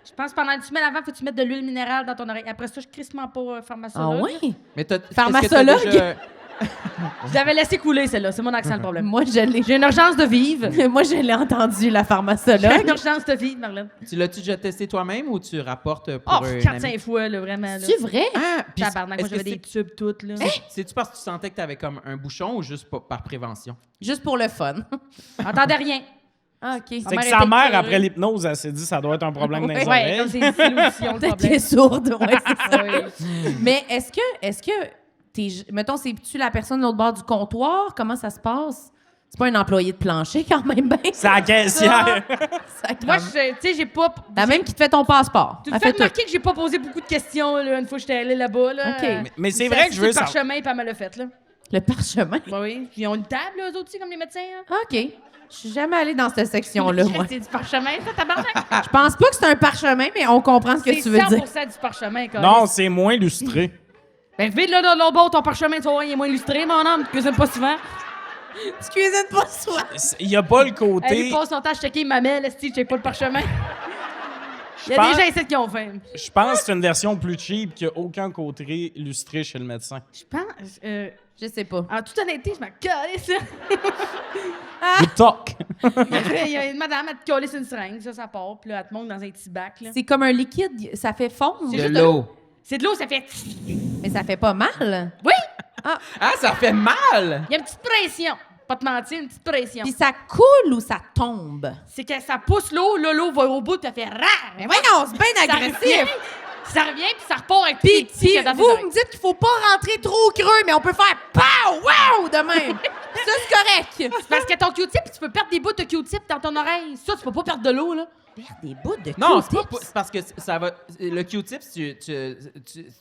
Je pense que pendant une semaine avant, faut que tu mettes de l'huile minérale dans ton oreille. Après ça, je suis crissement pas pharmacologue. Ah ouais? Mais t'as, Pharmacologue? est-ce que t'as déjà- Je l'avais laissé couler, celle-là. C'est mon accent, le problème. Moi je l'ai. J'ai une urgence de vivre. Moi je l'ai entendu la J'ai pharmacologue. une urgence de vivre, Marlène. Tu l'as-tu déjà testé toi-même ou tu rapportes pour Oh, un 4-5 fois, là, vraiment. Là. C'est vrai? Ah, puis Tabarnak, moi, est-ce que j'avais des tubes toutes, là. c'est-tu parce que tu sentais que t'avais comme un bouchon ou juste par prévention? Juste pour le fun. J'entendais rien. Ah ok. C'est Ma que mère sa était mère, écœurée. après l'hypnose, elle s'est dit ça doit être un problème dans les Ouais, Ouais, oreilles. comme c'est une solution, le Peut-être qu'elle problème. est sourde. Ouais, c'est ça. Oui. Mais est-ce que mettons, c'est-tu la personne de l'autre bord du comptoir? Comment ça se passe? C'est pas un employé de plancher quand même, ben. C'est la caissière. Moi, tu sais, j'ai pas... La même qui te fait ton passeport. Tu te Elle fais fait tout. remarquer que j'ai pas posé beaucoup de questions, là, une fois que j'étais allée là-bas, là. OK. Mais c'est vrai que je veux ça. savoir. parchemin, puis elle me l'a fait, là. Le parchemin. Bah oui. Puis ils ont une table, là, eux autres aussi, comme les médecins, hein. Ah, OK. Je suis jamais allée dans cette section-là, moi. C'est du parchemin, ça, tabarnak? Je pense pas que c'est un parchemin, mais on comprend ce que C'est tu veux dire. 100% du parchemin, quand Non, c'est moins lustré. Ben, vide là, dans l'autre bord, ton parchemin, tu vas voir, il est moins illustré, mon homme. Tu cuisines pas souvent. Tu cuisines pas souvent. Il n'y a pas le Elle côté. lui passe son temps à checker ma mêle, esti, check pas le parchemin. Il y a pense- des gens ici qui ont faim. Je pense que c'est une version plus cheap qu'il n'y a aucun côté illustré chez le médecin. Je pense. Je sais pas. En toute honnêteté, je m'en calais ça. Le toc. Il y a une madame, elle te calisse une seringue, ça part, puis là, elle te monte dans un petit bac, là. C'est comme un liquide, ça fait fondre, De juste de l'eau. C'est de l'eau, ça fait. mais ça fait pas mal. Oui! Ah, ça fait mal! Il y a une petite pression. Pas te mentir, une petite pression. Puis ça coule ou ça tombe? C'est que ça pousse l'eau, là, l'eau va au bout, tu fait rare. Mais voyons, c'est bien Ça agressif. revient, ça revient, puis ça repart avec Puis, tout qu'il y a dans tes vous oreilles. me dites qu'il faut pas rentrer trop creux, mais on peut faire pow, wow de même. Ça, c'est correct. C'est parce que ton Q-tip, tu peux perdre des bouts de Q-tip dans ton oreille. Ça, tu peux pas perdre de l'eau, là. Perdre des bouts de Non, c'est Q-tips. pas, c'est parce que ça va. Le Q-tip,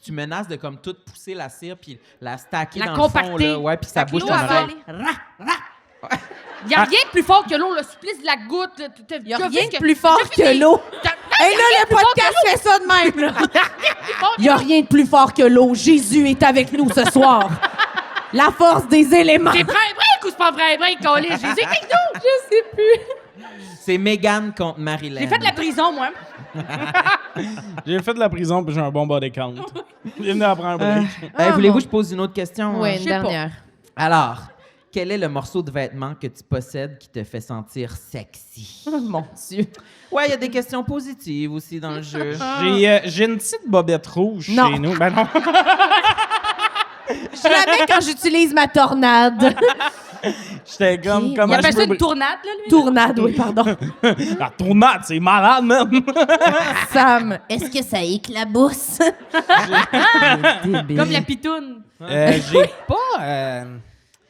tu menaces de comme tout pousser la cire puis la stacker La dans le fond, compacter. là. Ouais, puis ça Fait que bouge l'eau ton avale. oreille. Il y a rien de plus fort que l'eau, le supplice de la goutte. Il y a rien de plus fort que l'eau. Et là, le podcast fait ça de même, là. Il y a rien de plus fort que l'eau. Jésus est avec nous ce soir. La force des éléments. C'est vrai break ou c'est pas vrai break, Colin? Jésus est avec nous! Je sais plus. C'est Mégane contre Marilyn. J'ai fait de la prison, moi. J'ai fait de la prison puis j'ai un bon body count. Bienvenue à prendre un break. Voulez-vous mon- que je pose une autre question? Oui, Je une sais pas. dernière. Alors, quel est le morceau de vêtement que tu possèdes qui te fait sentir sexy? Oh, mon Dieu. Ouais, il y a des questions positives aussi dans le jeu. J'ai une petite bobette rouge Non. chez nous. Ben non. Je la mets quand j'utilise ma tornade. J'étais comme, Ok. Il comment appelle je ça peux... une tournade, là, lui. Tournade, oui, pardon. La tournade, c'est malade, même. Sam, est-ce que ça éclabousse? Comme la pitoune. J'ai pas...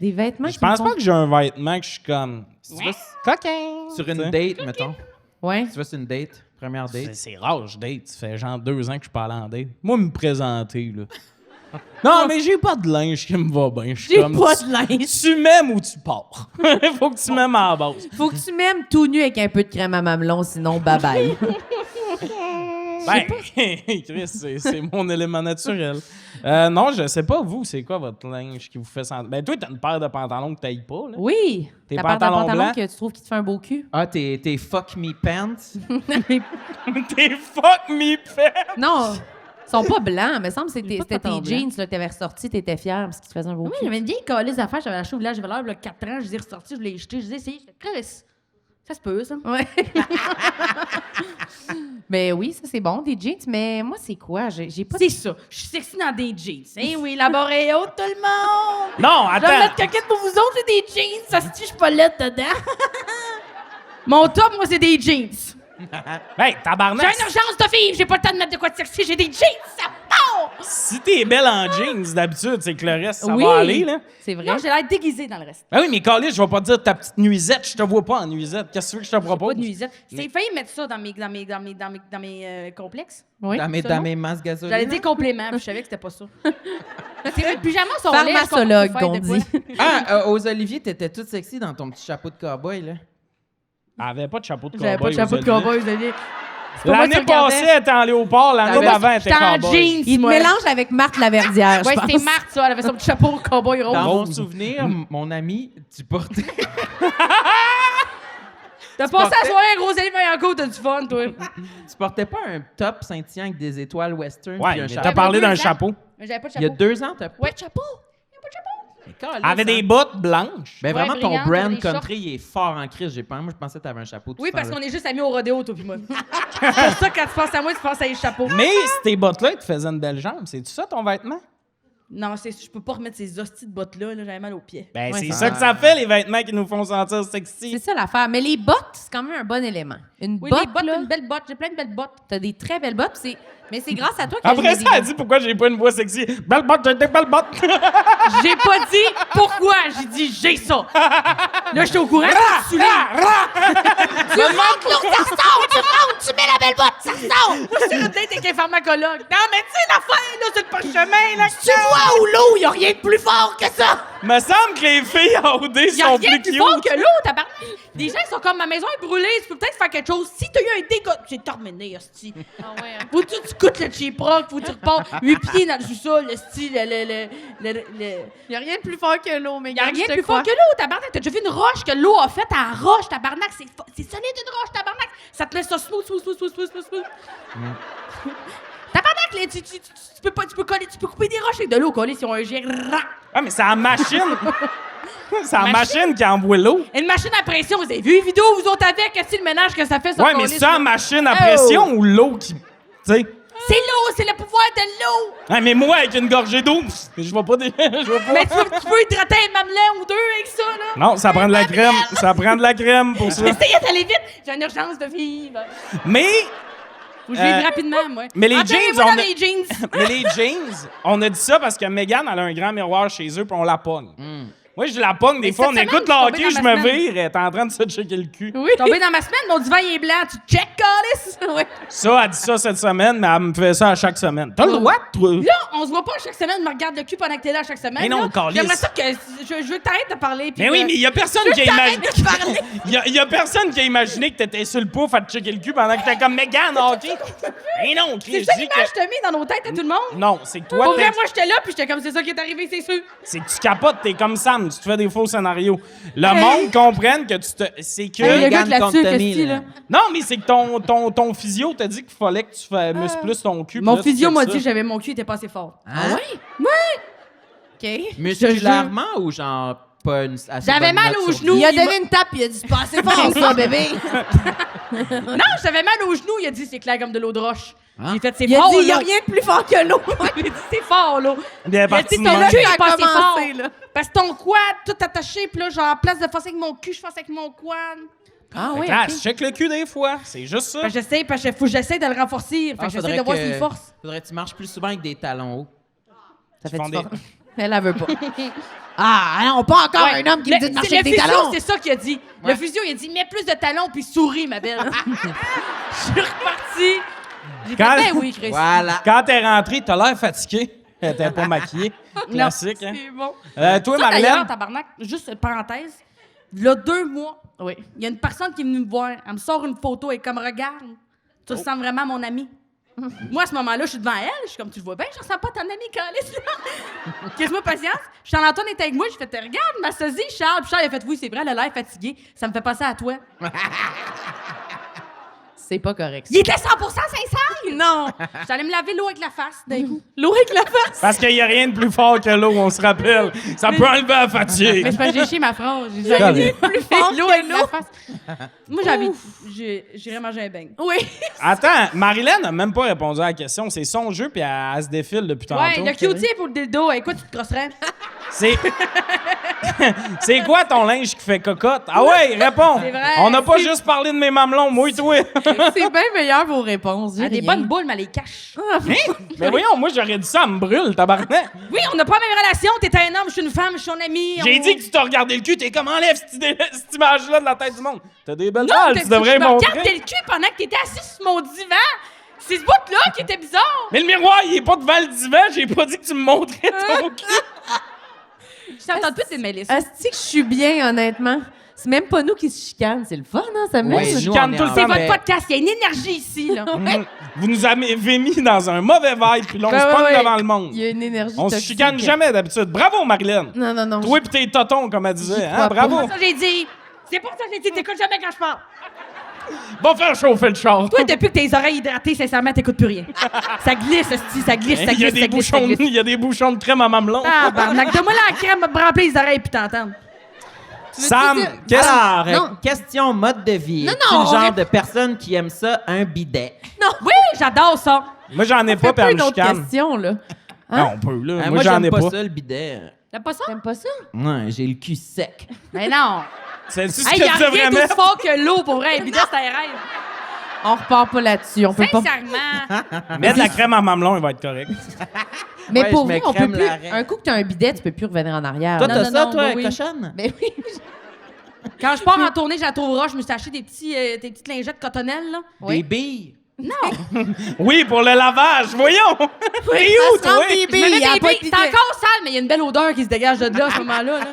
Des vêtements Je pense pas que j'ai un vêtement que je suis comme... Si tu vas Coquin! sur une T'sais. date, mettons. Ouais. Tu vas sur une date, première date. C'est rare, je date. Ça fait genre 2 ans que je suis pas allé en date. Moi, me présenter, là. Non, mais j'ai pas de linge qui me va bien. Je suis J'ai comme, pas de linge. Tu m'aimes ou tu pars? Faut que tu m'aimes à la base. Faut que tu m'aimes tout nu avec un peu de crème à mamelon, sinon bye bye. Ben, Chris, c'est mon élément naturel. Non, je sais pas, vous, c'est quoi votre linge qui vous fait sentir... Ben, toi, t'as une paire de pantalons que t'ailles pas, là. Oui. Tes Ta paire de pantalons pantalons blancs? que tu trouves qui te fait un beau cul. Ah, t'es fuck me pants. T'es fuck me pants! Non, ils sont pas blancs. Mais il me semble que J'ai pas de c'était tes pantalons jeans là, que t'avais ressortis, t'étais fière parce qu'ils te faisaient un beau Oui, cul. j'avais une vieille calice d'affaires, j'avais acheté au village, j'avais l'air, 4 ans, je les ai ressortis, je l'ai jeté, je les ai essayés, je Chris, ça se peut, ça. Ouais. Mais oui, ça c'est bon, des jeans. Mais moi, c'est quoi? J'ai pas... C'est ça, je suis sexy dans des jeans. Hein, oui, la Boréo, tout le monde! Non, Je vais me mettre attends! coquette pour vous autres, j'ai des jeans, ça se tue, je suis pas laide dedans. Mon top, moi, c'est des jeans. Ben, tabarnak! J'ai une urgence de vivre, j'ai pas le temps de mettre de quoi de sexy, j'ai des jeans, ça part! Si t'es belle en jeans, d'habitude, c'est que le reste, ça Oui. va aller, là. C'est vrai. Non, j'ai l'air déguisée dans le reste. Ben oui, mais Carlis, je vais pas te dire ta petite nuisette, je te vois pas en nuisette. Qu'est-ce que tu veux que je te Pas propose? de nuisette. C'est failli mettre ça dans mes complexes. Oui. Dans mes masses gasolines. J'allais dire complément, puis je savais que c'était pas ça. C'est le pyjama sont laids, je comprends Pharmacologue, pas faire qu'on de quoi. dit. Ah, aux Olivier, t'étais toute sexy dans ton petit chapeau de cowboy, là. Elle avait pas de chapeau de cowboy. J'avais pas de chapeau de aux Olivier. cowboy, vous aviez. C'est pas moi L'année qui regardais. passée, elle était en léopard, l'année d'avant, elle était J'étais en cowboy. jeans, Il te moi. mélange avec Marthe Laverdière, Ouais, je pense. c'était Marthe, ça. Elle avait son petit chapeau cowboy rose. Dans mon Rose. souvenir, mon ami, tu portais... T'as passé la soirée à Rosalie Vaillancourt, t'as du fun, toi. tu portais pas un top scintillant avec des étoiles western Ouais, puis un mais chapeau? t'as parlé d'un 2 ans. chapeau. Mais j'avais pas de Il y a chapeau. 2 ans, t'as pas Ouais, chapeau. Il y a pas de chapeau. Calisse, Elle avait hein. des bottes blanches. Ben vraiment, Ouais, ton brillante, brand des shorts. country, il est fort en crise. Moi, je pensais que t'avais un chapeau tout Oui, ce parce temps-là. qu'on est juste amis au rodéo, toi pis moi. C'est pour ça que quand tu penses à moi, tu penses à les chapeaux. Mais tes bottes-là, ils te faisaient une belle jambe. C'est-tu ça, ton vêtement? Non, je peux pas remettre ces hosties de bottes-là, là, j'avais mal aux pieds. Ben, Ouais, c'est c'est ça que ça fait, les vêtements qui nous font sentir sexy. C'est ça l'affaire. Mais les bottes, c'est quand même un bon élément. Une Oui, botte, des bottes, là, une belle botte. J'ai plein de belles bottes. t'as des très belles bottes. Mais c'est grâce à toi que Après j'ai ça, elle dit pourquoi j'ai pas une voix sexy. Belle botte, j'ai des belles bottes. J'ai pas dit pourquoi, j'ai dit j'ai ça. Là, j'étais au courant, je suis saoulée. Tu rentres, là, ça sort! Tu rentres, tu mets la belle botte, ça sort! Moi, je suis une date avec un pharmacologue. Non, mais tu sais, l'affaire, là, c'est le parchemin, là. Tu vois où l'eau, y a rien de plus fort que ça! Me semble que les filles en OD Il y a sont rien plus de plus cute. fort que l'eau, tabarnak. Les gens, ils sont comme ma maison est brûlée, tu peux peut-être faire quelque chose. Si t'as eu un dégât, c'est terminé, hostie. Ah ouais. Faut que tu coûtes le cheap rock, faut que tu repars 8 pieds dans le sous-sol, le style, Y a rien de plus fort que l'eau, mais Il y a rien de plus fort que l'eau, tabarnak. T'as déjà vu une roche que l'eau a faite en roche, tabarnak. C'est solide une roche, tabarnak. Ça te laisse ça smooth. Tabarnak, là, tu peux couper des roches avec de l'eau, coller si on a un jet. Ah, mais c'est la machine. C'est la machine qui envoie l'eau. Une machine à pression, vous avez vu les vidéos, vous autres avec, qu'est-ce que le ménage que ça fait, ça? Ouais, mais c'est la machine à pression ou l'eau qui. Tu sais. C'est l'eau, c'est le pouvoir de l'eau. Ah, mais moi, avec une gorgée d'eau, je vais pas. Je vais pas. Mais tu peux hydrater un mamelon ou deux avec ça, là. Non, ça prend de la crème. Ça prend de la crème pour ça. Essayez d'aller vite. J'ai une urgence de vivre. Mais. Faut que je vive rapidement, moi. mais les Enterrez-moi jeans, dans on a- les jeans. Mais les jeans, on a dit ça parce que Megan, elle a un grand miroir chez eux, puis on la pogne. Moi, je la pogne. Des Mais fois, on cette écoute semaine, le je suis hockey, je tombée dans me ma semaine. vire, elle est en train de se checker le cul. Oui. Tombé dans ma semaine, mon divan il est blanc. Tu check, Carlis? Ouais. Ça, elle dit ça cette semaine, mais elle me fait ça à chaque semaine. T'as le droit, toi? Là, on se voit pas chaque semaine, me regarde le cul pendant que t'es là chaque semaine. Mais non, là. Carlis. J'aimerais ça que. Je veux que t'arrêtes de parler. puis Mais oui, que- mais il y a personne qui a imaginé. Il y a personne qui a imaginé que t'étais sur le pouf à te checker le cul pendant que t'étais comme Megan au hockey. Mais non, C'est Chris, ça je dis l'image que. que t'as mis dans nos têtes à tout le monde? Non, c'est que Pour toi, vrai, t'es- moi, j'étais là, puis j'étais comme, c'est ça qui est arrivé, c'est sûr. c'est que tu capotes, t'es comme Sam, tu te fais des faux scénarios. Le monde comprenne que tu te. C'est que. Hey, le gars Megan là-dessus, contre Tommy, qu'est-ce-tu, là. là? Non, mais c'est que ton physio t'a dit qu'il fallait que tu muscles plus ton cul. Mon puis là, tu physio fais m'a ça. dit que j'avais mon cul était pas assez fort. Hein? OK. Musculairement ou genre pas une... assez J'avais bonne mal note aux sur genoux. Il a Il m'a- donné une tape, il a dit, c'est pas assez fort, ça, bébé. Non, j'avais mal aux genoux. Il a dit, c'est clair comme de l'eau de roche. Hein? J'ai fait, c'est Il a fort, dit, il y a là. rien de plus fort que l'eau. Il a dit, c'est fort, là. Bien Il a parti dit, de ton même. cul Ça a est pas assez fort. commencé, là. Parce que ton quad, tout attaché, puis là, genre, en place de forcer avec mon cul, je force avec mon quad. Ah Fait oui, que là, OK. tu check le cul des fois. C'est juste ça. Fait que j'essaie, parce que faut que j'essaie de le renforcer. Fait que j'essaie de voir s'il force. Faudrait que tu marches plus souvent avec des talons hauts. Ça fait font du des- fort. Elle veut pas. Ah, non, pas encore Ouais. un homme qui me dit de marcher Le avec des physio, talons. c'est ça qu'il a dit. Le physio, il a dit, mets plus de talons, puis souris, ma belle. Je suis repartie. J'ai fait, Quand- ben oui, Chris. Voilà. Quand t'es rentré, t'as l'air fatigué. T'es pas maquillée. Classique, hein? C'est bon. Toi, Ça, d'ailleurs, Marlène? tabarnak, juste une parenthèse. Il y a 2 mois, Oui. il y a une personne qui est venue me voir. Elle me sort une photo et comme regarde, tu ressembles vraiment à mon ami. Moi, à ce moment-là, je suis devant elle. Je suis comme, tu le vois bien, je ressens pas ton ami Calice, là. Qu'est-ce-moi patience. Charles-Antoine était avec moi. Je fais, regarde, ma sosie, Charles. Puis Charles, il a fait, oui, c'est vrai, elle a l'air fatiguée. Ça me fait penser à toi. C'est pas correct. Il était 100% sincère! Non! J'allais me laver l'eau avec la face, d'un coup. L'eau avec la face. Parce qu'il n'y a rien de plus fort que l'eau, on se rappelle. Ça peut enlever la fatigue. Mais c'est parce que j'ai chié ma phrase. J'ai Correct. dit, plus fort l'eau avec la face. Moi, j'irais manger un beigne. Oui. Attends, Marilyn n'a même pas répondu à la question. C'est son jeu, puis elle se défile depuis tantôt. Ouais, le cutie pour le dildo. Écoute, tu te crosserais. C'est... C'est quoi ton linge qui fait cocotte? Ah ouais, réponds! C'est vrai. On n'a pas juste parlé de mes mamelons, moi et toi. C'est bien meilleur vos réponses. Elle a des bonnes boules, mais elle les cache. Mais voyons, moi j'aurais dit ça, elle me brûle, tabarnak. Oui, on n'a pas la même relation. T'es un homme, je suis une femme, je suis ton amie. J'ai dit que tu t'as regardé le cul, t'es comme enlève cette image-là de la tête du monde. T'as des belles balles, tu devrais je me montrer. regardais le cul pendant que t'étais assis sur mon divan. C'est ce bout-là qui était bizarre. Mais le miroir, il est pas devant le divan, j'ai pas dit que tu me montrais ton cul. Je t'entends plus de mêler ça. Asti que je suis bien, honnêtement. C'est même pas nous qui se chicanent. C'est le fun, hein? Ça me Ouais, met. nous, chicane on est tout le en C'est temps, votre paix. podcast, il y a une énergie ici, là. Vous nous avez mis dans un mauvais vibe, puis là, on Ben se pogne ouais, devant le monde. Il y a une énergie On se toxique. chicane jamais d'habitude. Bravo, Marilyn. Non, non, non. Toi pis tes totons, comme elle disait. Hein? crois pas. Bravo. C'est pour ça que j'ai dit. C'est pour ça que j'ai dit, t'écoutes jamais quand je parle. Va faire chauffer le char. Toi, depuis que tes oreilles hydratées, sincèrement, t'écoutes plus rien. Ça glisse, esti, ça glisse, ça Il y a glisse, des ça glisse, ça bouchons, glisse. il y a des bouchons de crème à mamelon. Ah, barnac, donne-moi la crème pour remplir les oreilles puis t'entendre. Sam, dire- qu'est-ce Alors, Non. question mode de vie. Non, Es-tu non, le on genre rép- de personne qui aime ça, un bidet? Oui, j'adore ça. Moi, j'en ai pas, Fais puis pas elle une me autre chicane. question, là. Non, on peut, là. Moi, Moi, j'en j'aime ai pas pas. ça, le bidet. T'aimes pas ça? T'aimes pas ça? Ouais, j'ai le cul sec. Mais non. C'est ce Hey, que y a tu devrais rien mettre. d'aussi fort que l'eau, pour vrai. Évidemment, c'est un rêve. On repart pas là-dessus. On peut pas. Sincèrement. Mettre de la crème à mamelon, il va être correct. Mais Ouais, pour je vrai, me on peut crème plus. l'arrêt. Un coup que t'as un bidet, tu peux plus revenir en arrière. Toi, là. t'as non, ça, non, toi, bah oui. cochonne? Mais oui. Quand je pars en tournée, je la trouve roche. Je me suis acheté des petites lingettes cotonnelles, là. Des billes? Oui, pour le lavage, voyons. T'es où, Ça se rend toi? des Je me billes, mets y a des pas de billes. C'est bidet. encore sale, mais il y a une belle odeur qui se dégage de là à ce moment-là. Là.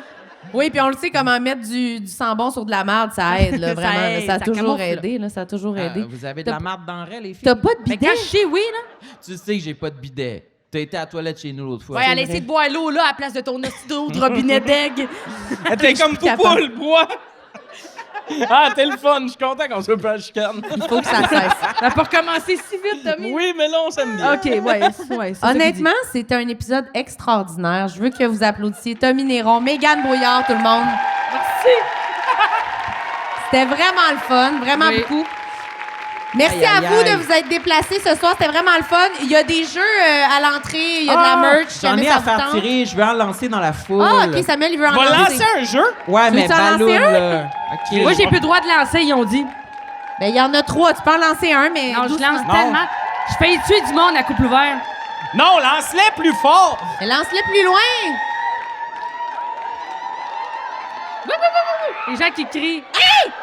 Oui, puis on le sait comment mettre du sambon sur de la merde, ça aide, là, Ça vraiment. là. aide, Ça a ça toujours camoufle. aidé, là. Ça a toujours aidé. Vous avez de la marde dans le raie, les filles? T'as pas de Mais bidet? quand je sais, oui, là. Tu sais que j'ai pas de bidet. T'as été à la toilette chez nous l'autre fois. Ouais, elle a essayé de boire l'eau, là, à la place de ton hostie d'eau de robinet d'aigle. T'es comme capable. Poupoule, bois. Ah, t'es le fun. Je suis content qu'on soit pas à chicane. Il faut que ça cesse. Ça peut recommencer si vite, Tommy. Oui, mais là, on s'aime bien. OK, ouais, c'est ça Honnêtement, c'était un épisode extraordinaire. Je veux que vous applaudissiez Tommy Néron, Mégane Brouillard, tout le monde. Merci. C'était vraiment le fun, vraiment Oui. beaucoup. Merci Aïe, à aïe, vous aïe. de vous être déplacés ce soir. C'était vraiment le fun. Il y a des jeux à l'entrée, il y a de la merch. si J'en jamais ai ça à vous faire tente. tirer. Je vais en lancer dans la foule. Ah, OK, Samuel, il veut en Tu vas lancer. lancer un jeu? Ouais, mais veux-tu en lancer ballon, un? là. OK. Moi, j'ai plus le droit de lancer, ils ont dit. Ben, il y en a 3. Tu peux en lancer un, mais Non, je doucement. lance tellement. Je fais tuer du monde à couple ouvert. Non, lance-les plus fort. Mais lance-les plus loin. Les gens qui crient.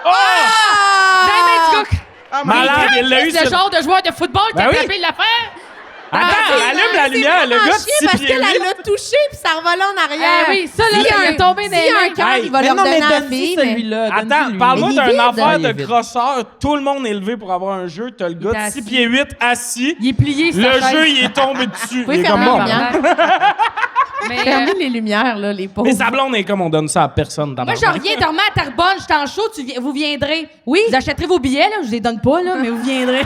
Oh! Ah! Damn it, Cook! Malade, il l'a eu C'est le sur... genre de joueur de football qui Ben a oui. tapé l'affaire. Attends, allume la lumière. Le gars de 6 parce pieds qu'elle 8. l'a touché puis ça revolait en arrière. Ah oui, ça, là, S'il y a il est tombé dans s'il y a les un mains. cœur, Hey, il va Mais le non, mais redonner à la donne-y fille. mais- celui-là. Attends, donne-y parle-moi Mais il est d'une vide. affaire Ah, il est de vide. crosseur. Tout le monde est levé pour avoir un jeu. T'as le gars est de assis. 6 pieds 8 assis. Il est plié, sur Le sa jeu, chaise. il est tombé dessus. Oui, Il est comme fermez bon. les lumières. Mais, Fermez les lumières, là, les pauvres. Mais sa blonde est comme on donne ça à personne dans moi, je reviens dormir à Terrebonne, je suis en show, vous viendrez. Oui. Vous achèterez vos billets, là, je les donne pas, là, mais vous viendrez.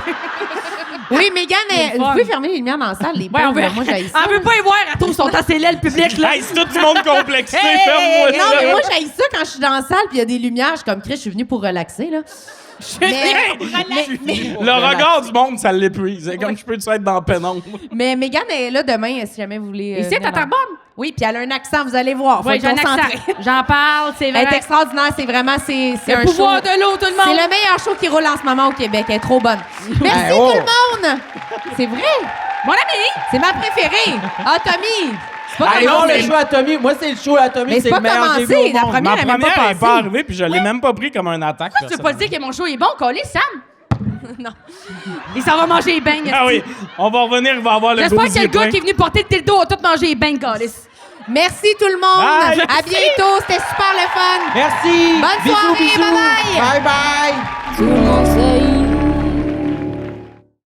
Oui, Mégane, C'est vous fun. pouvez fermer les lumières dans la salle, les Ouais, pauvres, on veut, là. Moi, j'haïs ça. on veut pas y voir, à tous sont assez le public, là. Hey, c'est tout du monde complexé. Hey, Ferme-moi hey, Non, ça. mais moi, j'haïs ça quand je suis dans la salle puis il y a des lumières. Je suis comme, Chris, je suis venue pour relaxer, là. Le regard du monde, ça l'épuise. C'est comme je peux être dans la pénombre. Mais Mégane est là demain, si jamais vous voulez. Ici, venir à dans- Terrebonne? Oui, puis elle a un accent, vous allez voir. Faut Oui, être j'ai un concentré. accent. J'en parle, c'est Elle est vrai. extraordinaire, c'est vraiment, c'est un Le pouvoir show. de l'eau, tout le C'est monde. le meilleur show qui roule en ce moment au Québec. Elle est trop bonne. Merci Hey, oh. tout le monde! C'est vrai! Mon ami! C'est ma préférée! Ah, Tommy! C'est pas Ah non, commencé. le show à Tommy. Moi, c'est le show à Tommy. Mais c'est le pas meilleur que j'ai vu commencé. au La monde. première, Ma elle est même première pas n'est pas passée. arrivée, puis je l'ai même pas pris comme un attaque. Tu veux pas dire que mon show est bon, collé, Sam? Non. Il s'en va manger les beignes. Ah oui, esti. on va revenir, il va avoir le J'espère que gosier le gars plein. qui est venu porter le dildo a tout mangé les beignes, Calis. Merci tout le monde! Bye. À bientôt, c'était super le fun! Merci. Bonne Bisous, soirée, bisous. bye-bye. Bye bye.